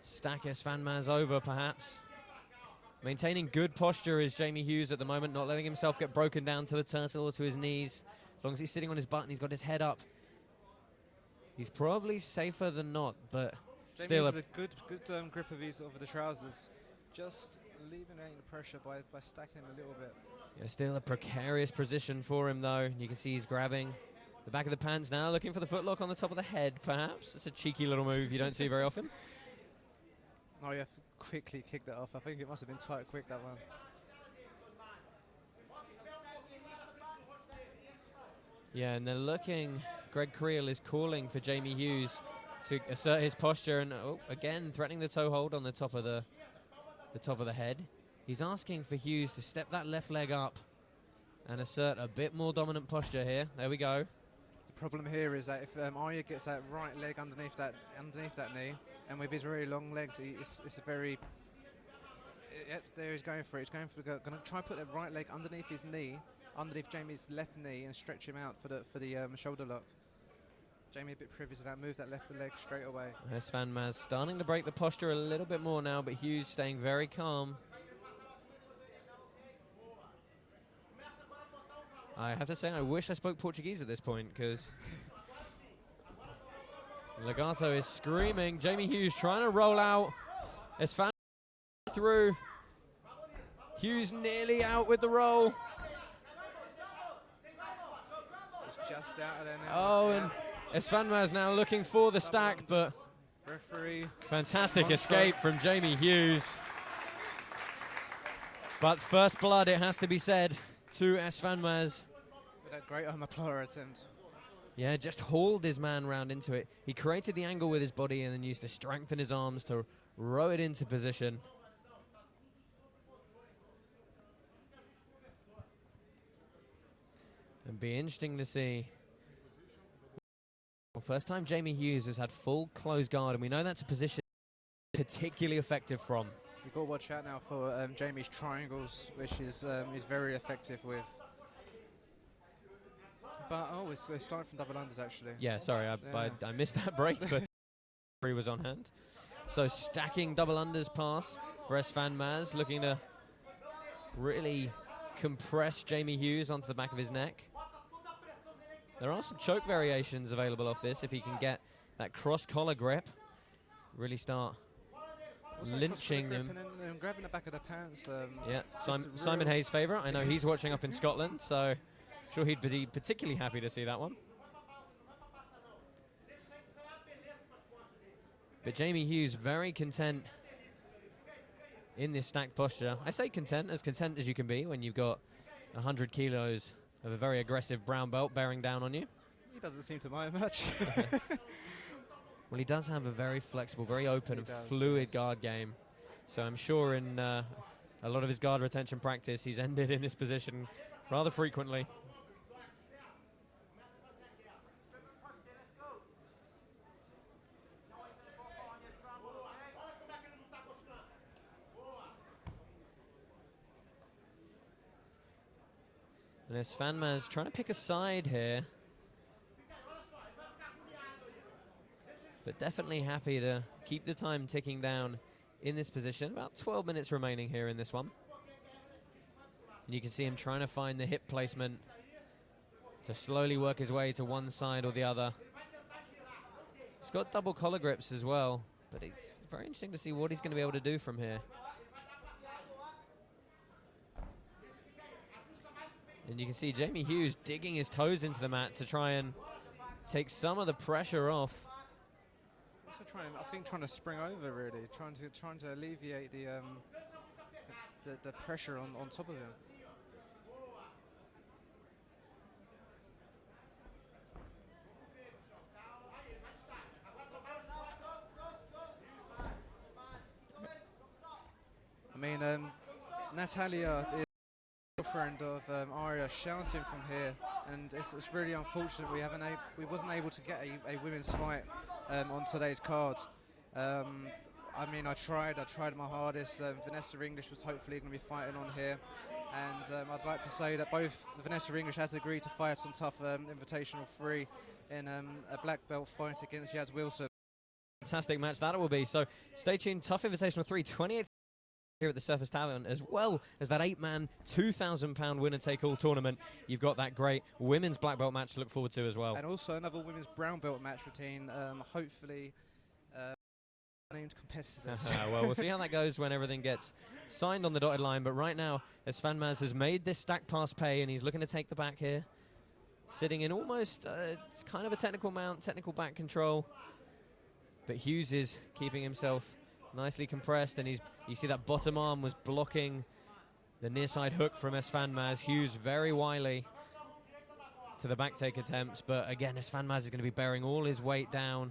Speaker 3: stack Esfandmaz over, perhaps. Maintaining good posture is Jamie Hughes at the moment, not letting himself get broken down to the turtle or to his knees. As long as he's sitting on his butt and he's got his head up, he's probably safer than not, but Jamie still a good grip of the trousers. Just alleviating the pressure by stacking him a little bit. Yeah, still a precarious position for him, though. You can see he's grabbing the back of the pants now, looking for the footlock on the top of the head, perhaps. It's a cheeky little move you don't see very often. Oh, yeah, quickly kicked it off. I think it must have been tight quick, that one. Yeah, and they're looking... Greg Creel is calling for Jamie Hughes to assert his posture, and again threatening the toe hold on the top of the top of the head. He's asking for Hughes to step that left leg up
Speaker 2: and assert a bit more dominant posture here. There we go.
Speaker 3: The problem here is that if Arya gets that right leg underneath that knee, and with his very long legs, it's a very there he's going for it. He's going to try and put that right leg underneath his knee, underneath Jamie's left knee, and stretch him out for the shoulder lock. Jamie a bit privy to that, move that left leg straight away.
Speaker 2: Esfandmaz starting to break the posture a little bit more now, but Hughes staying very calm. I have to say, I wish I spoke Portuguese at this point, because Legato is screaming. Jamie Hughes trying to roll out. Esfandmaz through. Hughes nearly out with the roll.
Speaker 3: He's just out of there now.
Speaker 2: Oh, and Esfandmaz now looking for the stack, but
Speaker 3: referee.
Speaker 2: Fantastic escape from Jamie Hughes. But first blood, it has to be said, to Esfandmaz.
Speaker 3: With that great omoplata attempt.
Speaker 2: Yeah, just hauled his man round into it. He created the angle with his body and then used the strength in his arms to row it into position. And be interesting to see. Well, first time Jamie Hughes has had full close guard, and we know that's a position particularly effective from.
Speaker 3: You've got to watch out now for Jamie's triangles, which is very effective with. But it's starting from double unders actually.
Speaker 2: Yeah, sorry, I missed that break, but he was on hand. So stacking double unders pass for Esfandmaz, looking to really compress Jamie Hughes onto the back of his neck. There are some choke variations available off this if he can get that cross collar grip, really start
Speaker 3: also
Speaker 2: lynching him.
Speaker 3: And then grabbing the back of the pants.
Speaker 2: Yeah, Simon Hayes' favourite. I know he's watching up in Scotland, so sure he'd be particularly happy to see that one. But Jamie Hughes very content in this stacked posture. I say content as you can be when you've got 100 kilos of a very aggressive brown belt bearing down on you.
Speaker 3: He doesn't seem to mind much.
Speaker 2: Well, he does have a very flexible, very open and fluid guard game. So I'm sure in a lot of his guard retention practice, he's ended in this position rather frequently. And Esfandmaz trying to pick a side here. But definitely happy to keep the time ticking down in this position. About 12 minutes remaining here in this one. And you can see him trying to find the hip placement to slowly work his way to one side or the other. He's got double collar grips as well, but it's very interesting to see what he's going to be able to do from here. And you can see Jamie Hughes digging his toes into the mat to try and take some of the pressure off.
Speaker 3: Also trying to spring over really, trying to alleviate the pressure on top of him. I mean, Natalia is girlfriend of Arya shouting from here, and it's really unfortunate we wasn't able to get a women's fight on today's card. I mean, I tried my hardest. Vanessa English was hopefully going to be fighting on here, and I'd like to say that both Vanessa English has agreed to fight on Tuff Invitational 3 in a black belt fight against Yaz Wilson.
Speaker 2: Fantastic match that will be. So stay tuned. Tuff Invitational 3, 28th here at the Circus Tavern, as well as that 8-man £2,000 winner-take-all tournament. You've got that great women's black belt match to look forward to as well.
Speaker 3: And also another women's brown belt match between hopefully named competitors.
Speaker 2: Well, we'll see how that goes when everything gets signed on the dotted line. But right now, Esfandmaz has made this stack pass pay, and he's looking to take the back here. Sitting in almost, it's kind of a technical mount, technical back control. But Hughes is keeping himself nicely compressed, and you see that bottom arm was blocking the near side hook from Esfandmaz. Hughes very wily to the back take attempts, but again, Esfandmaz is going to be bearing all his weight down.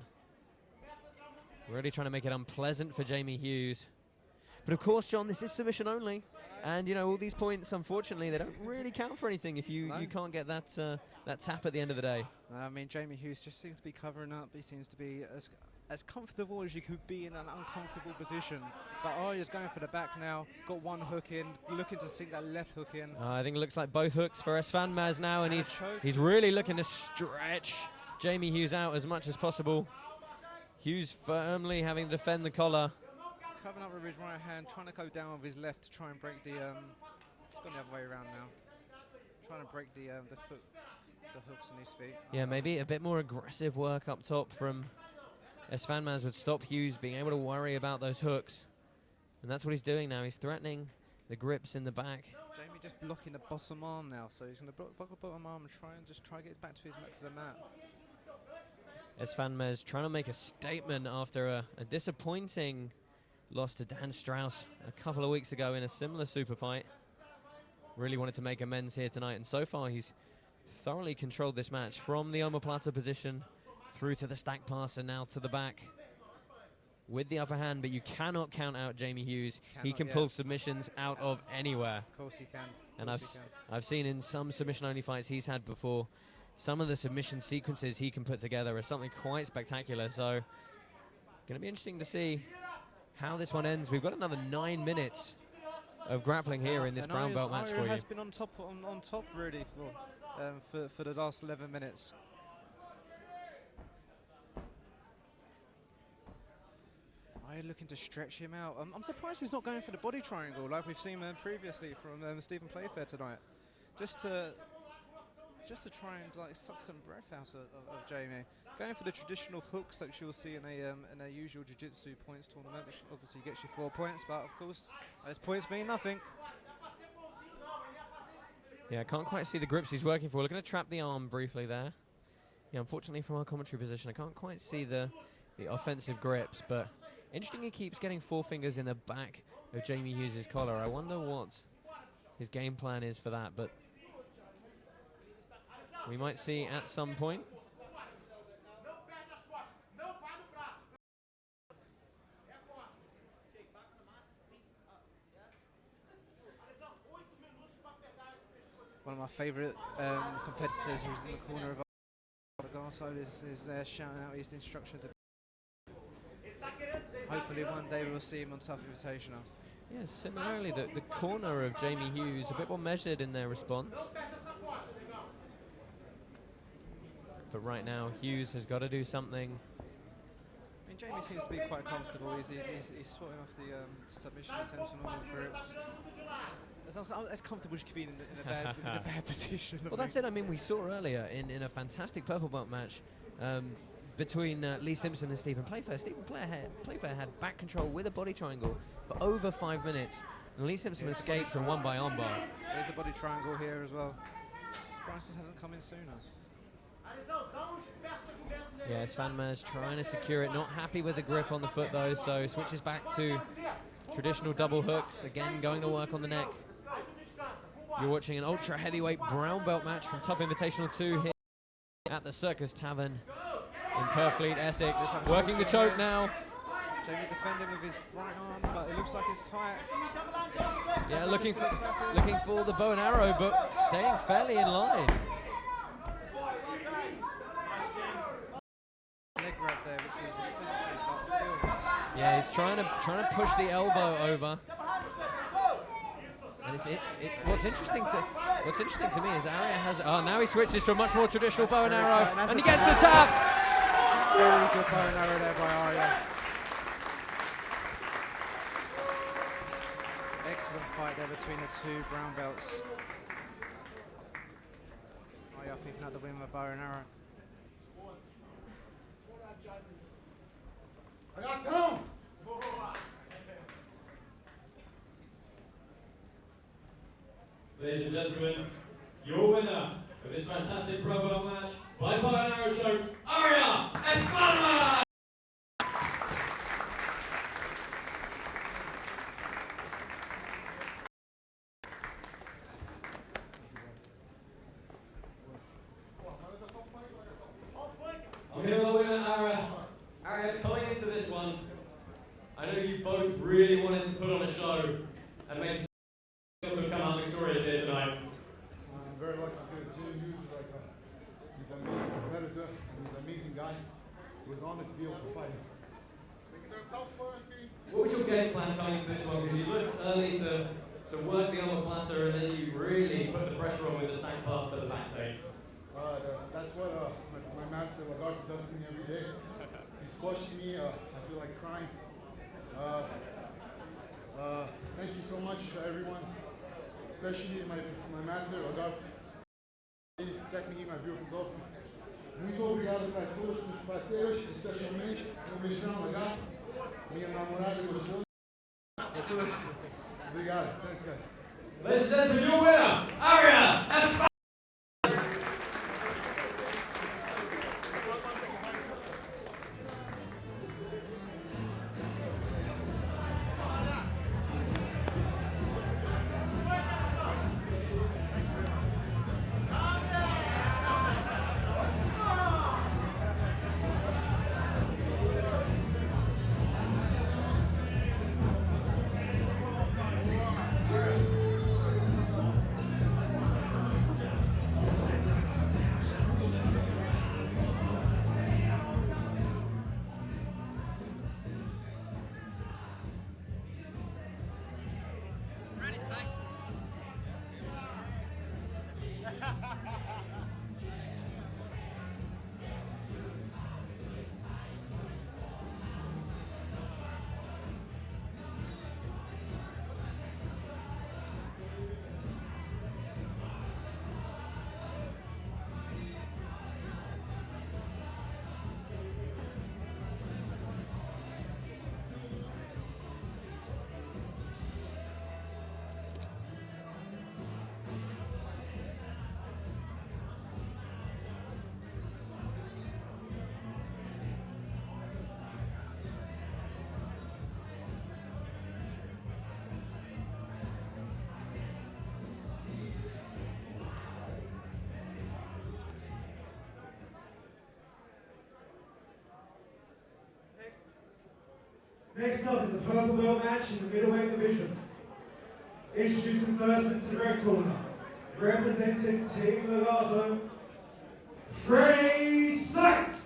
Speaker 2: Really trying to make it unpleasant for Jamie Hughes. But of course, John, this is submission only. And you know, all these points, unfortunately, they don't really count for anything if you can't get that that tap at the end of the day.
Speaker 3: I mean, Jamie Hughes just seems to be covering up. He seems to be as comfortable as you could be in an uncomfortable position. But Arya's going for the back now. Got one hook in, looking to sink that left hook in.
Speaker 2: I think it looks like both hooks for Esfandmaz now, and he's really looking to stretch Jamie Hughes out as much as possible. Hughes firmly having to defend the collar.
Speaker 3: Covering up with his right hand, trying to go down with his left to try and break the. He's gone the other way around now. Trying to break the hooks in his feet.
Speaker 2: Yeah, maybe a bit more aggressive work up top from Esfandmaz would stop Hughes being able to worry about those hooks. And that's what he's doing now. He's threatening the grips in the back.
Speaker 3: Jamie just blocking the bottom arm now, so he's going to block the bottom arm and try and get back to the mat.
Speaker 2: Esfandmaz trying to make a statement after a disappointing loss to Dan Strauss a couple of weeks ago in a similar super fight. Really wanted to make amends here tonight, and so far he's thoroughly controlled this match from the omoplata position through to the stack pass and now to the back with the upper hand. But you cannot count out Jamie Hughes. He can pull submissions out of anywhere.
Speaker 3: Of course he can.
Speaker 2: And I've seen in some submission-only fights he's had before, some of the submission sequences he can put together are something quite spectacular. So going to be interesting to see how this one ends. We've got another 9 minutes of grappling here in this brown belt match for you.
Speaker 3: Has been on top really for the last 11 minutes. Are you looking to stretch him out? I'm surprised he's not going for the body triangle like we've seen previously from Stephen Playfair tonight. Just to try and like suck some breath out of Jamie. Going for the traditional hooks that you'll see in a usual jiu-jitsu points tournament, which obviously gets you 4 points, but of course those points mean nothing.
Speaker 2: Yeah, I can't quite see the grips he's working for. Looking to trap the arm briefly there. Yeah, unfortunately from our commentary position, I can't quite see the offensive grips, but interesting he keeps getting forefingers in the back of Jamie Hughes' collar. I wonder what his game plan is for that, but we might see at some point.
Speaker 3: One of my favourite competitors who's in the corner of Garso is there shouting out his instruction to. Hopefully one day we'll see him on Tuff Invitational.
Speaker 2: Yeah, similarly the corner of Jamie Hughes a bit more measured in their response. But right now Hughes has got to do something.
Speaker 3: I mean, Jamie seems to be quite comfortable. He's swatting off the submission attempts and all the grips. As comfortable as you could be in a bad position.
Speaker 2: Well, that's it. I mean, we saw earlier in a fantastic purple belt match between Leigh Simpson and Stephen Playfair. Playfair had back control with a body triangle for over 5 minutes. And Leigh Simpson escaped and won by armbar.
Speaker 3: There's a body triangle here as well. Surprised this hasn't come in sooner.
Speaker 2: Yeah, Esfandmaz trying to secure it. Not happy with the grip on the foot though, so switches back to traditional double hooks. Again, going to work on the neck. You're watching an ultra heavyweight brown belt match from Tuff Invitational 2 here at the Circus Tavern in Purfleet, Essex. Working the choke now.
Speaker 3: Jamie defending with his right arm, but it looks like it's tight.
Speaker 2: Yeah, looking for the bow and arrow, but staying fairly in line.
Speaker 3: Leg grab there, which is essential, but still.
Speaker 2: Yeah, he's trying to push the elbow over. And what's interesting to me is Arya has. Oh, now he switches to a much more traditional bow and arrow, and he gets the tap.
Speaker 3: Very good bow and arrow there by Arya. Excellent fight there between the two brown belts. Arya picking up the win with bow and arrow.
Speaker 4: Ladies and gentlemen, your winner of this fantastic pro belt match by bow and arrow choke, Arya Esfandmaz! I'm here with our winner, Arya. Arya, coming into this one, I know you both really wanted to put on a show and make
Speaker 7: and he's an amazing guy. It was an honor to be able to fight him.
Speaker 4: What was your game plan coming into this one? Because you looked early to work the omoplata and then you really put the pressure on with the stank pass to the back take.
Speaker 7: That's what my master Duarte does to me every day. He squashes me. I feel like crying. Thank you so much, everyone, especially my master Duarte. Check me, my beautiful girlfriend. Muito obrigado para todos os parceiros, especialmente o mestrão H, minha namorada e gostosa. Obrigado. Thanks, guys.
Speaker 4: Ladies and gentlemen, your winner, Arya Esfandmaz.
Speaker 1: Next up is the purple belt match in the middleweight division. Introducing first into the red corner, representing Team Legato, Freddie Sykes.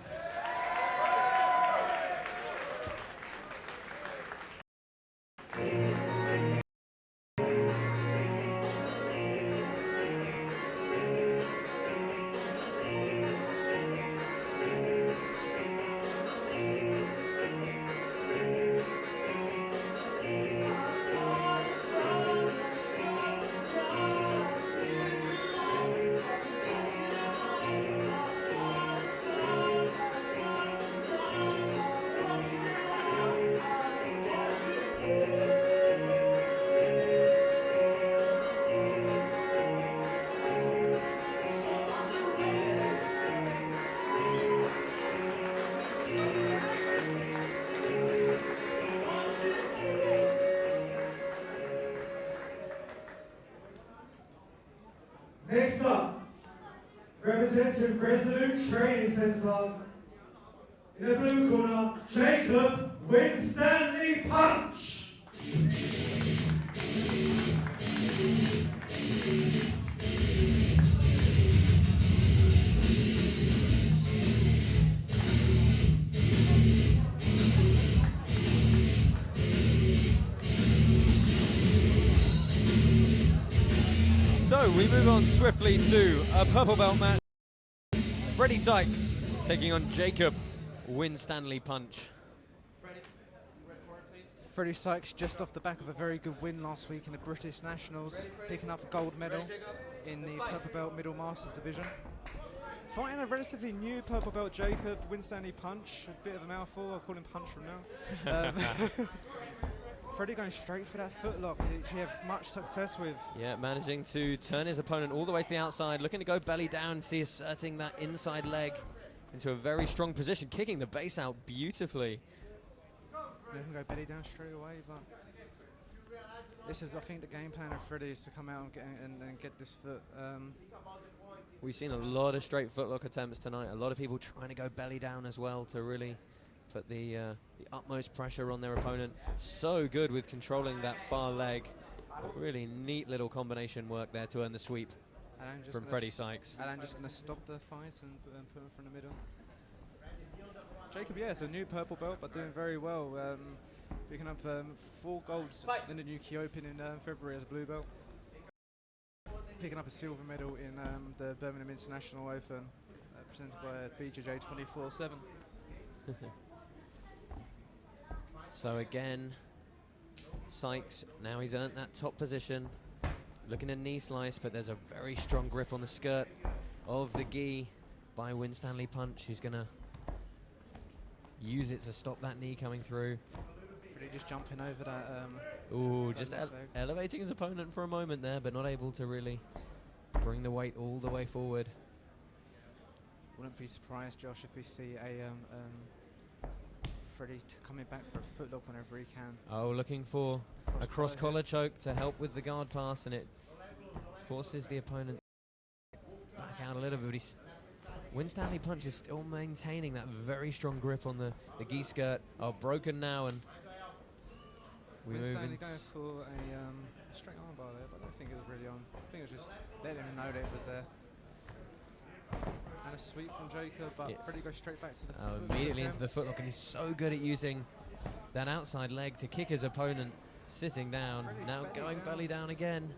Speaker 1: Next up, representing Resolute Training Centre, in the blue corner, Jacob Winstanley Punch.
Speaker 2: So we move on swiftly to a purple belt match. Freddie Sykes taking on Jacob Winstanley Punch.
Speaker 3: Freddie Sykes just off the back of a very good win last week in the British Nationals, picking up a gold medal in the purple belt middle masters division. Fighting a relatively new purple belt Jacob Winstanley Punch, a bit of a mouthful, I'll call him Punch from now. Freddie going straight for that footlock, which he had much success with.
Speaker 2: Yeah, managing to turn his opponent all the way to the outside, looking to go belly down, see asserting that inside leg into a very strong position, kicking the base out beautifully.
Speaker 3: They can go belly down straight away, but this is, I think, the game plan of Freddie is to come out and get this foot.
Speaker 2: We've seen a lot of straight footlock attempts tonight, a lot of people trying to go belly down as well to really put the utmost pressure on their opponent. So good with controlling that far leg. Really neat little combination work there to earn the sweep.
Speaker 3: And I'm just
Speaker 2: from
Speaker 3: gonna
Speaker 2: Freddie Sykes.
Speaker 3: And I'm just going to stop the fight and put him from the middle. Jacob, yeah, it's a new purple belt, but doing very well. Picking up 4 golds in the new Key Open in February as a blue belt. Picking up a silver medal in the Birmingham International Open, presented by BJJ 24/7.
Speaker 2: So again, Sykes, now he's earned that top position. Looking at knee slice, but there's a very strong grip on the skirt of the gi by Winstanley Punch. He's going to use it to stop that knee coming through.
Speaker 3: Really just jumping over that.
Speaker 2: Ooh, just elevating his opponent for a moment there, but not able to really bring the weight all the way forward.
Speaker 3: Wouldn't be surprised, Josh, if we see a Freddie coming back for a footlock whenever he can.
Speaker 2: Oh, looking for a cross collar choke to help with the guard pass, and it forces the opponent back out a little bit. Winstanley Punch is still maintaining that very strong grip on the gi skirt. Oh, broken now, and we move
Speaker 3: Winstanley
Speaker 2: in.
Speaker 3: going for a straight arm bar there, but I don't think it was really on. I think it was just letting him know that it was there. And a sweep from Jacob, but Freddie goes straight back to the footlock
Speaker 2: immediately into the
Speaker 3: attempts.
Speaker 2: footlock, and he's so good at using that outside leg to kick his opponent sitting down. Now going belly down again.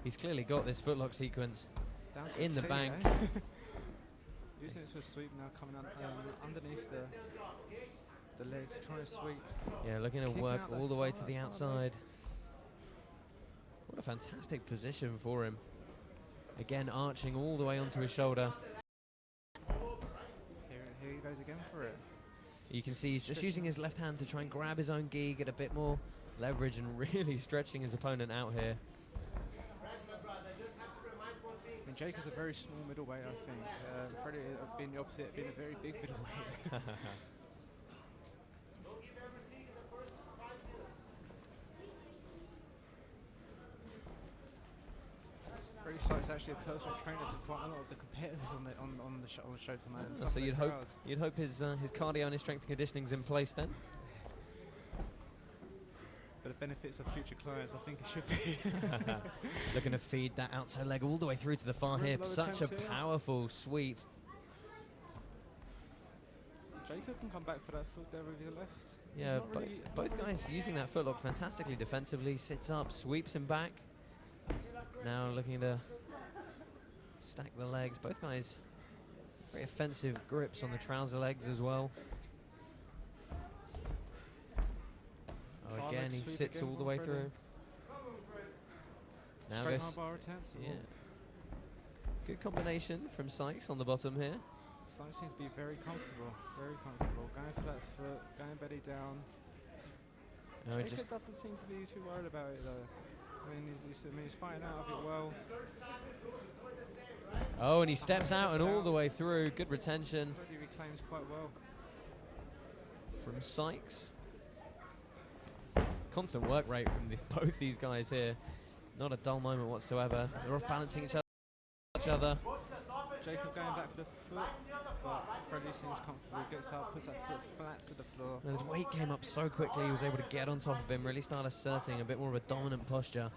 Speaker 2: He's clearly got this footlock sequence
Speaker 3: Down to
Speaker 2: in the
Speaker 3: T,
Speaker 2: bank.
Speaker 3: eh? Using it for a sweep now, coming underneath the leg to try and sweep.
Speaker 2: Yeah, looking to
Speaker 3: Kicking
Speaker 2: work
Speaker 3: out
Speaker 2: all
Speaker 3: that
Speaker 2: the way to
Speaker 3: far
Speaker 2: the outside. What a fantastic position for him. Again, arching all the way onto his shoulder.
Speaker 3: Here he goes again for it.
Speaker 2: You can see he's just using his left hand to try and grab his own gi, get a bit more leverage, and really stretching his opponent out here.
Speaker 3: I mean, Jacob's a very small middleweight, I think. Freddie being the opposite, being a very big middleweight. Freddie Sykes actually a personal trainer to quite a lot of the competitors on the show tonight. and some
Speaker 2: So
Speaker 3: of the
Speaker 2: you'd
Speaker 3: crowds.
Speaker 2: hope his cardio and his strength and conditioning's in place then.
Speaker 3: For the benefits of future clients, I think it should be.
Speaker 2: Looking to feed that outside leg all the way through to the far
Speaker 3: Really
Speaker 2: hip.
Speaker 3: low
Speaker 2: Such a
Speaker 3: attempt here.
Speaker 2: powerful sweep.
Speaker 3: Jacob can come back for that foot there with your left. He's
Speaker 2: Yeah,
Speaker 3: not really-
Speaker 2: both guys using that footlock fantastically defensively. Sits up, sweeps him back. Now looking to stack the legs. Both guys very offensive grips on the trouser legs as well. Oh,
Speaker 3: Far
Speaker 2: again,
Speaker 3: leg
Speaker 2: he
Speaker 3: sweep
Speaker 2: sits
Speaker 3: again
Speaker 2: all the
Speaker 3: from
Speaker 2: way
Speaker 3: Freddie.
Speaker 2: through. Now
Speaker 3: Straight
Speaker 2: goes,
Speaker 3: arm bar attempts.
Speaker 2: yeah. Good combination from Sykes on the bottom here.
Speaker 3: Sykes seems to be very comfortable. Very comfortable. Going for that foot, going belly down.
Speaker 2: Oh,
Speaker 3: Jacob
Speaker 2: just
Speaker 3: doesn't seem to be too worried about it though. I mean, he's fighting out of it well.
Speaker 2: oh, and he steps out and all the way through. Good retention
Speaker 3: Freddie reclaims quite well.
Speaker 2: from Sykes. Constant work rate from both these guys here. Not a dull moment whatsoever. They're off balancing each other.
Speaker 3: Jacob going back for the foot, but Freddie seems comfortable. Gets up, puts that foot flat to the floor.
Speaker 2: And his weight came up so quickly, he was able to get on top of him, really start asserting a bit more of a dominant posture.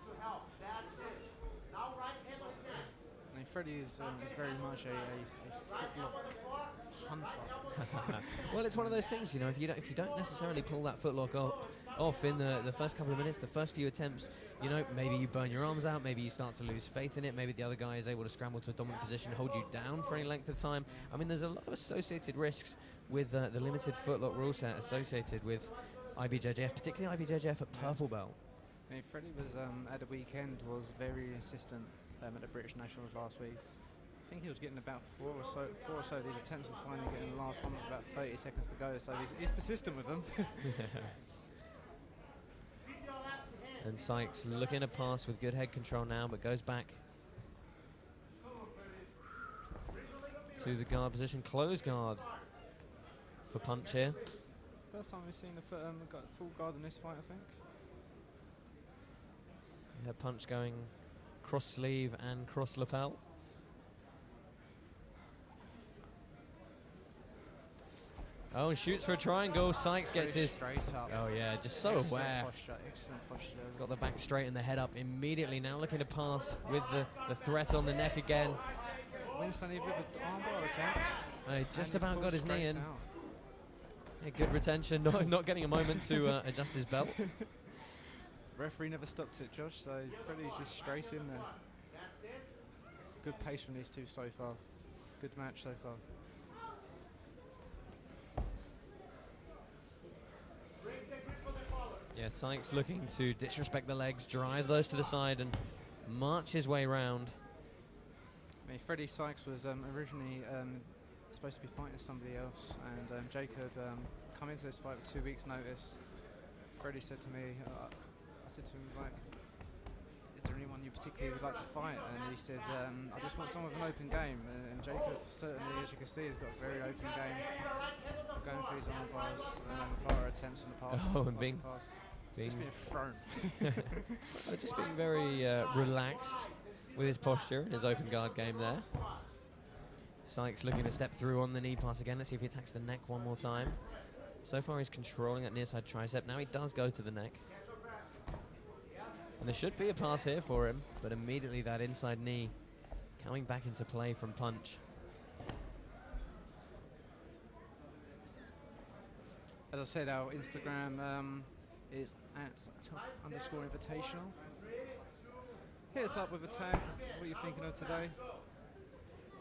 Speaker 3: And Freddie is very much a footlock hunter.
Speaker 2: Well, it's one of those things, you know, if you don't necessarily pull that footlock off in the first couple of minutes, the first few attempts, you know, maybe you burn your arms out, maybe you start to lose faith in it, maybe the other guy is able to scramble to a dominant position, hold you down for any length of time. I mean, there's a lot of associated risks with the limited footlock rule set associated with IBJJF, particularly IBJJF at purple belt.
Speaker 3: I mean, Freddie was at the weekend was very insistent at the British Nationals last week. I think he was getting about four or so of these attempts and finally getting the last one with about 30 seconds to go, so he's persistent with them.
Speaker 2: And Sykes looking to pass with good head control now, but goes back to the guard position. Close guard for Punch here.
Speaker 3: First time we've seen got full guard in this fight, I think.
Speaker 2: Yeah, Punch going cross sleeve and cross lapel. Oh, and shoots for a triangle. Sykes gets his...
Speaker 3: straight up.
Speaker 2: Oh, yeah, just so
Speaker 3: Excellent
Speaker 2: aware.
Speaker 3: posture, excellent posture.
Speaker 2: Got the back straight and the head up immediately. Now looking to pass with the threat on the neck again.
Speaker 3: Winston, even with an armbar attempt.
Speaker 2: Just
Speaker 3: And
Speaker 2: about
Speaker 3: he
Speaker 2: got his
Speaker 3: pulls
Speaker 2: knee
Speaker 3: straight
Speaker 2: in.
Speaker 3: out.
Speaker 2: Yeah, good retention, not getting a moment to adjust his belt.
Speaker 3: Referee never stopped it, Josh, so Freddie's just straight in there. Good pace from these two so far. Good match so far.
Speaker 2: Yeah, Sykes looking to disrespect the legs, drive those to the side and march his way round.
Speaker 3: I mean, Freddie Sykes was originally supposed to be fighting somebody else, and Jacob come into this fight with 2 weeks' notice. Freddie said to me, I said to him, like, is there anyone you particularly would like to fight? And he said, I just want someone with an open game. And Jacob certainly, as you can see, has got a very open game. Going for his arm bars, bar attempts in the past.
Speaker 2: Oh, and being
Speaker 3: just being thrown.
Speaker 2: just being very relaxed with his posture and his open guard game there. Sykes looking to step through on the knee pass again. Let's see if he attacks the neck one more time. So far he's controlling that near side tricep. Now he does go to the neck. And there should be a pass here for him, but immediately that inside knee coming back into play from punch.
Speaker 3: As I said, our Instagram is at @Tuff_Invitational. Hit us up with a tag. What are you thinking of today?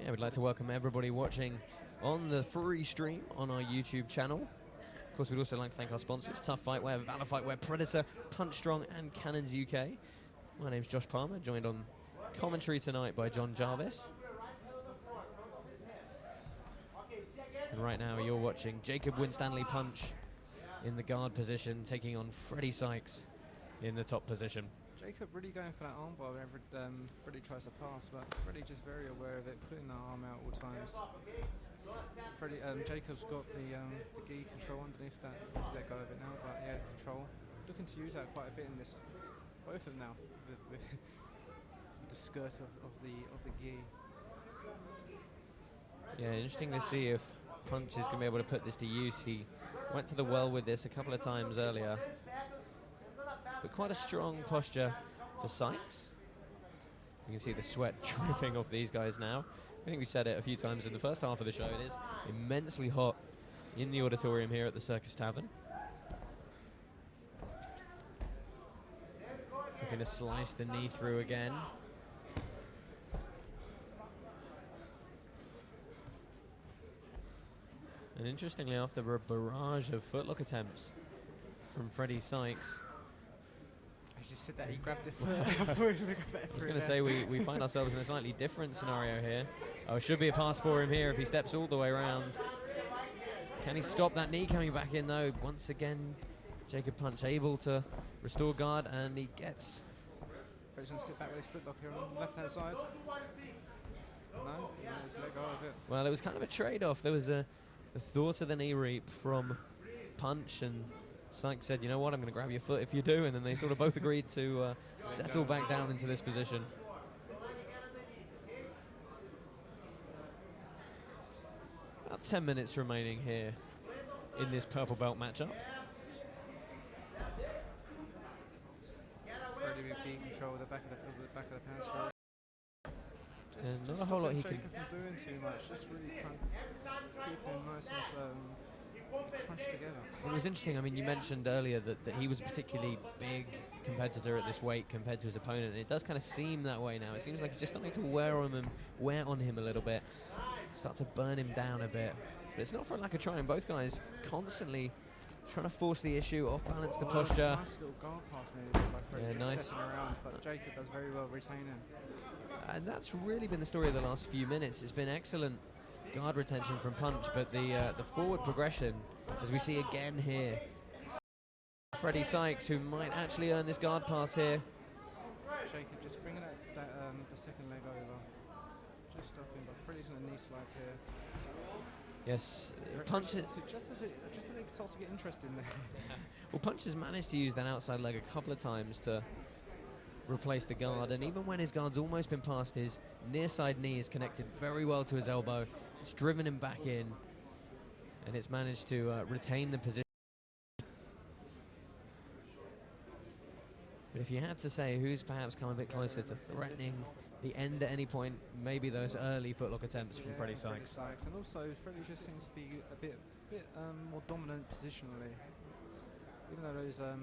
Speaker 2: Yeah, we'd like to welcome everybody watching on the free stream on our YouTube channel. Of course, we'd also like to thank our sponsors, Tough Fightwear, Valor Fightwear, Predator, Punch Strong, and Cannons UK. My name's Josh Palmer, joined on commentary tonight by John Jarvis. And right now you're watching Jacob Winstanley punch in the guard position, taking on Freddie Sykes in the top position.
Speaker 3: Jacob really going for that armbar whenever Freddie tries to pass, but Freddie just very aware of it, putting the arm out all times. Freddie, Jacob's got the gi control underneath that. He's let go of it now, but yeah, control. Looking to use that quite a bit in this. Both of them now, with the skirt of the gi.
Speaker 2: Yeah, interesting to see if Punch is going to be able to put this to use. He went to the well with this a couple of times earlier. But quite a strong posture for Sykes. You can see the sweat dripping off these guys now. I think we said it a few times in the first half of the show. It is immensely hot in the auditorium here at the Circus Tavern. Looking to slice the knee through again. And interestingly, after a barrage of footlock attempts from Freddie Sykes,
Speaker 3: I just said that he grabbed the foot. I was
Speaker 2: going to say we find ourselves in a slightly different scenario here. Oh, should be a pass for him here if he steps all the way around. Can he stop that knee coming back in though? Once again, Jacob Punch able to restore guard, and he gets...
Speaker 3: He's going to sit back with his footlock here on the left-hand side. No, he's let go of it.
Speaker 2: Well, it was kind of a trade-off. There was the thought of the knee reap from Punch, and Sykes said, you know what, I'm going to grab your foot if you do, and then they sort of both agreed to settle back down into this position. About 10 minutes remaining here in this purple belt matchup.
Speaker 3: Freddie with key control with the back of the pants.
Speaker 2: And not a whole lot he can...
Speaker 3: Jacob from doing too much, just really keep him nice and crunched together.
Speaker 2: It was interesting, I mean, you mentioned earlier that he was a particularly big competitor at this weight compared to his opponent, and it does kind of seem that way now. It seems like it's just starting to wear on him a little bit, start to burn him down a bit. But it's not for a lack of trying. Both guys constantly trying to force the issue, off-balance the posture.
Speaker 3: Nice little guard pass nearly by Freddie,
Speaker 2: Yeah,
Speaker 3: just stepping around, but Jacob does very well retaining.
Speaker 2: And that's really been the story of the last few minutes. It's been excellent guard retention from Punch, but the forward progression, as we see again here, Freddie Sykes, who might actually earn this guard pass here.
Speaker 3: Jacob just bringing the second leg over, just stopping, but Freddie's on a knee slide here.
Speaker 2: Yes, Punch.
Speaker 3: Just as it starts to get interesting there.
Speaker 2: Well, Punch has managed to use that outside leg a couple of times to replace the guard, and even when his guard's almost been past, his near side knee is connected very well to his elbow. It's driven him back in, and it's managed to retain the position. But if you had to say who's perhaps come a bit closer to threatening the end at any point, maybe those early footlock attempts from Freddie Sykes.
Speaker 3: And also Freddie just seems to be a bit more dominant positionally. Even though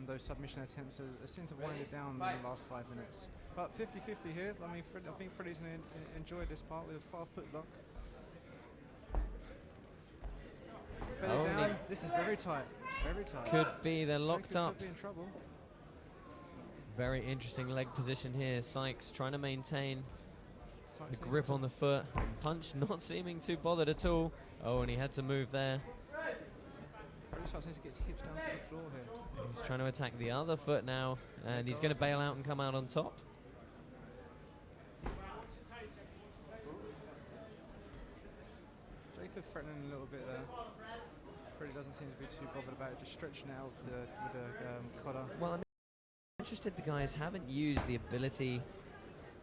Speaker 3: those submission attempts seem to wind it down in the last 5 minutes. But 50-50 here. I mean, I think Freddie's going to enjoy this part with a far footlock. Belly down. This is very tight. Very tight.
Speaker 2: Could be they're locked up.
Speaker 3: Could be in trouble.
Speaker 2: Very interesting leg position here. Sykes trying to maintain
Speaker 3: Sykes
Speaker 2: the grip on the foot. Punch not seeming too bothered at all. Oh, and he had to move there.
Speaker 3: Freddie Sykes needs to get his hips down to the floor here.
Speaker 2: He's trying to attack the other foot now, and he's going to bail out and come out on top.
Speaker 3: Jacob threatening a little bit there. Freddie doesn't seem to be too bothered about it, just stretching out with the cutter.
Speaker 2: Well, I'm interested the guys haven't used the ability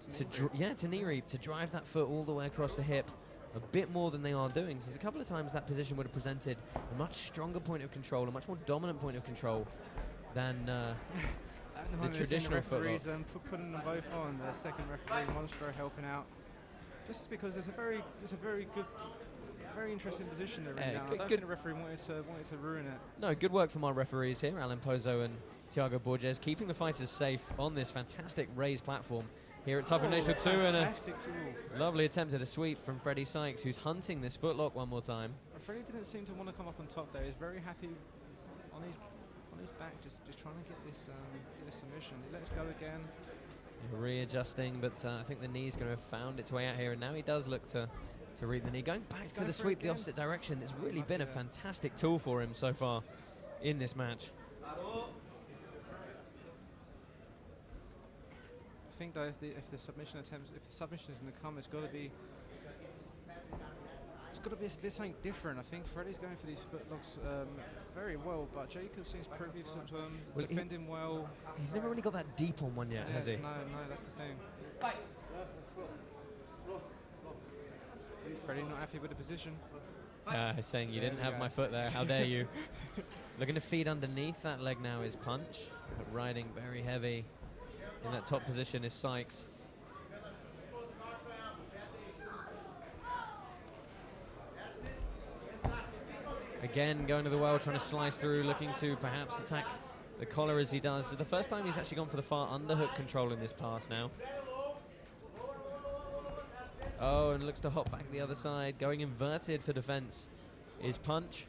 Speaker 2: to knee reap, to drive that foot all the way across the hip a bit more than they are doing. So there's a couple of times that position would have presented a much stronger point of control, a much more dominant point of control than the traditional
Speaker 3: referees
Speaker 2: footlock.
Speaker 3: Putting them both on. The second referee, Monstro, helping out, just because it's a very good, very interesting position they're in now. I don't think the referee wanted to ruin it.
Speaker 2: No, good work from our referees here, Alan Pozo and Thiago Borges, keeping the fighters safe on this fantastic raised platform here at Tuff Invitational 2, and a lovely attempt at a sweep from Freddie Sykes, who's hunting this footlock one more time.
Speaker 3: Freddie didn't seem to want to come up on top there. He's very happy on his back, just trying to get this submission. Let's go again.
Speaker 2: Readjusting, but I think the knee's going to have found its way out here, and now he does look to read the knee. Going back to the sweep the opposite direction, it's really been a fantastic tool for him so far in this match.
Speaker 3: I think though, if the submission is going to come, it's got to be a bit something different. I think Freddie's going for these footlocks very well, but Jacob seems privy to defending well.
Speaker 2: He's never really got that deep on one yet, has he?
Speaker 3: No, that's the thing. Freddie not happy with the position.
Speaker 2: He's saying you didn't have my foot there. How dare you? Looking to feed underneath that leg now is Punch, but riding very heavy in that top position is Sykes. Again, going to the well, trying to slice through, looking to perhaps attack the collar as he does. So the first time he's actually gone for the far underhook control in this pass now. Oh, and looks to hop back the other side. Going inverted for defense is Punch.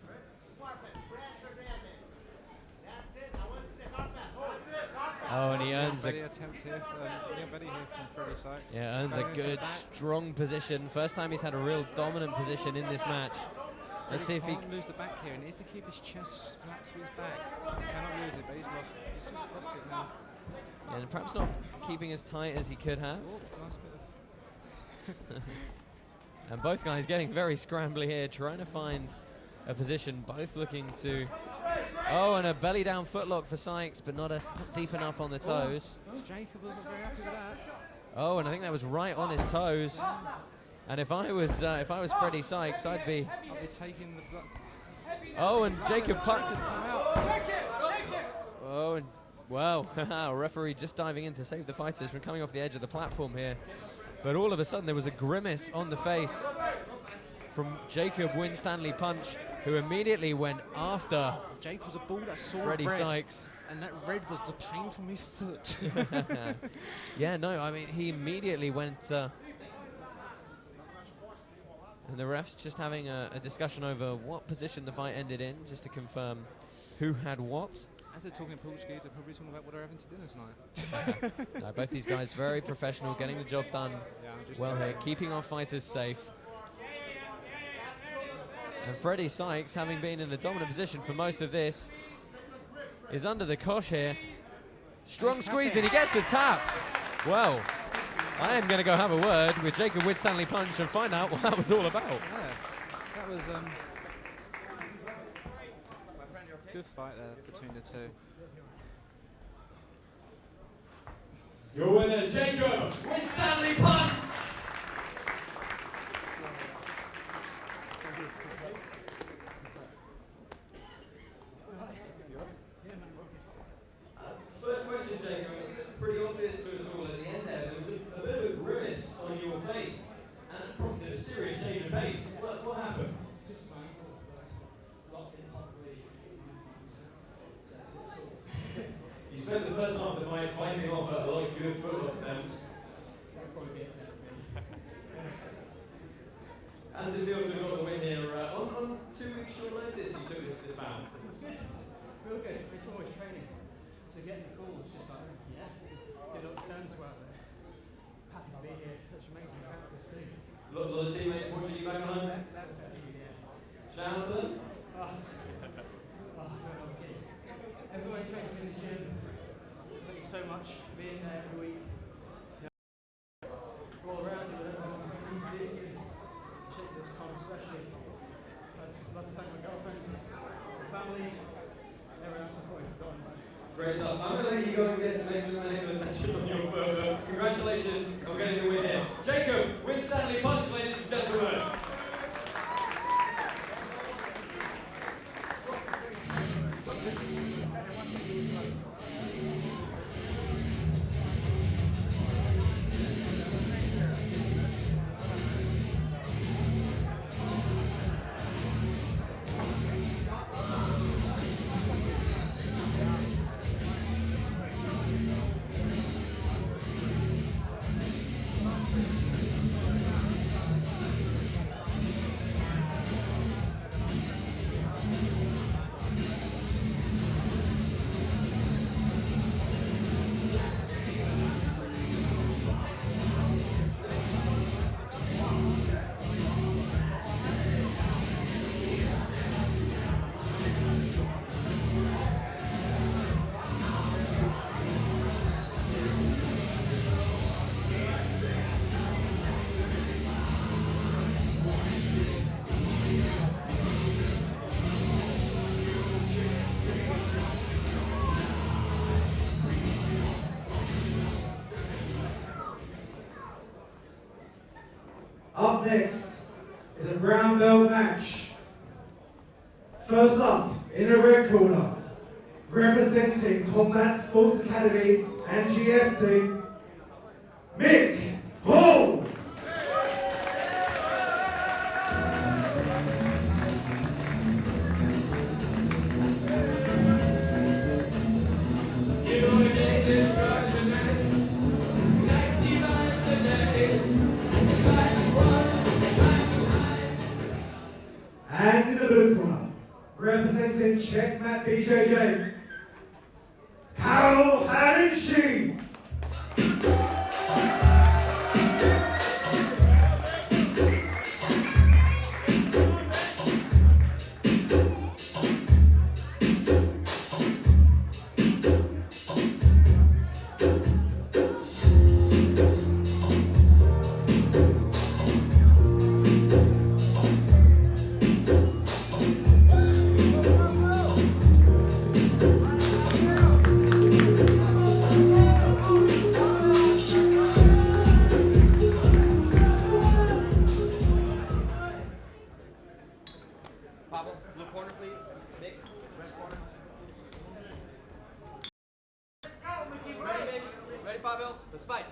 Speaker 2: Oh, and he earns
Speaker 3: attempt here from Freddie Sykes.
Speaker 2: Yeah, earns a good, strong position. First time he's had a real dominant position in this match. Let's see if he
Speaker 3: can't lose the back here. He needs to keep his chest flat to his back. He cannot lose it, but he's lost. He's just lost it now.
Speaker 2: Yeah, and perhaps not keeping as tight as he could have.
Speaker 3: Oh, nice bit of
Speaker 2: and both guys getting very scrambly here, trying to find a position. Both looking to. Oh, and a belly down footlock for Sykes, but not deep enough on the toes.
Speaker 3: Jacob wasn't very happy with that.
Speaker 2: Oh, and I think that was right on his toes. And if I was Freddie Sykes, I'd be
Speaker 3: taking the block.
Speaker 2: Oh, and Jacob Oh, and wow, referee just diving in to save the fighters from coming off the edge of the platform here. But all of a sudden there was a grimace on the face from Jacob Winstanley Punch, who immediately went after
Speaker 3: Jacob was a ball that saw
Speaker 2: Freddie Sykes.
Speaker 3: And that red was the pain from his foot.
Speaker 2: Yeah, no, I mean, he immediately went... and the refs just having a discussion over what position the fight ended in, just to confirm who had what.
Speaker 3: As they're talking Portuguese, they're probably talking about what they're having to dinner tonight.
Speaker 2: No, both these guys very professional, getting the job done well here, keeping our fighters safe. And Freddie Sykes, having been in the dominant position for most of this, is under the cosh here. Strong squeeze, and he gets the tap. Well, I am going to go have a word with Jacob Winstanley Punch and find out what that was all about.
Speaker 3: Yeah, that was good fight there between the two.
Speaker 4: Your winner, Jacob Winstanley Punch.
Speaker 5: It's good. Real good. It's always training. So getting the call, it's just like, yeah, good up turns well there. Happy to be here. Such amazing events to see.
Speaker 4: A lot of teammates watching you back home. Shout out to them.
Speaker 5: Everybody trains me in the gym. Thank you so much for being there every week. All around you, whatever you need to do to shape this con especially. I'd love to thank my girlfriend, my family, everyone else I've probably forgotten.
Speaker 4: Great stuff. I'm going to let you go and get some extra medical attention on your foot, but congratulations on getting the win here. Jacob, win Stanley Punch, ladies and gentlemen.
Speaker 1: Up next is a brown belt match. First up, in the red corner, representing Combat Sports Academy and GFT, Mick Hall. And in the blue corner, representing Checkmat BJJ, Haranczyk.
Speaker 8: Pawel, blue corner, please. Mick, red corner. Ready, Mick? Ready, Pawel? Let's fight.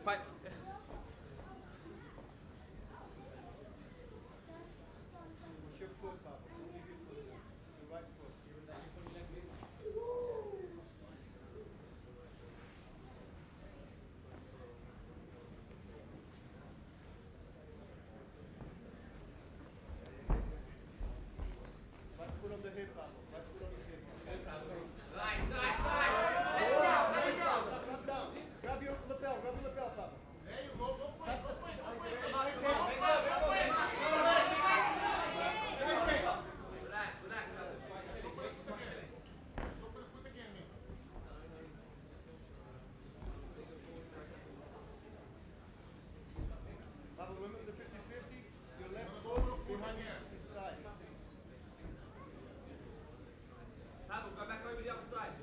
Speaker 8: Fight.
Speaker 5: What's your foot, Papa? Don't leave your foot there. Your right foot. Right foot on the hip, Papa. Right foot on the hip.
Speaker 8: Nice.
Speaker 5: Come down. Grab your lapel, Papa.
Speaker 7: There you go. Go for it. Go for it.
Speaker 8: Relax.
Speaker 7: Go for the foot again. Go for the foot again, Mick.
Speaker 5: Papa, remember the 50-50? Your left
Speaker 7: Go
Speaker 5: foot
Speaker 7: for the foot
Speaker 5: behind
Speaker 7: again.
Speaker 5: his thigh.
Speaker 8: Pavel, go back over the other side.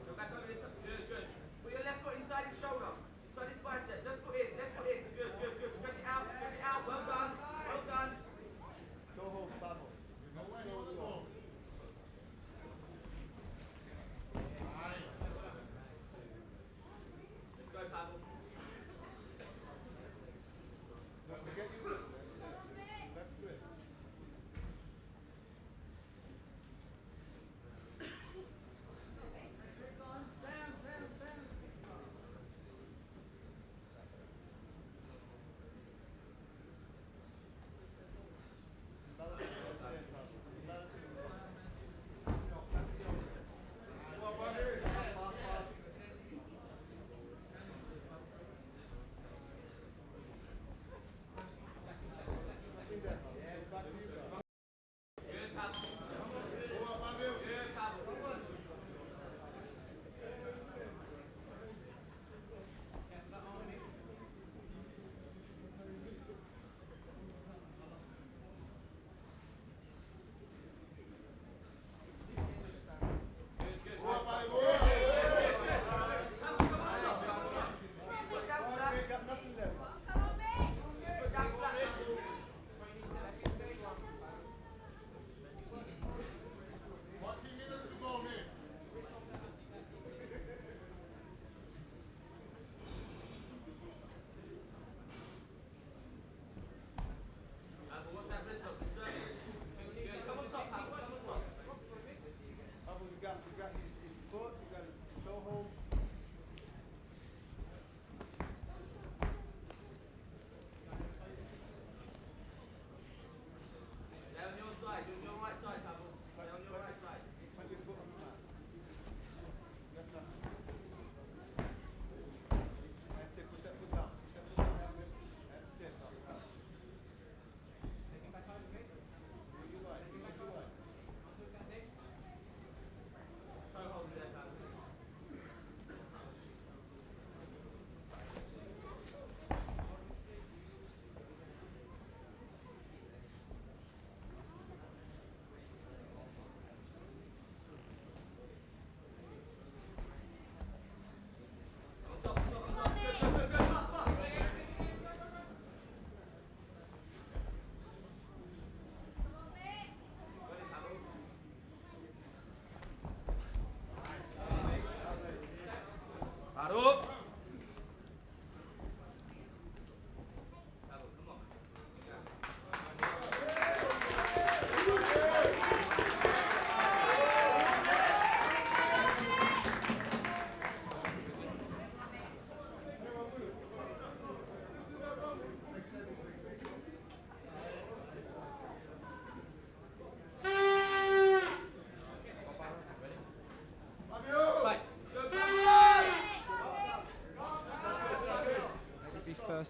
Speaker 8: Go back over this side. Good. Put your left foot inside his shoulder. Inside his bicep. Left foot in. Good. Stretch it out. Well done.
Speaker 5: Go home, Papa.
Speaker 7: No way. Go to the ball. Nice.
Speaker 8: Let's go, Pavel.
Speaker 5: Don't forget your wrist. Left grip.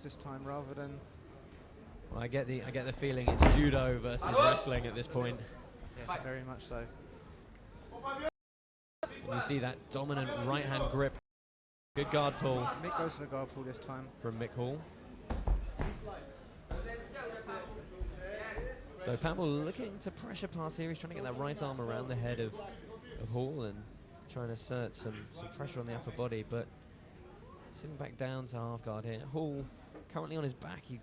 Speaker 3: This time rather than
Speaker 2: Well, I get the feeling it's judo versus wrestling at this point.
Speaker 3: yes, very much so.
Speaker 2: And you see that dominant right hand grip. Good guard pull
Speaker 3: Mick goes for the guard pull this time.
Speaker 2: from Mick Hall. So Pawel looking to pressure pass here. He's trying to get that right arm around the head of Hall and trying to assert some pressure on the upper body, but sitting back down to half guard here. Hall currently on his back. He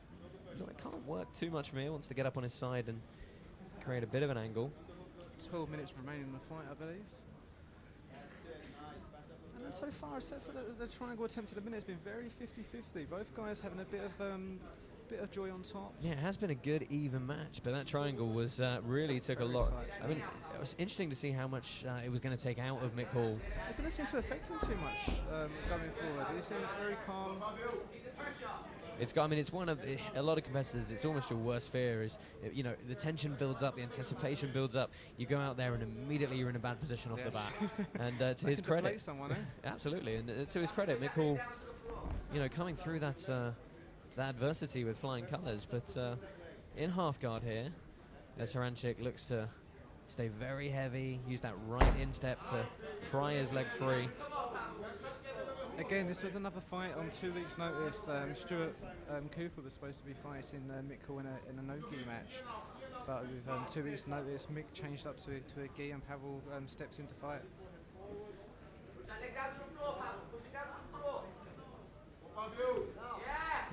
Speaker 2: can't work too much from here. Wants to get up on his side and create a bit of an angle.
Speaker 3: 12 minutes remaining in the fight, I believe. so far, except for the triangle attempt at the minute, it's been very 50-50. Both guys having a bit of joy on top.
Speaker 2: Yeah, it has been a good even match, but that triangle was really took
Speaker 3: Very
Speaker 2: a lot.
Speaker 3: tight.
Speaker 2: I mean, it was interesting to see how much it was going to take out of Mick Hall.
Speaker 3: It didn't seem to affect him too much going forward. He seems very calm.
Speaker 2: It's got. I mean, it's one of a lot of competitors. It's almost your worst fear is, you know, the tension builds up, the anticipation builds up. You go out there and immediately you're in a bad position off the bat. And to his credit,
Speaker 3: someone, eh?
Speaker 2: absolutely, and to his credit, Mick Hall, you know, coming through that adversity with flying colours, but in half guard here, as Haranczyk looks to stay very heavy, use that right instep to pry his leg free.
Speaker 3: Again, this was another fight on 2 weeks' notice. Stuart Cooper was supposed to be fighting Mick Hall in a no-gi match, but with 2 weeks' notice, Mick changed up to a gi and Pawel steps into fight.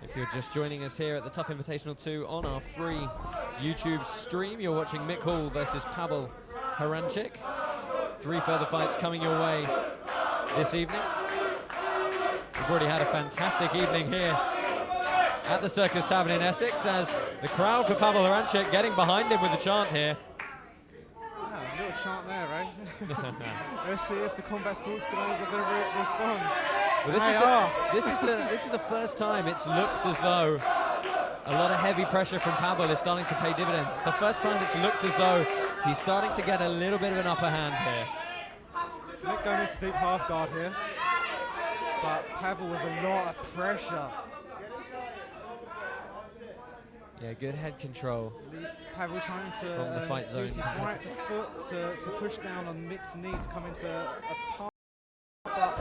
Speaker 2: If you're just joining us here at the Tuff Invitational 2 on our free YouTube stream, you're watching Mick Hall versus Pawel Haranczyk. 3 further fights coming your way this evening. We've already had a fantastic evening here at the Circus Tavern in Essex, as the crowd for Pawel Haranczyk getting behind him with a chant here.
Speaker 3: A little chant there, right? Let's see if the combat sports guys are going to respond.
Speaker 2: Well, this is the first time it's looked as though a lot of heavy pressure from Pawel is starting to pay dividends. It's the first time it's looked as though he's starting to get a little bit of an upper hand here.
Speaker 3: Mick going into deep half guard here, but Pawel with a lot of pressure.
Speaker 2: Yeah, good head control.
Speaker 3: Pawel trying to
Speaker 2: from the fight zone.
Speaker 3: use his right foot to push down on Mick's knee to come into a pass. But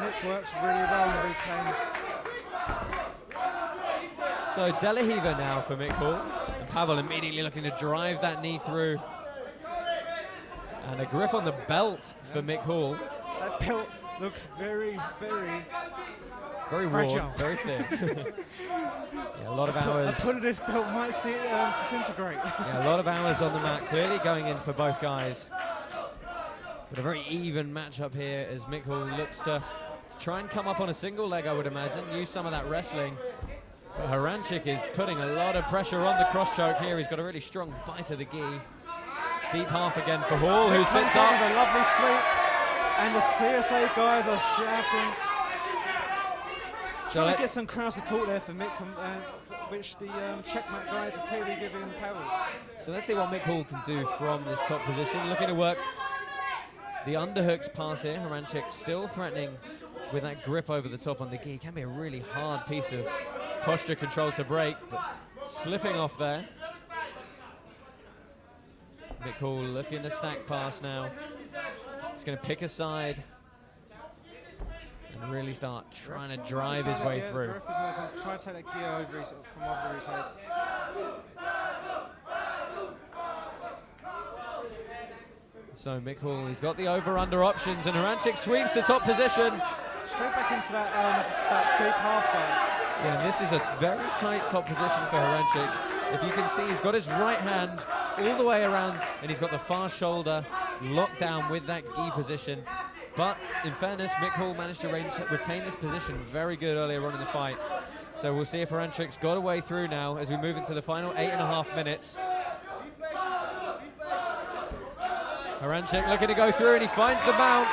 Speaker 3: Mick works really well and reclaims.
Speaker 2: So Delahiva now for Mick Hall. And Pawel immediately looking to drive that knee through. And a grip on the belt for Mick Hall.
Speaker 3: That belt looks very, very
Speaker 2: fragile. Worn, very thin. Yeah, a lot of hours.
Speaker 3: A pull of this belt might see it disintegrate.
Speaker 2: Yeah, a lot of hours on the mat, clearly going in for both guys. But a very even matchup here as Mick Hall looks to try and come up on a single leg, I would imagine, use some of that wrestling. But Haranczyk is putting a lot of pressure on the cross choke here. He's got a really strong bite of the gi. Deep half again for Hall, who sits up.
Speaker 3: A lovely sweep, and the CSA guys are shouting. So let's get some crowd support there for Mick, which the checkmate guys are clearly giving Pawel.
Speaker 2: So let's see what Mick Hall can do from this top position. Looking to work the underhooks pass here. Haranczyk still threatening with that grip over the top on the gi. Can be a really hard piece of posture control to break, but slipping off there. Mick Hall looking to stack pass now. He's going to pick a side and really start trying to drive his way through.
Speaker 3: Try to take that gear over from over his head.
Speaker 2: So Mick Hall, he's got the over-under options, and Haranczyk sweeps the top position.
Speaker 3: Straight back into that deep half guard.
Speaker 2: Yeah, and this is a very tight top position for Haranczyk. If you can see, he's got his right hand all the way around, and he's got the far shoulder locked down with that gi position. But in fairness, Mick Hall managed to retain this position very good earlier on in the fight. So we'll see if Haranczyk's got a way through now as we move into the final 8.5 minutes. Haranczyk looking to go through, and he finds the mount.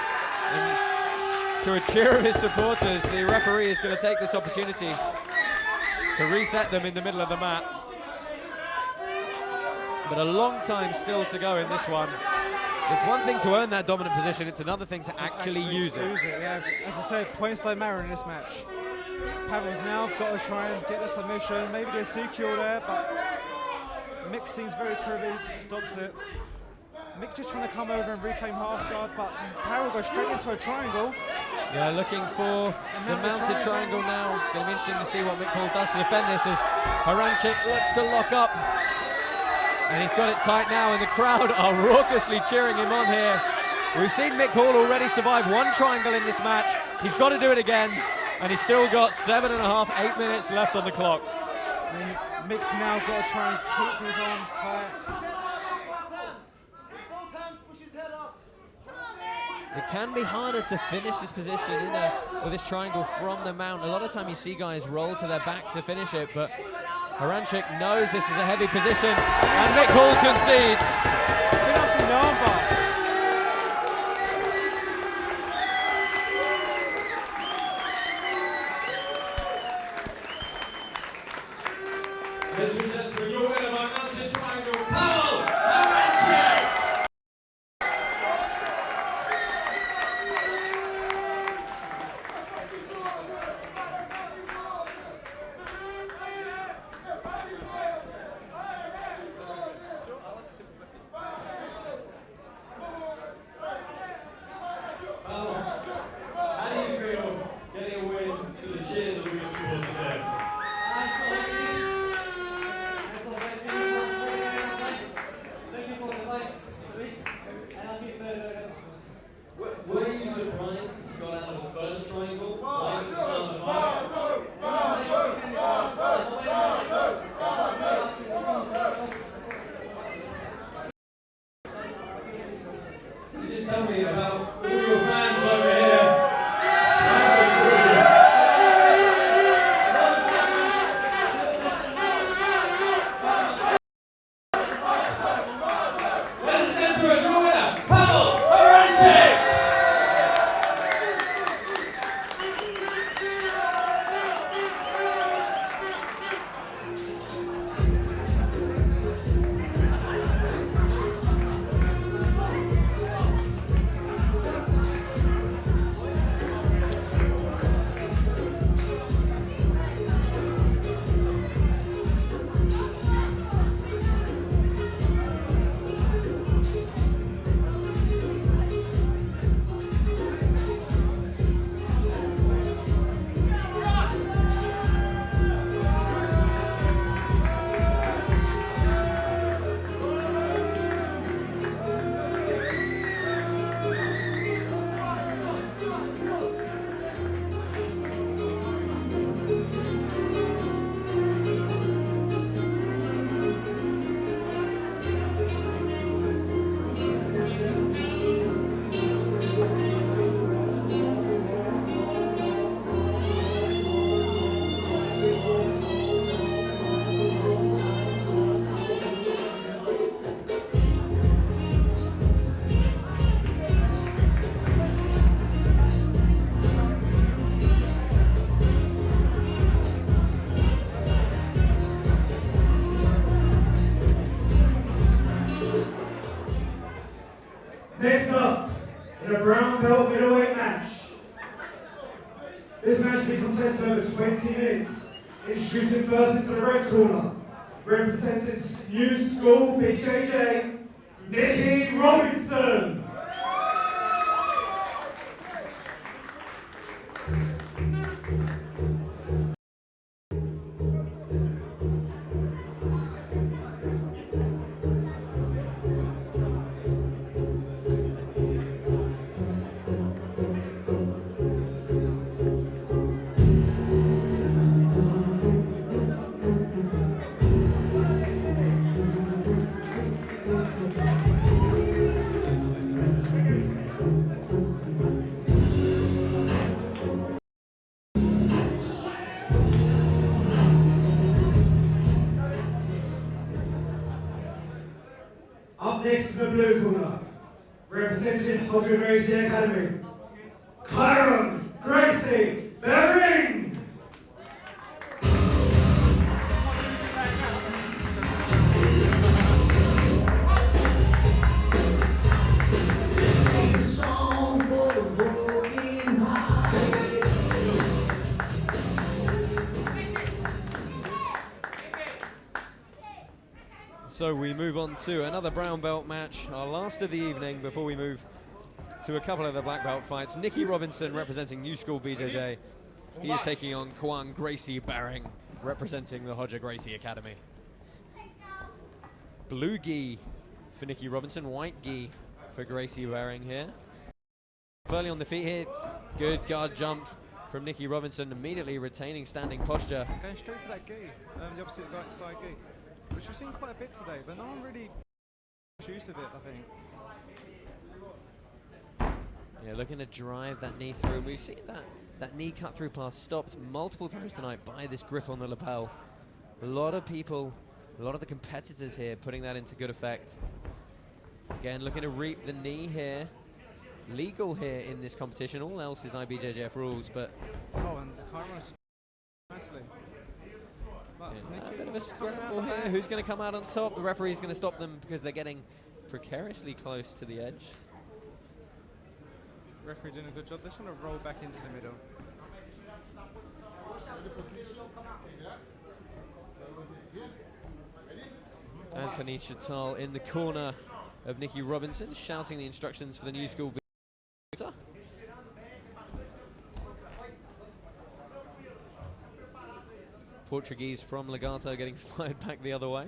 Speaker 2: And to a cheer of his supporters, the referee is going to take this opportunity to reset them in the middle of the mat. But a long time still to go in this one. It's one thing to earn that dominant position, it's another thing to actually use it.
Speaker 3: Yeah. As I said, points don't matter in this match. Pawel's now got to try and get the submission, maybe the CQ there, but Mick seems very privy, stops it. Mick just trying to come over and reclaim half guard, but Pawel goes straight into a triangle.
Speaker 2: Yeah, looking for the mounted triangle now. Going to be interesting to see what Mick Hall does to defend this as Haranczyk looks to lock up. And he's got it tight now, and the crowd are raucously cheering him on here. We've seen Mick Hall already survive one triangle in this match. He's got to do it again, and he's still got 7.5, 8 minutes left on the clock.
Speaker 3: And Mick's now got to try and keep his arms tight.
Speaker 2: It can be harder to finish this position or this triangle from the mount. A lot of time you see guys roll to their back to finish it, but Haranczyk knows this is a heavy position, and Mick concedes.
Speaker 3: I think that's from the armbar.
Speaker 4: Ladies and gentlemen, your winner by mountain triangle, Pawel, Haranczyk! How do you feel getting a win to the cheers of all your supporters there? Were you surprised you got out of the first triangle? Right at the start of the Can you just tell me about all your fans over here? Ladies and gentlemen, your winner, Pawel, Haranczyk!
Speaker 1: Next up, in a brown belt middleweight match. This match will be contested over 20 minutes. Introducing first into the red corner, representing New School BJJ, Nicky Robinson. Up next to the blue corner, representing Gracie Academy, Tyrone, Gracie-Behring.
Speaker 2: So we move on to another brown belt match, our last of the evening before we move to a couple of the black belt fights. Nicky Robinson representing New School BJJ. He is taking on Kwang Gracie-Behring representing the Hodja Gracie Academy. Blue gi for Nicky Robinson, white gi for Gracie-Behring here. Early on the feet here, good guard jump from Nicky Robinson, immediately retaining standing posture.
Speaker 3: Going straight for that gi, the opposite side gi, which we've seen quite a bit today, but no one really makes use of it, I think.
Speaker 2: Yeah, looking to drive that knee through. We've seen that knee cut through pass stopped multiple times tonight by this grip on the lapel. A lot of people, a lot of the competitors here putting that into good effect. Again, looking to reap the knee here. Legal here in this competition. All else is IBJJF rules, but...
Speaker 3: Oh, and Kairos nicely.
Speaker 2: A bit of a scramble here. Who's going to come out on top? The referee's going to stop them because they're getting precariously close to the edge.
Speaker 3: Referee doing a good job. They just want to roll back into the middle.
Speaker 2: Anthony Chattal in the corner of Nicky Robinson, shouting the instructions for the new school. Portuguese from Legato getting fired back the other way.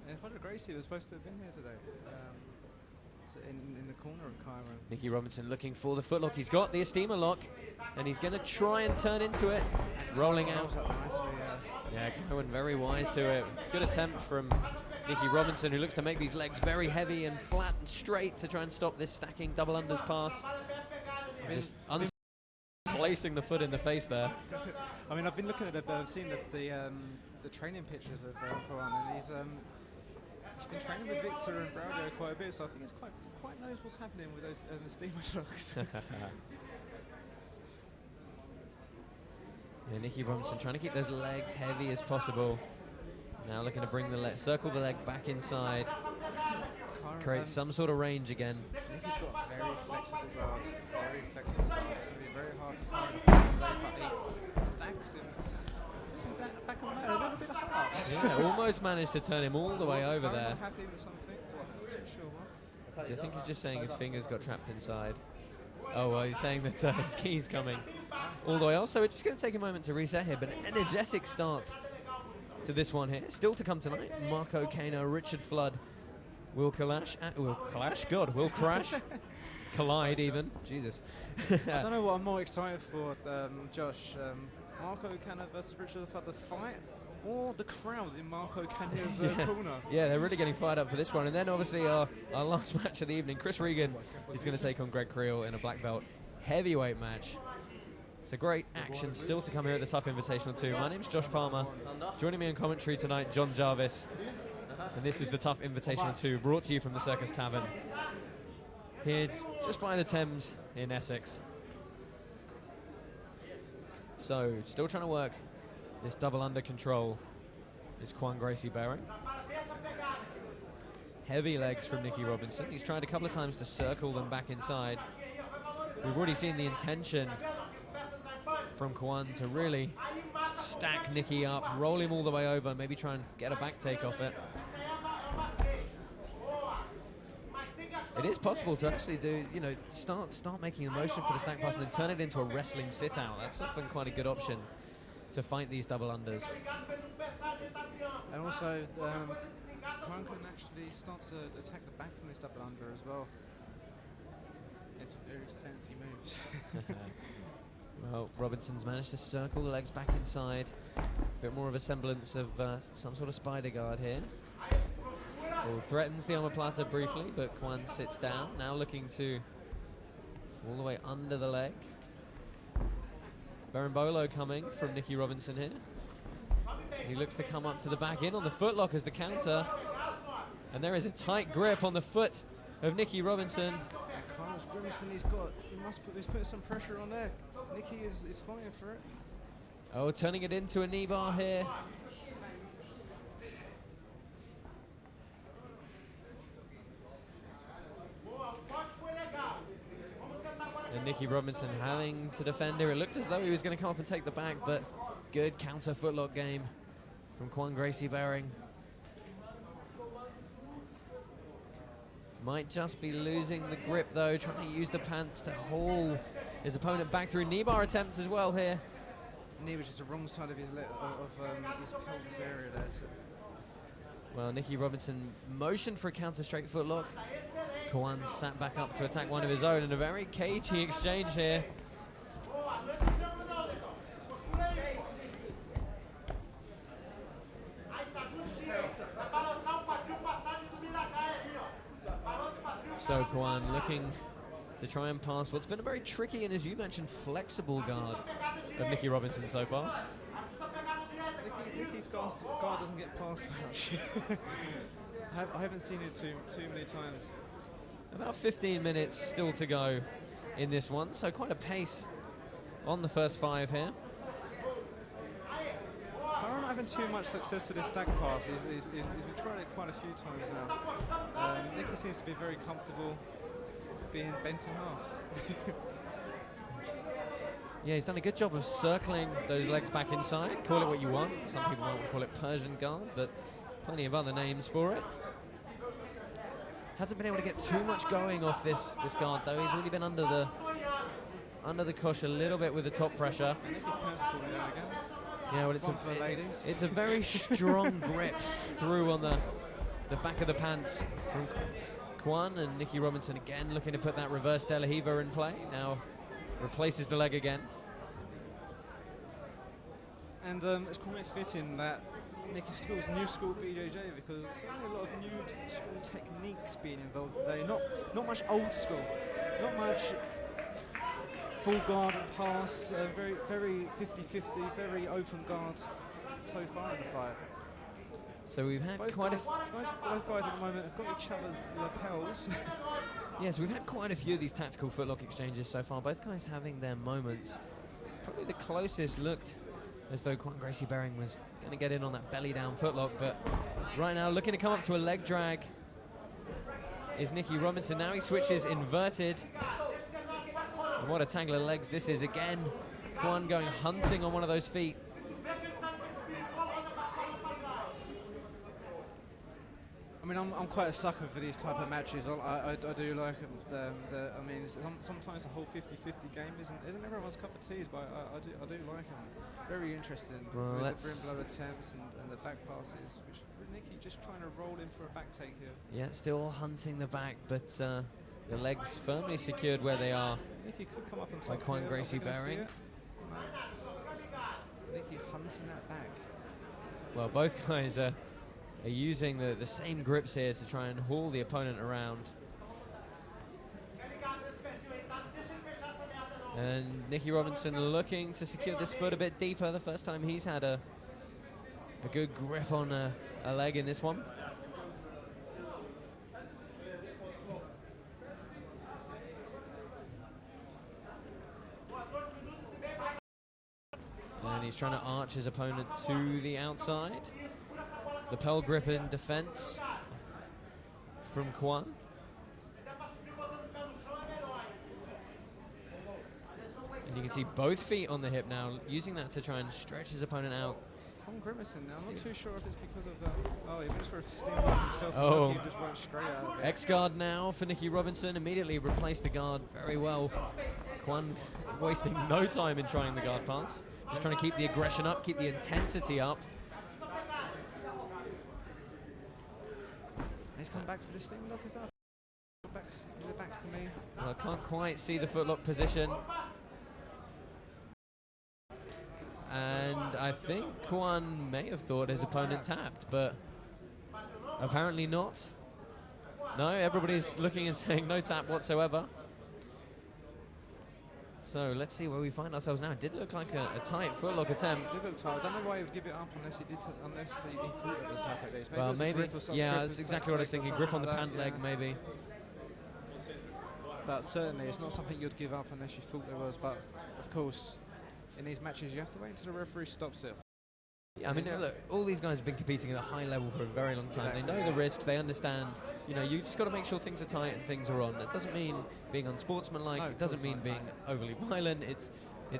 Speaker 3: And Father Gracie was supposed to have been here today. In the corner of Cairo.
Speaker 2: Nicky Robinson looking for the footlock. He's got the Estima lock, and he's going to try and turn into it. Rolling out. Yeah, Cohen very wise to it. Good attempt from Nicky Robinson, who looks to make these legs very heavy and flat and straight to try and stop this stacking double unders pass. Just placing the foot in the face there.
Speaker 3: I mean, I've been looking at I've seen the training pictures of Cohen, and he's been training with Victor and Braulio quite a bit, so I think he's quite knows what's happening with those steamer locks.
Speaker 2: Yeah, Nicky Robinson trying to keep those legs heavy as possible. Now looking to bring the circle the leg back inside, create some sort of range again.
Speaker 3: Nicky's got very flexible guard, very flexible guard. It's going to be very hard to find stacks him. Back on the mat, a little bit of heart.
Speaker 2: Yeah, almost managed to turn him all the way over there.
Speaker 3: Happy with something? Sure.
Speaker 2: Do you think he's just saying his fingers got trapped inside? Oh, well, he's saying that his key's coming all the way off. So we're just going to take a moment to reset here, but an energetic start to this one here. Still to come tonight, Marco Kayne, Richard Flood will clash. Will crash. Collide even. Jesus.
Speaker 3: I don't know what I'm more excited for, Josh. Marco Kayne versus Richard Flood, the fight, or the crowd in Marco Kayne's corner. Yeah,
Speaker 2: they're really getting fired up for this one. And then obviously our last match of the evening, Chris Regan is going to take on Greg Creel in a black belt heavyweight match. So great action still to come here at the Tuff Invitational 2. My name's Josh Palmer. Joining me in commentary tonight, John Jarvis. And this is the Tuff Invitational 2, brought to you from the Circus Tavern, here just by the Thames in Essex. So, still trying to work this double under control is Gracie-Behring. Heavy legs from Nicky Robinson. He's tried a couple of times to circle them back inside. We've already seen the intention from Kwan to really stack Nicky up, roll him all the way over, maybe try and get a back take off it. It is possible to actually do, start making a motion for the stack pass and then turn it into a wrestling sit-out. That's often quite a good option to fight these double unders.
Speaker 3: And also, Kwan can actually start to attack the back from this double under as well. It's very fancy moves.
Speaker 2: Well, Robinson's managed to circle the legs back inside. A bit more of a semblance of some sort of spider guard here. Well, threatens the omoplata briefly, but Kwan sits down. Now looking to all the way under the leg. Berimbolo coming from Nicky Robinson here. He looks to come up to the back in on the footlock as the counter. And there is a tight grip on the foot of Nicky Robinson.
Speaker 3: Carlos Grimson, he's putting some pressure on there. Nicky is fighting for it.
Speaker 2: Oh, turning it into a knee bar here. And Nicky Robinson having to defend here. It looked as though he was going to come up and take the back, but good counter footlock game from Gracie-Behring. Might just be losing the grip though, trying to use the pants to haul his opponent back through. Knee bar attempts as well here.
Speaker 3: Knee was just the wrong side of his his pelvis area there.
Speaker 2: Well, Nicky Robinson motioned for a counter straight footlock. Kwan sat back up to attack one of his own in a very cagey exchange here. So Kwan looking to try and pass what's been a very tricky and, as you mentioned, flexible guard of Nicky Robinson so far.
Speaker 3: Nicky's guard doesn't get past much. I haven't seen it too many times.
Speaker 2: About 15 minutes still to go in this one, so quite a pace on the first 5 here.
Speaker 3: I'm not having too much success with his stack pass. We've tried it quite a few times now. Nicky seems to be very comfortable being bent in half.
Speaker 2: Yeah, he's done a good job of circling those legs back inside. Call it what you want. Some people might call it Persian guard, but plenty of other names for it. Hasn't been able to get too much going off this guard though. He's really been under the cush a little bit with the top pressure. Yeah, well, it's a very strong grip through on the back of the pants from Kwan, and Nicky Robinson again looking to put that reverse De La Hiva in play. Now replaces the leg again.
Speaker 3: And it's quite fitting that Nicky schools new school BJJ, because there's a lot of new school techniques being involved today. Not much old school, not much full guard and pass, very 50-50, very open guards so far in the fight.
Speaker 2: So we've had
Speaker 3: both guys at the moment have got each other's lapels.
Speaker 2: Yes, we've had quite a few of these tactical footlock exchanges so far, both guys having their moments. Probably the closest looked as though Gracie-Behring was going to get in on that belly down footlock, but right now looking to come up to a leg drag is Nicky Robinson. Now he switches inverted. And what a tangle of legs this is again. Kwan going hunting on one of those feet.
Speaker 3: I mean, I'm quite a sucker for these type of matches. I do like them. I mean, sometimes the whole 50-50 game isn't everyone's cup of tea, but I do like them. Very interesting.
Speaker 2: Well,
Speaker 3: with the brim blow attempts and the back passes, which Nicky just trying to roll in for a back take here.
Speaker 2: Yeah, still hunting the back, but the legs firmly secured where they are.
Speaker 3: Nicky could come up and
Speaker 2: by Kwan Gracie-Behring.
Speaker 3: Nicky hunting that back.
Speaker 2: Well, both guys are using the same grips here to try and haul the opponent around. And Nicky Robinson looking to secure this foot a bit deeper. The first time he's had a good grip on a leg in this one. And he's trying to arch his opponent to the outside. Lapel grip in defense from Kwan. And you can see both feet on the hip now, using that to try and stretch his opponent out.
Speaker 3: I'm grimacing now. I'm not too sure if it's because of that. Oh, he went for a sting himself.
Speaker 2: Oh,
Speaker 3: he just went straight out.
Speaker 2: X guard now for Nicky Robinson. Immediately replaced the guard very well. Kwan wasting no time in trying the guard pass. Just trying to keep the aggression up, keep the intensity up.
Speaker 3: He's come back for the sting lock, is that? The backs to me.
Speaker 2: Well, I can't quite see the footlock position. And I think Kwan may have thought his opponent tapped, but apparently not. No, everybody's looking and saying no tap whatsoever. So let's see where we find ourselves now. It did look like a tight footlock attempt.
Speaker 3: It did look tight. I don't know why he would give it up unless he thought it was a tap like this.
Speaker 2: Well, maybe. Yeah, that's exactly what I was thinking. Grip on the pant leg, maybe.
Speaker 3: But certainly, it's not something you'd give up unless you thought there was. But of course, in these matches, you have to wait until the referee stops it.
Speaker 2: Yeah, I mean, look, all these guys have been competing at a high level for a very long time. Exactly. They know the risks, they understand, you know, you just got to make sure things are tight and things are on. It doesn't mean being unsportsmanlike, it doesn't mean being overly violent, it's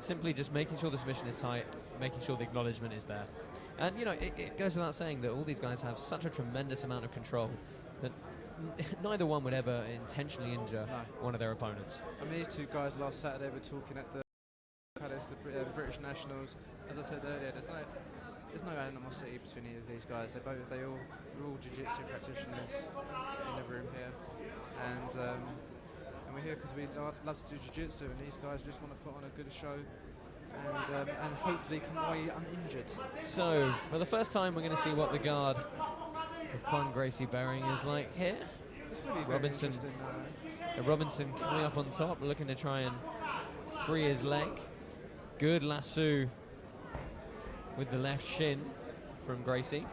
Speaker 2: simply just making sure the submission is tight, making sure the acknowledgement is there. And, you know, it goes without saying that all these guys have such a tremendous amount of control that neither one would ever intentionally injure one of their opponents.
Speaker 3: I mean, these two guys last Saturday were talking at the British Nationals. As I said earlier, there's no animosity between any of these guys. We're all jiu-jitsu practitioners in the room here, and we're here because we love to do jiu-jitsu, and these guys just want to put on a good show and hopefully come away uninjured.
Speaker 2: So, for the first time, we're going to see what the guard of Kwan Gracie-Behring is like here.
Speaker 3: It's really
Speaker 2: Robinson, Robinson coming up on top, looking to try and free his leg. Good lasso with the left shin from Gracie.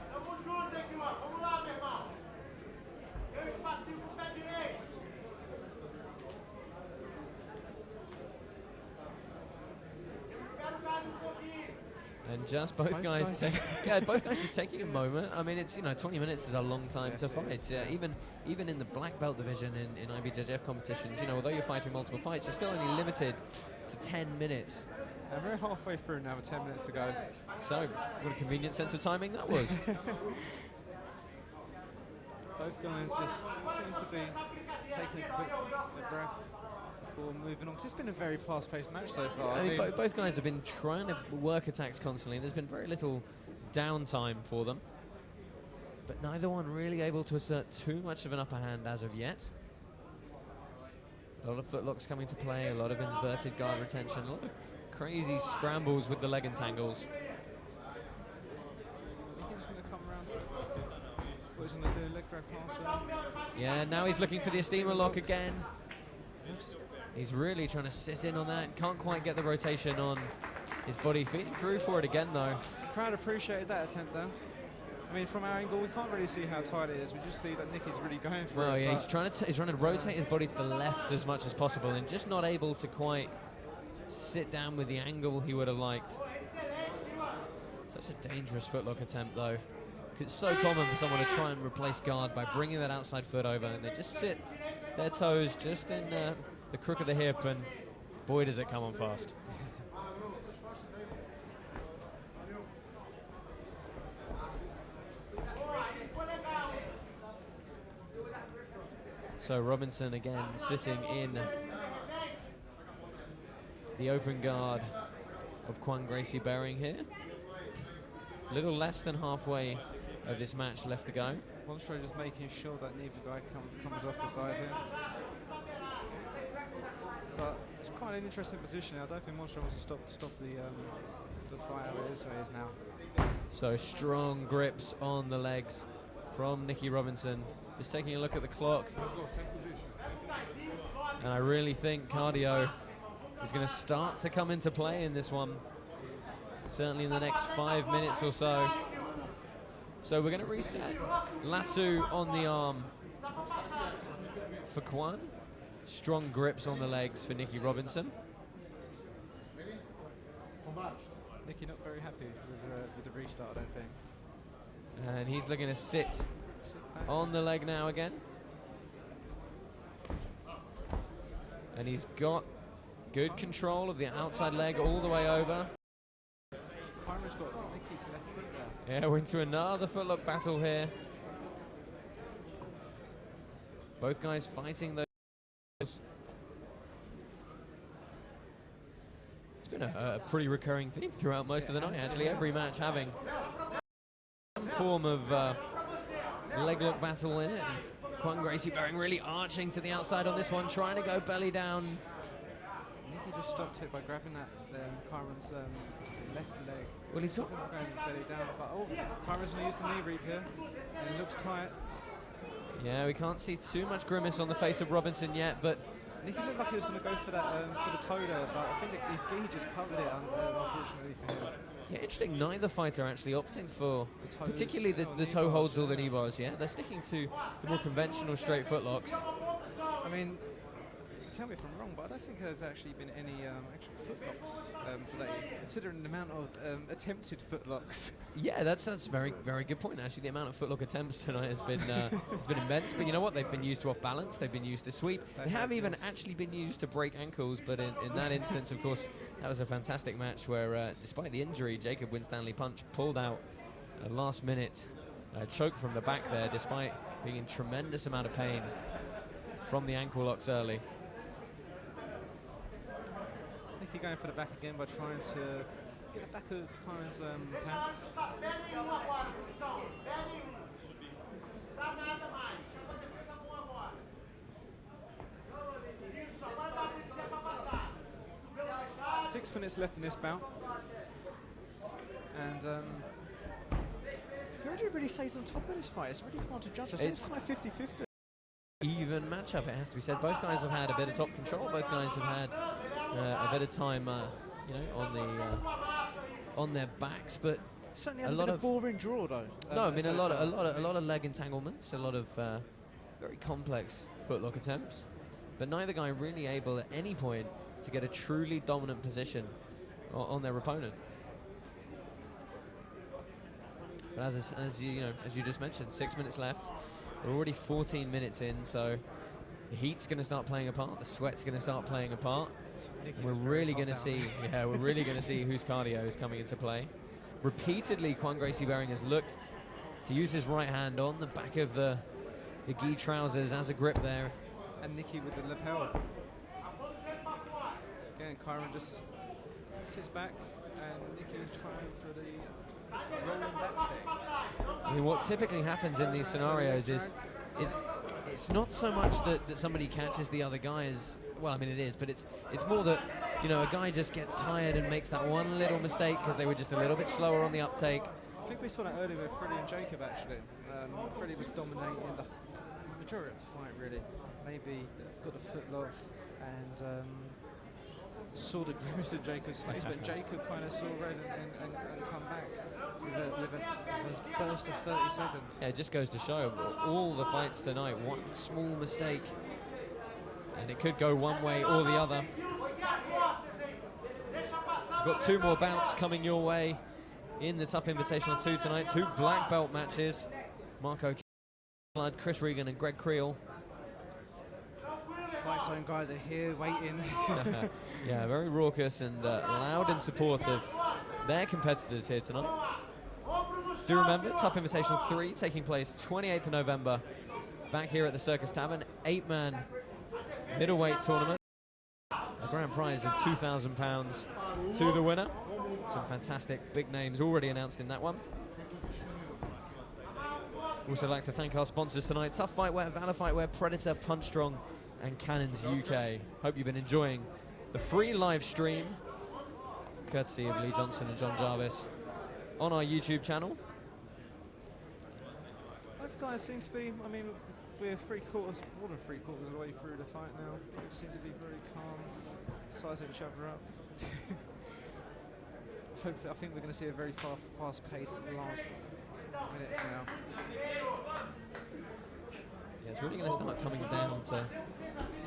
Speaker 2: And just both guys just taking a moment. I mean, it's 20 minutes is a long time to fight. Even in the black belt division in IBJJF competitions, although you're fighting multiple fights, you're still only limited to 10 minutes.
Speaker 3: And we're halfway through now with 10 minutes to go.
Speaker 2: So, what a convenient sense of timing that was.
Speaker 3: Both guys just seems to be taking a quick breath before moving on. 'Cause it's been a very fast-paced match so far.
Speaker 2: I mean, both guys have been trying to work attacks constantly, and there's been very little downtime for them. But neither one really able to assert too much of an upper hand as of yet. A lot of footlocks coming to play, a lot of inverted guard retention, a lot of crazy scrambles with the leg entangles.
Speaker 3: I think he's going to come around to what he's going to do, leg drag past him.
Speaker 2: Yeah, now he's looking for the Esteemer lock again. He's really trying to sit in on that. Can't quite get the rotation on his body. Feeding through for it again, though.
Speaker 3: The crowd appreciated that attempt, though. I mean, from our angle, we can't really see how tight it is. We just see that Nicky's really going for it.
Speaker 2: Well, yeah, he's trying to rotate his body to the left as much as possible, and just not able to quite sit down with the angle he would have liked. Such a dangerous footlock attempt, though. It's so common for someone to try and replace guard by bringing that outside foot over, and they just sit their toes just in the crook of the hip, and boy, does it come on fast. So Robinson again sitting in the open guard of Gracie-Behring here. Little less than halfway of this match left to go.
Speaker 3: Monstro just making sure that neither guy comes off the side here. But it's quite an interesting position. I don't think Monstro wants to stop the fight how it is where it is now.
Speaker 2: So strong grips on the legs from Nicky Robinson. Just taking a look at the clock. And I really think cardio is going to start to come into play in this one. Certainly in the next 5 minutes or so. So we're going to reset. Lasso on the arm for Kwan. Strong grips on the legs for Nicky Robinson.
Speaker 3: Nicky not very happy with the restart, I don't think.
Speaker 2: And he's looking to sit on the leg now again. And he's got good control of the outside leg all the way over.
Speaker 3: Pyrama's got Nicky's left foot there.
Speaker 2: Yeah, we're into another footlock battle here. Both guys fighting those. It's been a pretty recurring theme throughout most of the night, actually. Every match having some form of leg lock battle in it. Gracie-Behring really arching to the outside on this one, trying to go belly down.
Speaker 3: Nicky just stopped it by grabbing that Kyron's left leg.
Speaker 2: Well, he's got
Speaker 3: going belly down, but Kyron's going to use the knee reap here, and it looks tight.
Speaker 2: Yeah, we can't see too much grimace on the face of Robinson yet, but
Speaker 3: Nicky looked like he was going to go for that for the toe there, but I think that he just covered it, unfortunately for him.
Speaker 2: Yeah, interesting. Neither fighter actually opting for,
Speaker 3: The
Speaker 2: particularly the toe holds or the knee bars. Yeah, they're sticking to the more conventional straight footlocks.
Speaker 3: I mean, tell me if I'm wrong, but I don't think there's actually been any actual footlocks today, considering the amount of attempted footlocks.
Speaker 2: Yeah, that's very good point. Actually, the amount of footlock attempts tonight has been immense. But you know what? They've been used to off balance. They've been used to sweep. They have even actually been used to break ankles. But in that instance, of course, that was a fantastic match where, despite the injury, Jacob Winstanley Punch pulled out a last-minute choke from the back there, despite being in tremendous amount of pain from the ankle locks early.
Speaker 3: Nicky going for the back again by trying to get the back of Kyron's pants. Six minutes left in this bout. And who would you really say is on top of this fight? It's really hard to judge. I think it's kind of 50-50.
Speaker 2: matchup, it has to be said. Both guys have had a bit of top control. Both guys have had a bit of time, you know, on their backs. But
Speaker 3: certainly hasn't been a boring draw, though.
Speaker 2: No, I mean a lot of leg entanglements, a lot of very complex footlock attempts. But neither guy really able at any point to get a truly dominant position on their opponent. But as you just mentioned, 6 minutes left. We're already 14 minutes in, so the heat's going to start playing a part. The sweat's going to start playing a part. We're really going to see, we're really going to see whose cardio is coming into play. Repeatedly, Gracie-Behring has looked to use his right hand on the back of the gi trousers as a grip there.
Speaker 3: And Nicky with the lapel. Again, Kyron just sits back, and Nicky trying for the rolling back take.
Speaker 2: I mean, what typically happens in these scenarios is it's not so much that somebody catches the other guys. Well, I mean, it is, but it's more that, you know, a guy just gets tired and makes that one little mistake because they were just a little bit slower on the uptake.
Speaker 3: I think we saw that earlier with Freddie and Jacob, actually. Freddie was dominating the majority of the fight, really. Maybe got a footlock and saw the grimace in Jacob's face, but Jacob kind of saw red and come back with a burst of 30 seconds.
Speaker 2: Yeah, it just goes to show all the fights tonight, one small mistake and it could go one way or the other. We've got 2 more bouts coming your way in the Tuff Invitational 2 tonight. 2 black belt matches. Marco Blood, Chris Regan and Greg Creel.
Speaker 3: Fight Zone guys are here waiting.
Speaker 2: Yeah, very raucous and loud in support of their competitors here tonight. Do remember, Tuff Invitational 3 taking place 28th of November back here at the Circus Tavern. 8-man middleweight tournament. A grand prize of £2,000 to the winner. Some fantastic big names already announced in that one. Also like to thank our sponsors tonight: Tough Fightwear, Valor Fightwear, Predator, Punch Strong and Cannons UK. Hope you've been enjoying the free live stream courtesy of Lee Johnson and John Jarvis on our YouTube channel.
Speaker 3: Both guys seem to be, I mean, we're more than three quarters of the way through the fight now. Both seem to be very calm, sizing each other up. Hopefully, I think we're going to see a very fast-paced last minutes now.
Speaker 2: Yeah, it's really going to start coming down to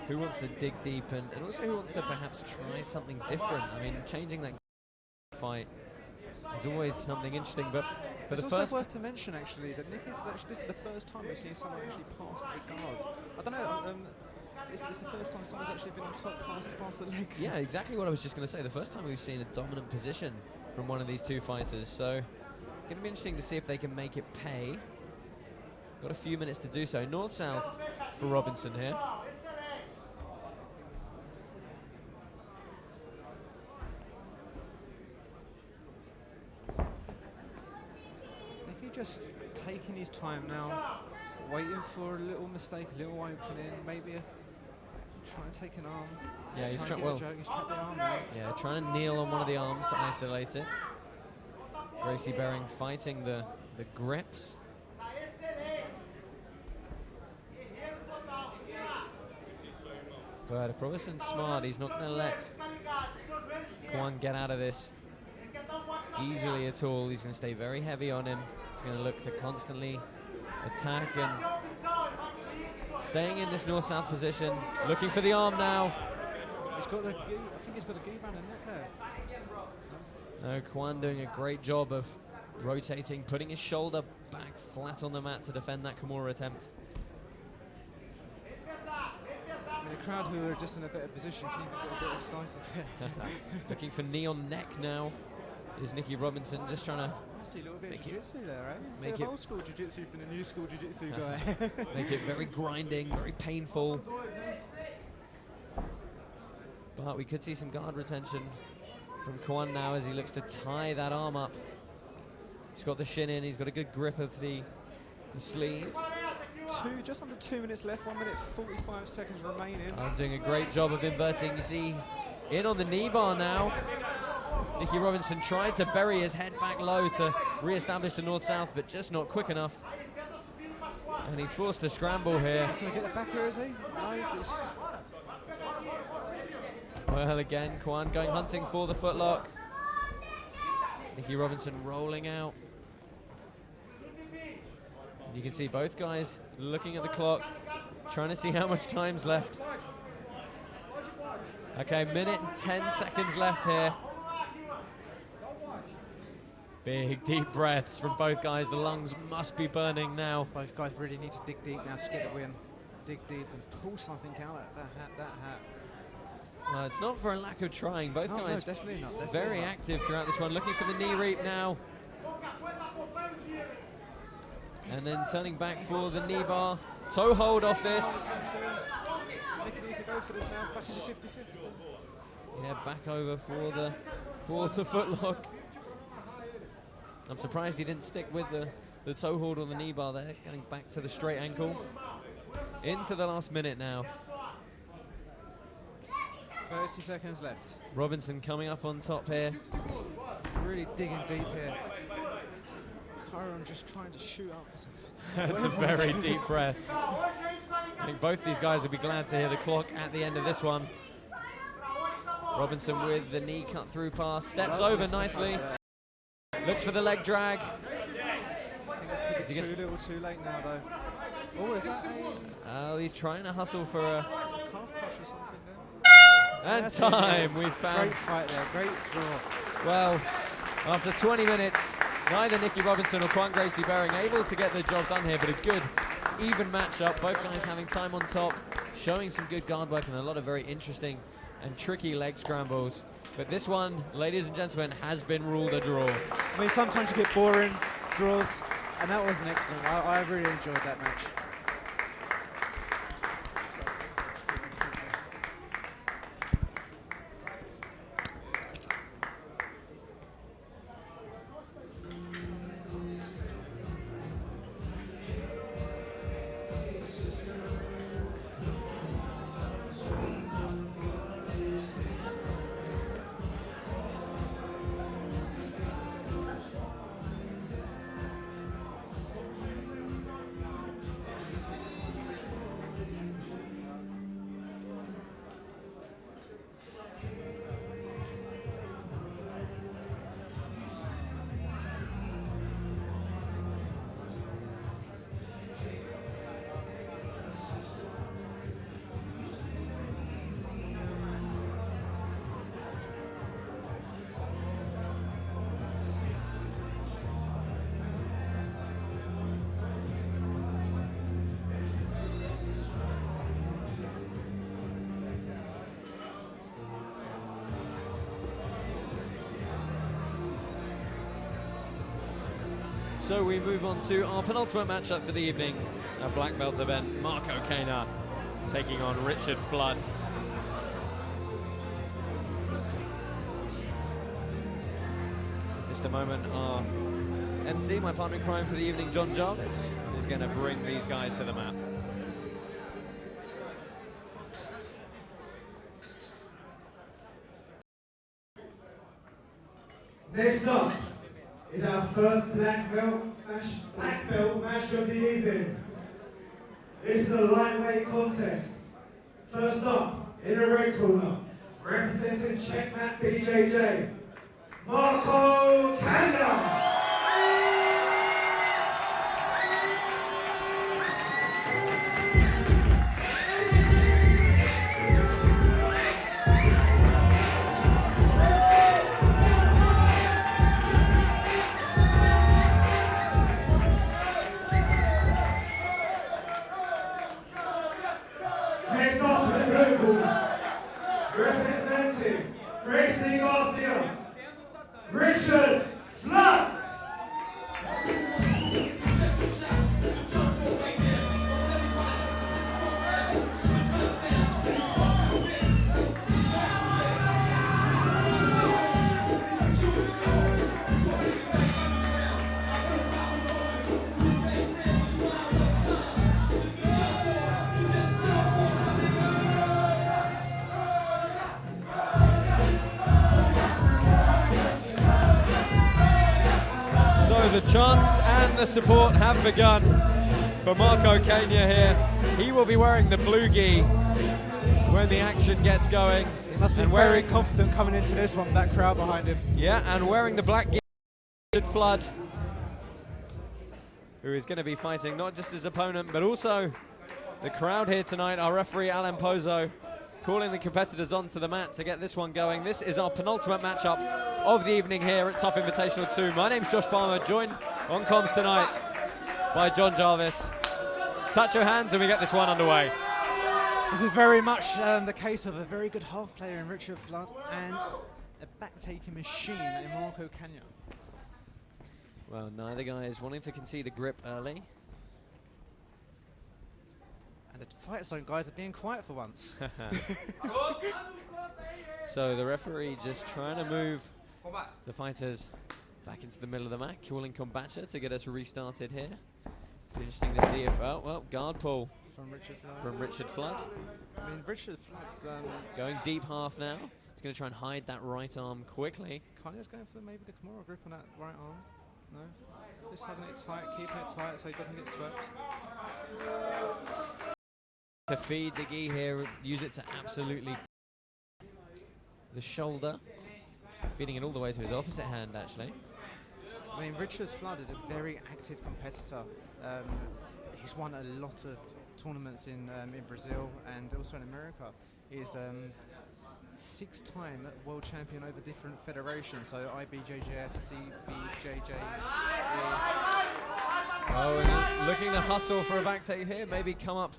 Speaker 2: who wants to dig deep and also who wants to perhaps try something different. I mean, changing that fight is always something interesting, but for the
Speaker 3: it's
Speaker 2: first...
Speaker 3: also worth to mention, actually, that this is the first time we've seen someone actually pass the guard. I don't know, it's the first time someone's actually been on top past the legs.
Speaker 2: Yeah, exactly what I was just going to say. The first time we've seen a dominant position from one of these two fighters, so going to be interesting to see if they can make it pay. Got a few minutes to do so. North-south for Robinson here.
Speaker 3: Nicky just taking his time now, waiting for a little mistake, a little opening, maybe try and take an arm.
Speaker 2: Yeah, he's trying
Speaker 3: he's trapped the arm now.
Speaker 2: Yeah, trying to kneel on one of the arms to isolate it. Gracie-Behring fighting the grips. But Robinson's smart. He's not going to let Kwan get out of this easily at all. He's going to stay very heavy on him. He's going to look to constantly attack and staying in this north-south position. Looking for the arm now.
Speaker 3: He's got the gi. I think he's got a gi around the neck there.
Speaker 2: No, Kwan doing a great job of rotating, putting his shoulder back flat on the mat to defend that Kimura attempt.
Speaker 3: I mean, the crowd who are just in a better position seem to get a bit excited there.
Speaker 2: Looking for knee on neck now is Nicky Robinson, just trying to
Speaker 3: I see a little bit of jiu-jitsu there, right?
Speaker 2: Make
Speaker 3: it old school jiu-jitsu from the new school jiu-jitsu guy.
Speaker 2: Make it very grinding, very painful. But we could see some guard retention from Kwan now as he looks to tie that arm up. He's got the shin in, he's got a good grip of the sleeve.
Speaker 3: Just under 2 minutes left, 1 minute 45 seconds remaining.
Speaker 2: I'm doing a great job of inverting. You see, he's in on the knee bar now. Nicky Robinson tried to bury his head back low to re-establish the north-south, but just not quick enough. And he's forced to scramble here.
Speaker 3: He's going to get it back here, is he? No.
Speaker 2: Well, again, Kwan going hunting for the footlock. Nicky Robinson rolling out. You can see both guys looking at the clock, trying to see how much time's left. Okay, minute and 10 seconds left here. Big deep breaths from both guys. The lungs must be burning now.
Speaker 3: Both guys really need to dig deep now to get the win. Dig deep and pull something out of that hat.
Speaker 2: No, it's not for a lack of trying. Both guys
Speaker 3: definitely not.
Speaker 2: Very active throughout this one. Looking for the knee reap now. And then turning back for the knee bar. Toe hold off this.
Speaker 3: Mick needs to go for this now. Back to the 50-50.
Speaker 2: Yeah, back over for the footlock. I'm surprised he didn't stick with the toe hold or the knee bar there. Getting back to the straight ankle. Into the last minute now.
Speaker 3: 30 seconds left.
Speaker 2: Robinson coming up on top here.
Speaker 3: Really digging deep here. Tyrone just trying to shoot up for something.
Speaker 2: That's a very deep breath. I think both these guys will be glad to hear the clock at the end of this one. Robinson with the knee cut through pass. Steps over nicely. Looks for the leg drag.
Speaker 3: I think it's too little too late now though. Oh, is that a...
Speaker 2: he's trying to hustle for a...
Speaker 3: calf crush or something there?
Speaker 2: And time we've found.
Speaker 3: Great fight there, great draw.
Speaker 2: Well, after 20 minutes, neither Nicky Robinson or Gracie-Behring able to get the job done here, but a good, even matchup. Both guys having time on top, showing some good guard work and a lot of very interesting and tricky leg scrambles. But this one, ladies and gentlemen, has been ruled a draw.
Speaker 3: I mean, sometimes you get boring draws, and that was an excellent. I really enjoyed that match.
Speaker 2: So we move on to our penultimate matchup for the evening, a black belt event. Marco Kayne taking on Richard Flood. Just a moment, our MC, my partner in crime for the evening, John Jarvis, is going to bring these guys to the mat.
Speaker 1: Next up is our first black belt match of the evening. This is a lightweight contest. First up, in the red corner, representing Checkmat BJJ, Marco Kayne. Representing Gracie-Behring, Richard Flood.
Speaker 2: The chants and the support have begun for Marco Kayne here. He will be wearing the blue gi when the action gets going.
Speaker 3: He must be very confident coming into this one, that crowd behind him.
Speaker 2: Yeah, and wearing the black gi, Flood, who is going to be fighting not just his opponent, but also the crowd here tonight. Our referee, Alan Pozo, calling the competitors onto the mat to get this one going. This is our penultimate matchup of the evening here at Tuff Invitational 2. My name's Josh Palmer, joined on comms tonight by John Jarvis. Touch your hands and we get this one underway.
Speaker 3: This is very much the case of a very good half player in Richard Flood and a back-taking machine in Marco Kayne.
Speaker 2: Well, neither guy is wanting to concede a grip early.
Speaker 3: And the fight zone guys are being quiet for once.
Speaker 2: So the referee just trying to move the fighters back into the middle of the mat, calling Combacha to get us restarted here. Interesting to see if, oh, well, guard pull from Richard Flood.
Speaker 3: I mean, Richard Flood's
Speaker 2: going deep half now. He's going to try and hide that right arm quickly.
Speaker 3: Kanya's going for maybe the Kimura grip on that right arm. No, just having it tight, keeping it tight so he doesn't get swept.
Speaker 2: To feed the gi here, use it to absolutely the shoulder, feeding it all the way to his opposite hand actually.
Speaker 3: I mean, Richard Flood is a very active competitor. He's won a lot of tournaments in Brazil and also in America. He's 6-time world champion over different federations, so IBJJF, CBJJ.
Speaker 2: Oh, and looking to hustle for a back take here, maybe come up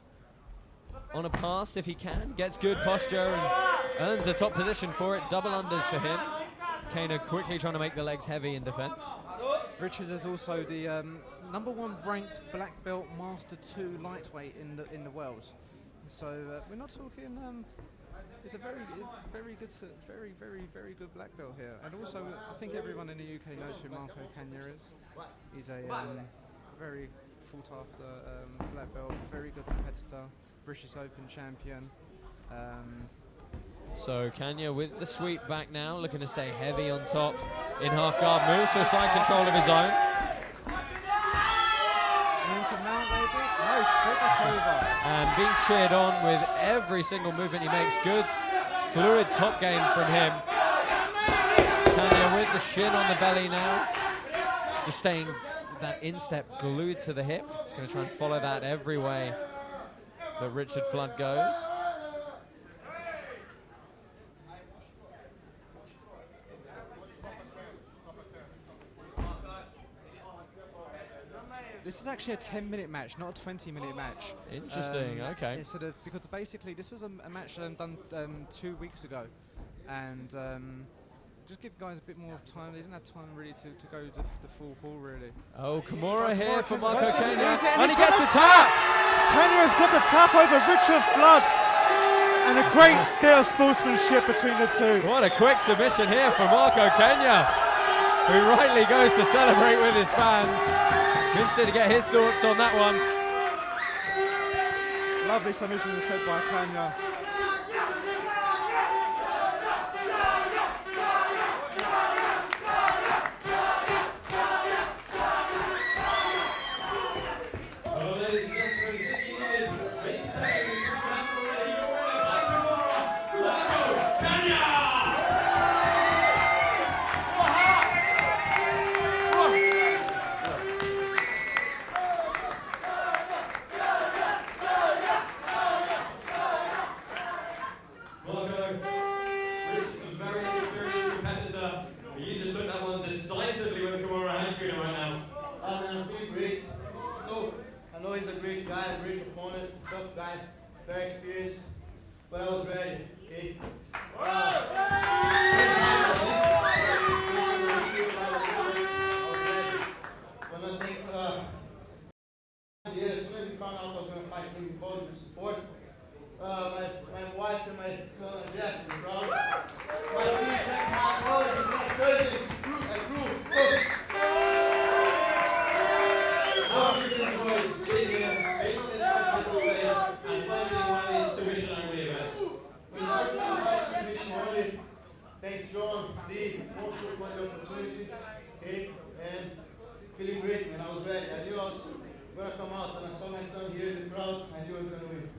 Speaker 2: on a pass if he can. Gets good posture and earns the top position for it. Double unders for him. Kayne quickly trying to make the legs heavy in defense.
Speaker 3: Richards is also the #1 ranked black belt Master 2 lightweight in the world. So we're not talking. It's a very good black belt here. And also, I think everyone in the UK knows who Marco Kayne is. He's a very sought after black belt, very good competitor, British Open champion.
Speaker 2: So Kayne with the sweep back now, looking to stay heavy on top in half guard, moves to a side control of his own.
Speaker 3: Into mount maybe? No, straight back over.
Speaker 2: And being cheered on with every single movement he makes. Good, fluid top game from him. Kayne with the shin on the belly now. Just staying with that instep glued to the hip. He's going to try and follow that every way that Richard Flood goes.
Speaker 3: This is actually a 10-minute match, not a 20-minute match.
Speaker 2: Interesting, okay.
Speaker 3: Instead of, because basically this was a match done 2 weeks ago, and just give guys a bit more time. They didn't have time really to go the full ball really.
Speaker 2: Oh, Kimura here for Marco Kayne,
Speaker 3: and
Speaker 2: he gets the tap!
Speaker 3: Kayne has got the tap over Richard Flood, and a great bit of sportsmanship between the two.
Speaker 2: What a quick submission here for Marco Kayne, who rightly goes to celebrate with his fans. Interested to get his thoughts on that one.
Speaker 3: Lovely submission set by Kayne.
Speaker 9: Very experienced, but I was ready, okay? As soon as he found out I was going to fight him, he called me support. My wife and my son and Jack in the crowd. My team, Jack, my brothers, my goodness, my crew. Thanks, John, Leigh, also for the opportunity, okay, and feeling great, man. I was ready. I knew I was I'm gonna come out and I saw my son here in the crowd, I knew I was gonna win.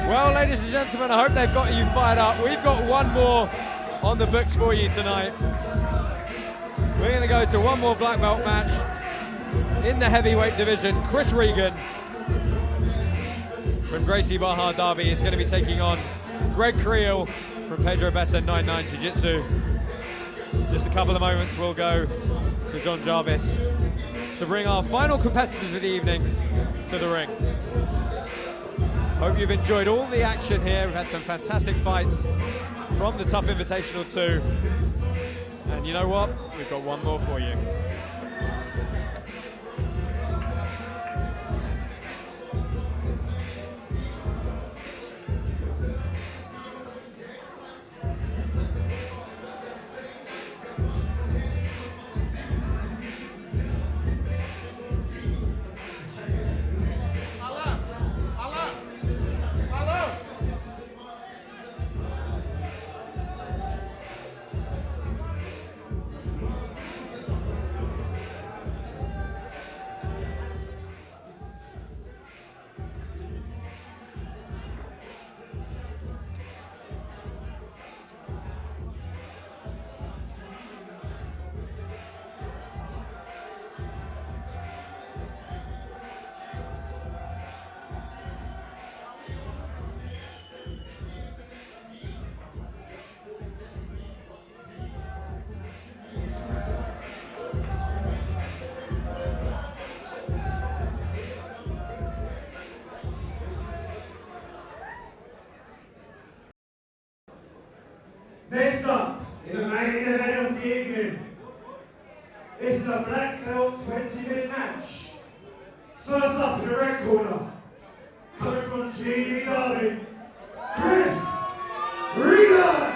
Speaker 2: Well, ladies and gentlemen, I hope they've got you fired up. We've got one more on the books for you tonight. We're going to go to one more black belt match in the heavyweight division. Chris Regan from Gracie-Behring Derby is going to be taking on Greg Creel from Pedro Bessa 9-9 Jiu-Jitsu. Just a couple of moments, we'll go to John Jarvis to bring our final competitors of the evening to the ring. Hope you've enjoyed all the action here. We've had some fantastic fights from the Tuff Invitational 2. And you know what? We've got one more for you.
Speaker 1: Next up, in the main event of the evening, is the black belt 20-minute match. First up in the red corner, coming from GB Derby, Chris Regan.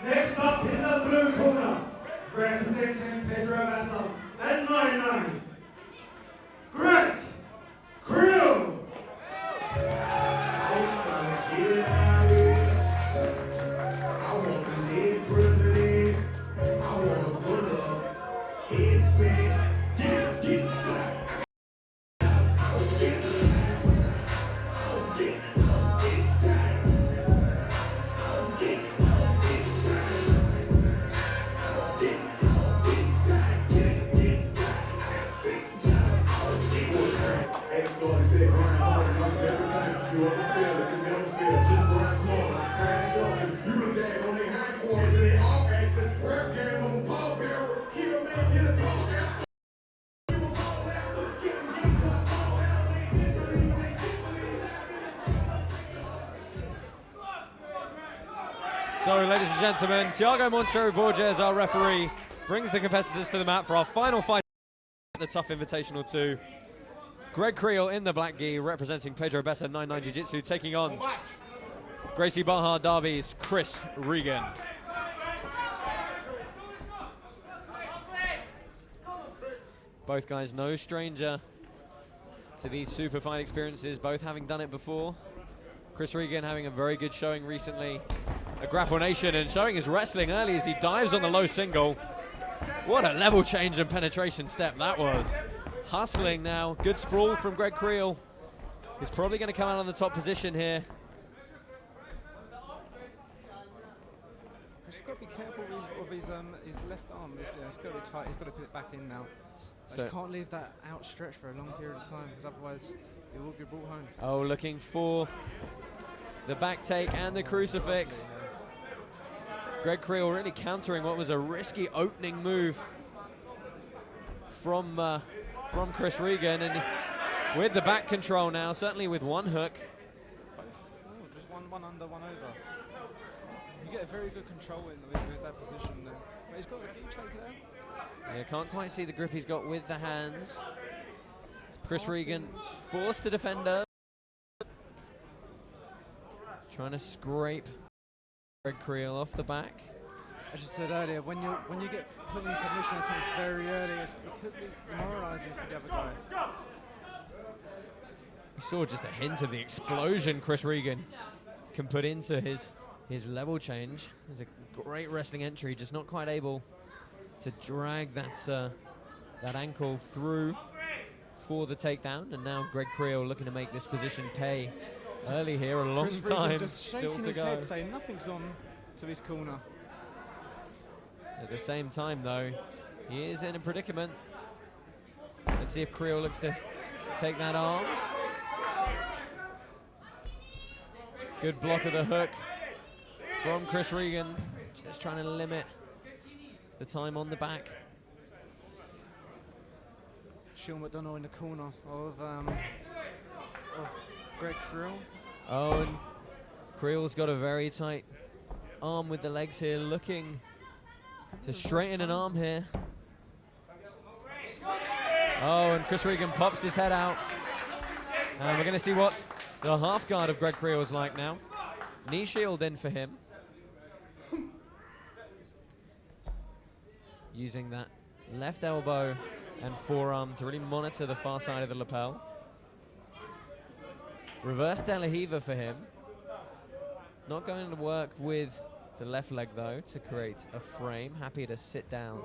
Speaker 1: Next up in the blue corner, representing Pedro Bessa and 9-9, Greg Creel.
Speaker 2: So, ladies and gentlemen, Tiago Monteiro Borges, our referee, brings the competitors to the mat for our final fight at the Tuff Invitational 2. Greg Creel in the black gi, representing Pedro Bessa 9-9 Jiu-Jitsu, taking on Gracie-Behring Derby's Chris Regan. Both guys no stranger to these super fight experiences, both having done it before. Chris Regan having a very good showing recently a grapple nation and showing his wrestling early as he dives on the low single. What a level change and penetration step that was. Hustling now. Good sprawl from Greg Creel. He's probably going to come out on the top position here.
Speaker 3: He's got to be careful of his left arm. It's got to be tight. He's got to put it back in now. So he can't leave that outstretched for a long period of time, because otherwise it will be brought home.
Speaker 2: Oh, looking for the back take and the crucifix. Greg Creel really countering what was a risky opening move from Chris Regan, and with the back control now, certainly with one hook.
Speaker 3: Oh, just one under, one over. You get a very good control with that position there. But he's got a deep choke there.
Speaker 2: You can't quite see the grip he's got with the hands. Chris Regan forced to defend her. Trying to scrape Greg Creel off the back.
Speaker 3: As you said earlier, when you get put in submission attempts very early, it could be demoralising for the other guy.
Speaker 2: We saw just a hint of the explosion Chris Regan can put into his level change. It's a great wrestling entry, just not quite able to drag that ankle through for the takedown. And now Greg Creel looking to make this position pay early here. A long
Speaker 3: Chris
Speaker 2: time
Speaker 3: Regan just
Speaker 2: still
Speaker 3: shaking
Speaker 2: to
Speaker 3: his
Speaker 2: go.
Speaker 3: head, saying nothing's on to his corner.
Speaker 2: At the same time, though, he is in a predicament. Let's see if Creel looks to take that arm. Good block of the hook from Chris Regan. Just trying to limit the time on the back.
Speaker 3: Sean McDonagh in the corner of Greg Creel.
Speaker 2: Oh, and Creel's got a very tight arm with the legs here, looking to straighten an arm here. Oh, and Chris Regan pops his head out. And we're going to see what the half guard of Greg Creel is like now. Knee shield in for him. Using that left elbow and forearm to really monitor the far side of the lapel. Reverse De La Riva for him. Not going to work with the left leg though to create a frame. Happy to sit down.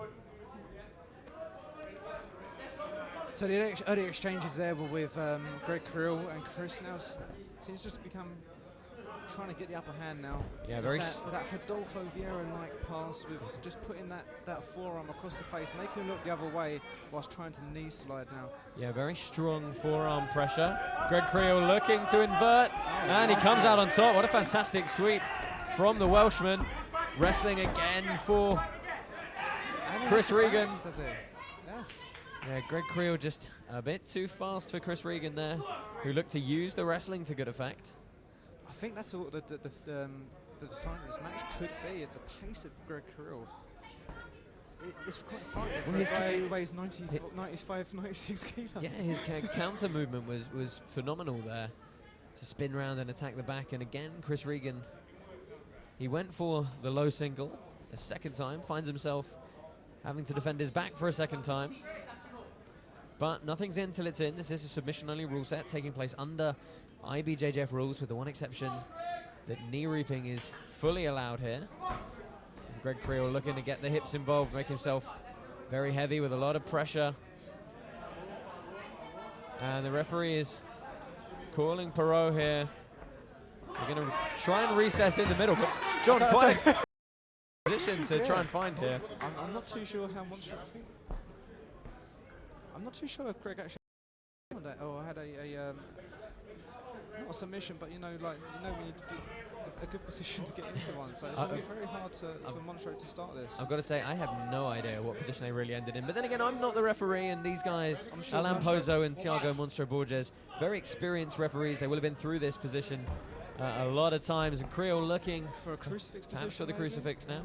Speaker 3: So the early exchanges there were with Greg Creel and Chris now seems just become trying to get the upper hand now.
Speaker 2: Yeah,
Speaker 3: with that Rodolfo Vieira-like pass, with just putting that forearm across the face, making him look the other way whilst trying to knee slide now.
Speaker 2: Yeah, very strong forearm pressure. Greg Creel looking to invert, and he comes out on top. What a fantastic sweep from the Welshman. Wrestling again for Chris Regan.
Speaker 3: Does it? Yes.
Speaker 2: Yeah, Greg Creel just a bit too fast for Chris Regan there, who looked to use the wrestling to good effect.
Speaker 3: I think that's what the design of this match could be. It's the pace of Greg Creel. It's quite frightening for a guy who weighs 95, 96 kilos.
Speaker 2: Yeah, his counter movement was phenomenal there, to spin round and attack the back. And again, Chris Regan, he went for the low single a second time, finds himself having to defend his back for a second time. But nothing's in till it's in. This is a submission-only rule set taking place under IBJJF rules, with the one exception that knee reaping is fully allowed here. And Greg Creel looking to get the hips involved, make himself very heavy with a lot of pressure. And the referee is calling Perot here. We're going to try and recess in the middle, but John, quite a position to try and find here.
Speaker 3: I'm not too sure how much. I'm not too sure if Greg actually had a not a submission, but when you do a good position to get into one. So it's going to be very hard for Montreux to start this.
Speaker 2: I've got to say, I have no idea what position they really ended in. But then again, I'm not the referee, and these guys, Alain Pozo and Thiago Monstro Borges, very experienced referees. They will have been through this position a lot of times. And Creel looking
Speaker 3: for a crucifix position.
Speaker 2: For the crucifix now.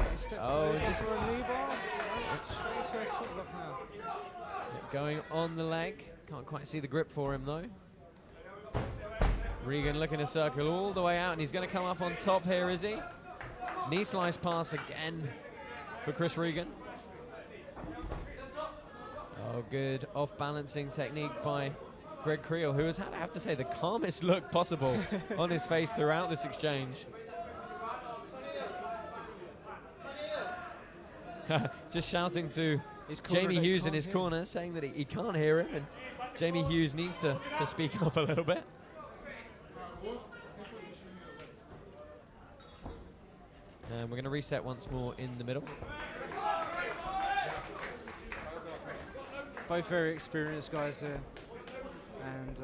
Speaker 3: He steps over just for a knee bar. Straight into a footlock now.
Speaker 2: Going on the leg. Can't quite see the grip for him though. Regan looking to circle all the way out, and he's going to come up on top here, is he? Knee slice pass again for Chris Regan. Oh, good off-balancing technique by Greg Creel, who has had, I have to say, the calmest look possible on his face throughout this exchange. just shouting to
Speaker 3: corner
Speaker 2: Jamie
Speaker 3: that he
Speaker 2: Hughes in
Speaker 3: can't
Speaker 2: his
Speaker 3: hear.
Speaker 2: corner, saying that he can't hear him, and Jamie Hughes needs to speak up a little bit. And we're going to reset once more in the middle.
Speaker 3: Both very experienced guys here, and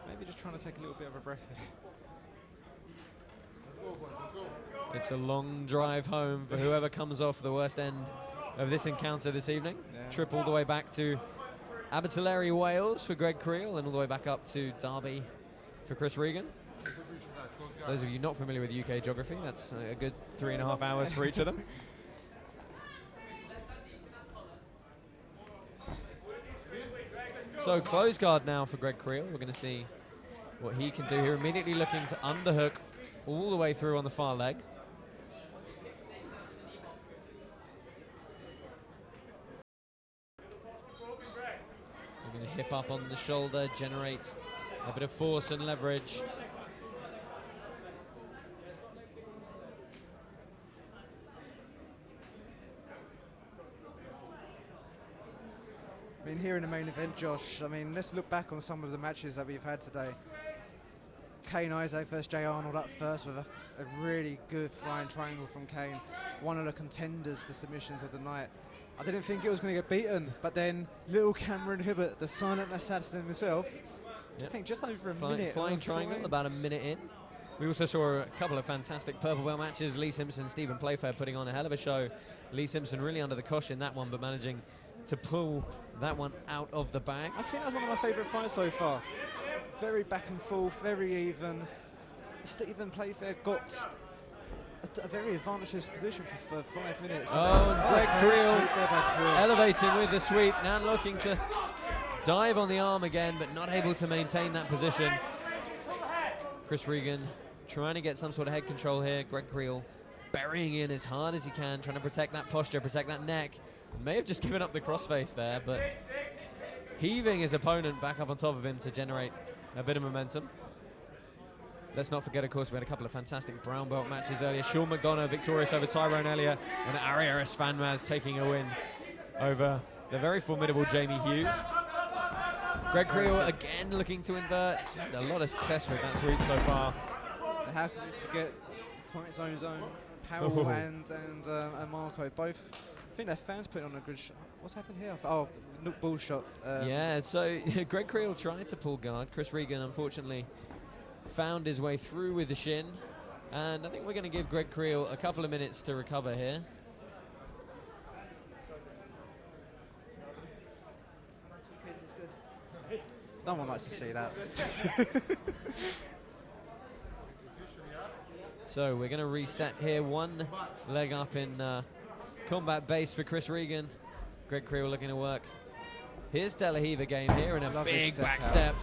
Speaker 3: maybe just trying to take a little bit of a breath here.
Speaker 2: It's a long drive home for whoever comes off the worst end of this encounter this evening.
Speaker 3: Yeah.
Speaker 2: Trip all the way back to Abertillery, Wales for Greg Creel, and all the way back up to Derby for Chris Regan. Those of you not familiar with UK geography, that's a good 3.5 hours for each of them. So close guard now for Greg Creel. We're going to see what he can do here. Immediately looking to underhook all the way through on the far leg. We're going to hip up on the shoulder, generate a bit of force and leverage.
Speaker 3: I mean, here in the main event, Josh, I mean, let's look back on some of the matches that we've had today. Kayne Issac versus Jay Arnold up first with a really good flying triangle from Kayne. One of the contenders for submissions of the night. I didn't think it was going to get beaten, but then little Cameron Hibbert, the silent assassin himself, I think just over a minute.
Speaker 2: Flying triangle, about a minute in. We also saw a couple of fantastic purple belt matches. Leigh Simpson, Stephen Playfair putting on a hell of a show. Leigh Simpson really under the cosh in that one, but managing to pull that one out of the bag.
Speaker 3: I think that's one of my favourite fights so far. Very back and forth, very even. Stephen Playfair got a very advantageous position for 5 minutes.
Speaker 2: Greg Creel elevating with the sweep, now looking to dive on the arm again, but not able to maintain that position. Chris Regan trying to get some sort of head control here. Greg Creel burying in as hard as he can, trying to protect that posture, protect that neck. May have just given up the crossface there, but heaving his opponent back up on top of him to generate a bit of momentum. Let's not forget, of course, we had a couple of fantastic brown belt matches earlier. Sean McDonagh victorious over Tyrone Elliot, and Arya Esfandmaz taking a win over the very formidable Jamie Hughes. Greg Creel again looking to invert. A lot of success with that sweep so far.
Speaker 3: And how can we forget Fight Zone Pawel and Marco both. I think their fans putting on a good shot. What's happened here? Oh, ball shot.
Speaker 2: Yeah, so Greg Creel tried to pull guard. Chris Regan, unfortunately, found his way through with the shin. And I think we're going to give Greg Creel a couple of minutes to recover here.
Speaker 3: No one likes to see that.
Speaker 2: So we're going to reset here. One leg up in combat base for Chris Regan. Greg Creel looking to work his De La Riva game here in a big back step.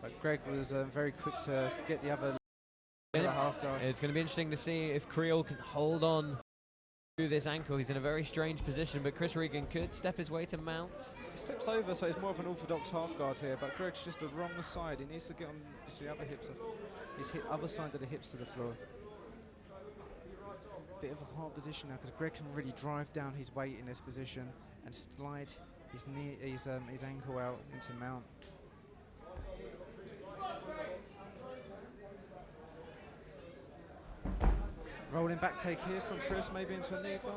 Speaker 3: But Greg was very quick to get the other half guard.
Speaker 2: It's going to be interesting to see if Creel can hold on to this ankle. He's in a very strange position, but Chris Regan could step his way to mount.
Speaker 3: He steps over, so it's more of an orthodox half guard here, but Greg's just the wrong side. He needs to get on the other hips. He's hit other side of the hips to the floor. Bit of a hard position now, because Greg can really drive down his weight in this position and slide his knee, his ankle out into mount. Rolling back take here from Chris, maybe into a knee bar.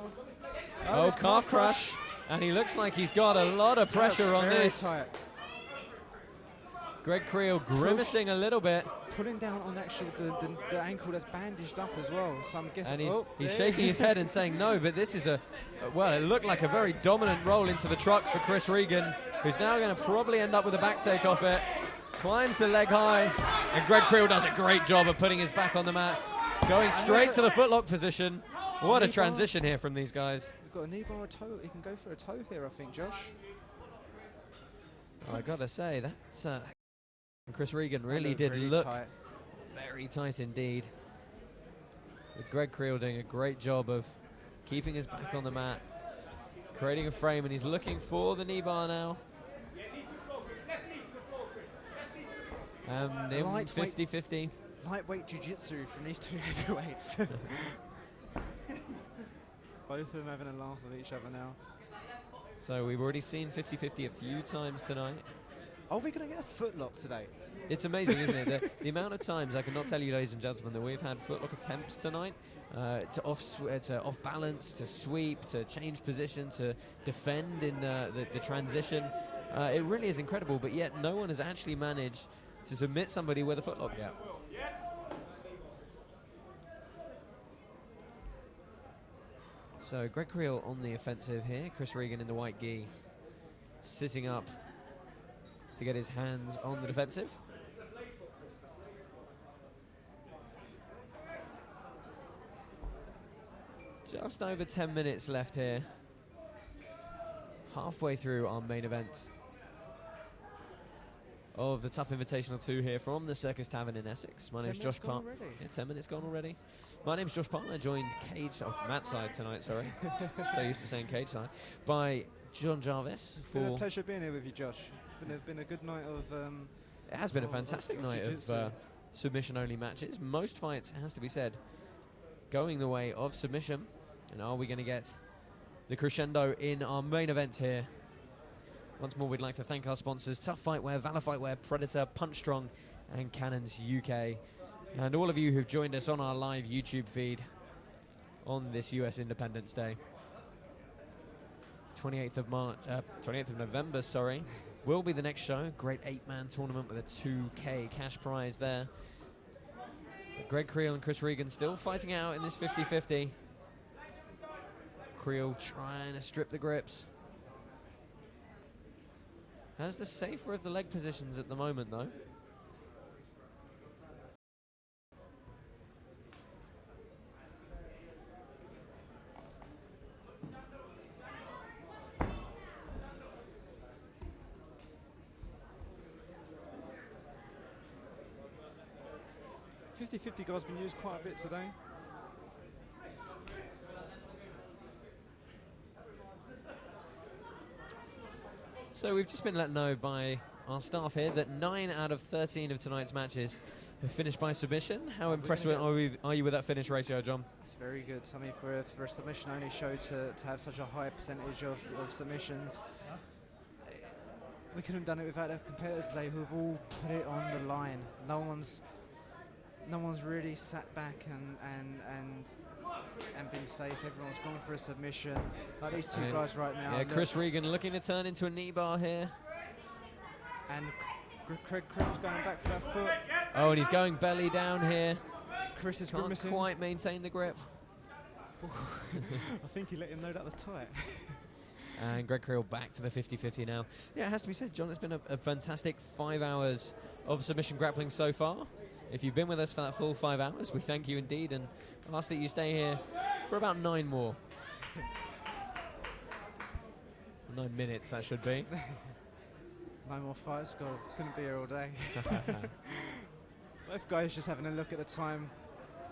Speaker 2: Oh, calf crush. And he looks like he's got a lot of pressure on this.
Speaker 3: Tight.
Speaker 2: Greg Creel grimacing a little bit.
Speaker 3: Putting down on actually the ankle that's bandaged up as well. So I'm guessing.
Speaker 2: And he's shaking his head and saying no, but this is well, it looked like a very dominant roll into the truck for Chris Regan, who's now going to probably end up with a back take off it. Climbs the leg high, and Greg Creel does a great job of putting his back on the mat. Going straight to the footlock position. What a transition here from these guys.
Speaker 3: We've got a knee bar or a toe. He can go for a toe here, I think, Josh.
Speaker 2: Oh, I gotta say, that's Chris Regan really did look very tight indeed. With Greg Creel doing a great job of keeping his back on the mat, creating a frame, and he's looking for the knee bar now. 50-50.
Speaker 3: Lightweight jiu-jitsu from these two heavyweights. Both of them having a laugh with each other now.
Speaker 2: So we've already seen 50-50 a few times tonight.
Speaker 3: Are we going to get a footlock today?
Speaker 2: It's amazing, isn't it? The amount of times, I cannot tell you, ladies and gentlemen, that we've had footlock attempts tonight to off balance, to sweep, to change position, to defend in the transition. It really is incredible, but yet no one has actually managed to submit somebody with a footlock yet. So Greg Creel on the offensive here. Chris Regan in the white gi, sitting up to get his hands on the defensive. Just over 10 minutes left here. Halfway through our main event of the Tuff Invitational 2 here from the Circus Tavern in Essex. My name's Josh Palmer. Yeah, 10 minutes gone already. My name's Josh Palmer, joined Matt's side tonight, sorry. So used to saying cage side. By John Jarvis.
Speaker 3: It's been a pleasure being here with you, Josh. Been a good night of...
Speaker 2: it has been a fantastic night of submission-only matches. Most fights, it has to be said, going the way of submission. And are we going to get the crescendo in our main event here? Once more, we'd like to thank our sponsors, Tough Fightwear, Valor Fightwear, Predator, Punch Strong, and Cannons UK. And all of you who've joined us on our live YouTube feed on this US Independence Day. 28th of November, sorry, will be the next show. Great 8-man tournament with a 2K cash prize there. But Greg Creel and Chris Regan still fighting out in this 50-50. Creel trying to strip the grips. Has the safer of the leg positions at the moment, though.
Speaker 3: .50 guy's been used quite a bit today.
Speaker 2: So we've just been let know by our staff here that 9 out of 13 of tonight's matches have finished by submission. How impressed are you with that finish ratio, John?
Speaker 3: That's very good. I mean, for a submission-only show to have such a high percentage of submissions, we couldn't have done it without our competitors today who've all put it on the line. No one's really sat back and been safe. Everyone's gone for a submission. Like these two guys right now.
Speaker 2: Yeah, Chris Regan looking to turn into a knee bar here.
Speaker 3: And Craig Creel's going back for that foot.
Speaker 2: Oh, and he's going belly down here.
Speaker 3: Chris is
Speaker 2: Can't quite maintain the grip.
Speaker 3: I think he let him know that was tight.
Speaker 2: And Greg Creel back to the 50-50 now. Yeah, it has to be said, John, it's been a fantastic 5 hours of submission grappling so far. If you've been with us for that full 5 hours, we thank you indeed, and ask that you stay here for about 9 more. 9 minutes, that should be.
Speaker 3: 9 more fights, God, couldn't be here all day. Both guys just having a look at the time.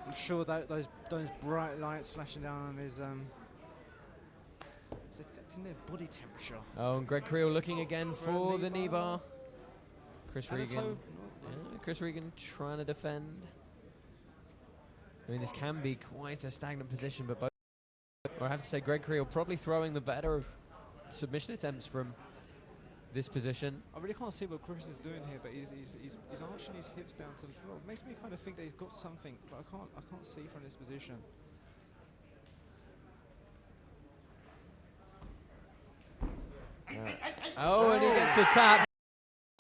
Speaker 3: I'm sure that those bright lights flashing down on him is affecting their body temperature.
Speaker 2: Oh, and Greg Creel looking again for the knee bar. Chris Regan. Yeah, Chris Regan trying to defend. I mean, this can be quite a stagnant position, but both, or I have to say, Greg Creel probably throwing the better of submission attempts from this position.
Speaker 3: I really can't see what Chris is doing here, but he's arching his hips down to the floor. It makes me kind of think that he's got something, but I can't see from this position.
Speaker 2: Oh, and he gets the tap.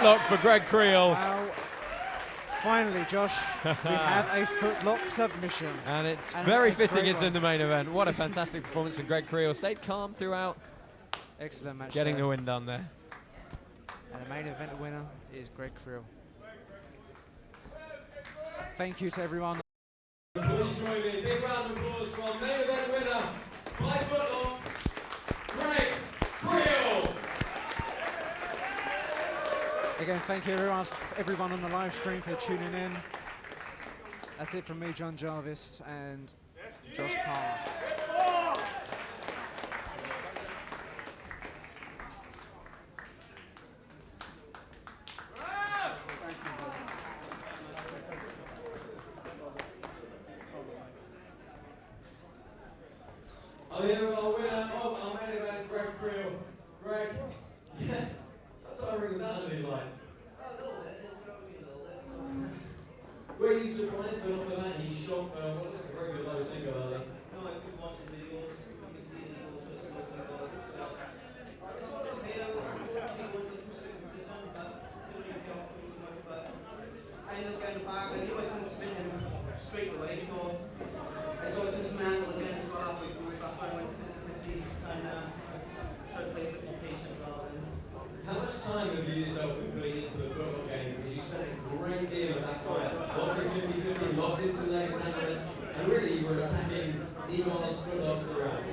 Speaker 2: Lock for Greg Creel.
Speaker 3: Finally, Josh, we have a footlock submission.
Speaker 2: And it's very fitting it's in the main event. What a fantastic performance from Greg Creel. Stayed calm throughout.
Speaker 3: Excellent match.
Speaker 2: Getting the win done there.
Speaker 3: And the main event winner is Greg Creel. Thank you to everyone.
Speaker 4: Please join me. Big round of applause for our main event winner, 5 footlock, Greg Creel.
Speaker 3: Again, thank you everyone on the live stream for tuning in. That's it from me, John Jarvis, and Josh Palmer.
Speaker 4: I'm here with our winner of our main event, Greg Creel. Greg, that's how it rings out in these lights. Were you surprised when off the bat he shot for what looked like a very good low single early?
Speaker 5: No, if you watch the videos, you can see that he goes for a single. It's sort of okay, I was hoping he went to the position, but didn't really pay off too much. But I ended up getting back. I knew I couldn't spin him straight away, so I saw it just mangle again until halfway through, so that's why I went 50-50 and tried to play a bit more patient rather than.
Speaker 4: How much time have you yourself been putting into the football game? Because you spent a great deal of that fight. Locked in 50-50, locked into leg attachments, and really you were attacking Eagles, footlogs around.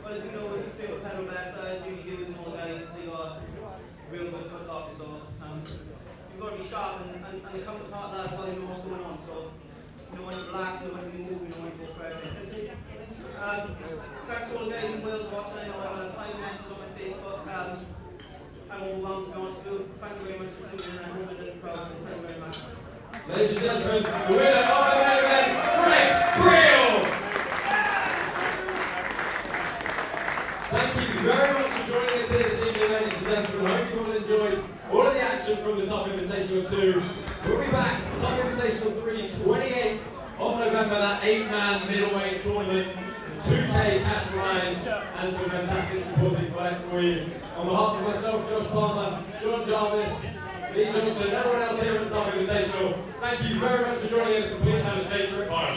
Speaker 5: Well, if you know, if you play with Pedal backside, Jimmy Hughes and all the guys, they got real good footlocks, so you've got to be sharp and they come to part of that as well, you know what's going on, so you know when you relax, you know when you move, you know when you go for everything. Thanks to all the guys in Wales watching. I know I have 5 messages on my Facebook. I'm overwhelmed to be honest with you. Thank you very much for tuning in. I hope you're proud. Thank you very much.
Speaker 4: Ladies and gentlemen, the winner of the main event, Greg Creel! Thank you very much for joining us here this evening, ladies and gentlemen. I hope you all enjoyed all of the action from the Tuff Invitational 2. We'll be back for Tuff Invitational 3, 28th of November, that 8-man middleweight tournament. 2K cash prize and some fantastic supporting fights for you. On behalf of myself, Josh Palmer, John Jarvis, Leigh Johnson, and everyone else here at the Tuff Invitational, thank you very much for joining us and please have a safe trip home.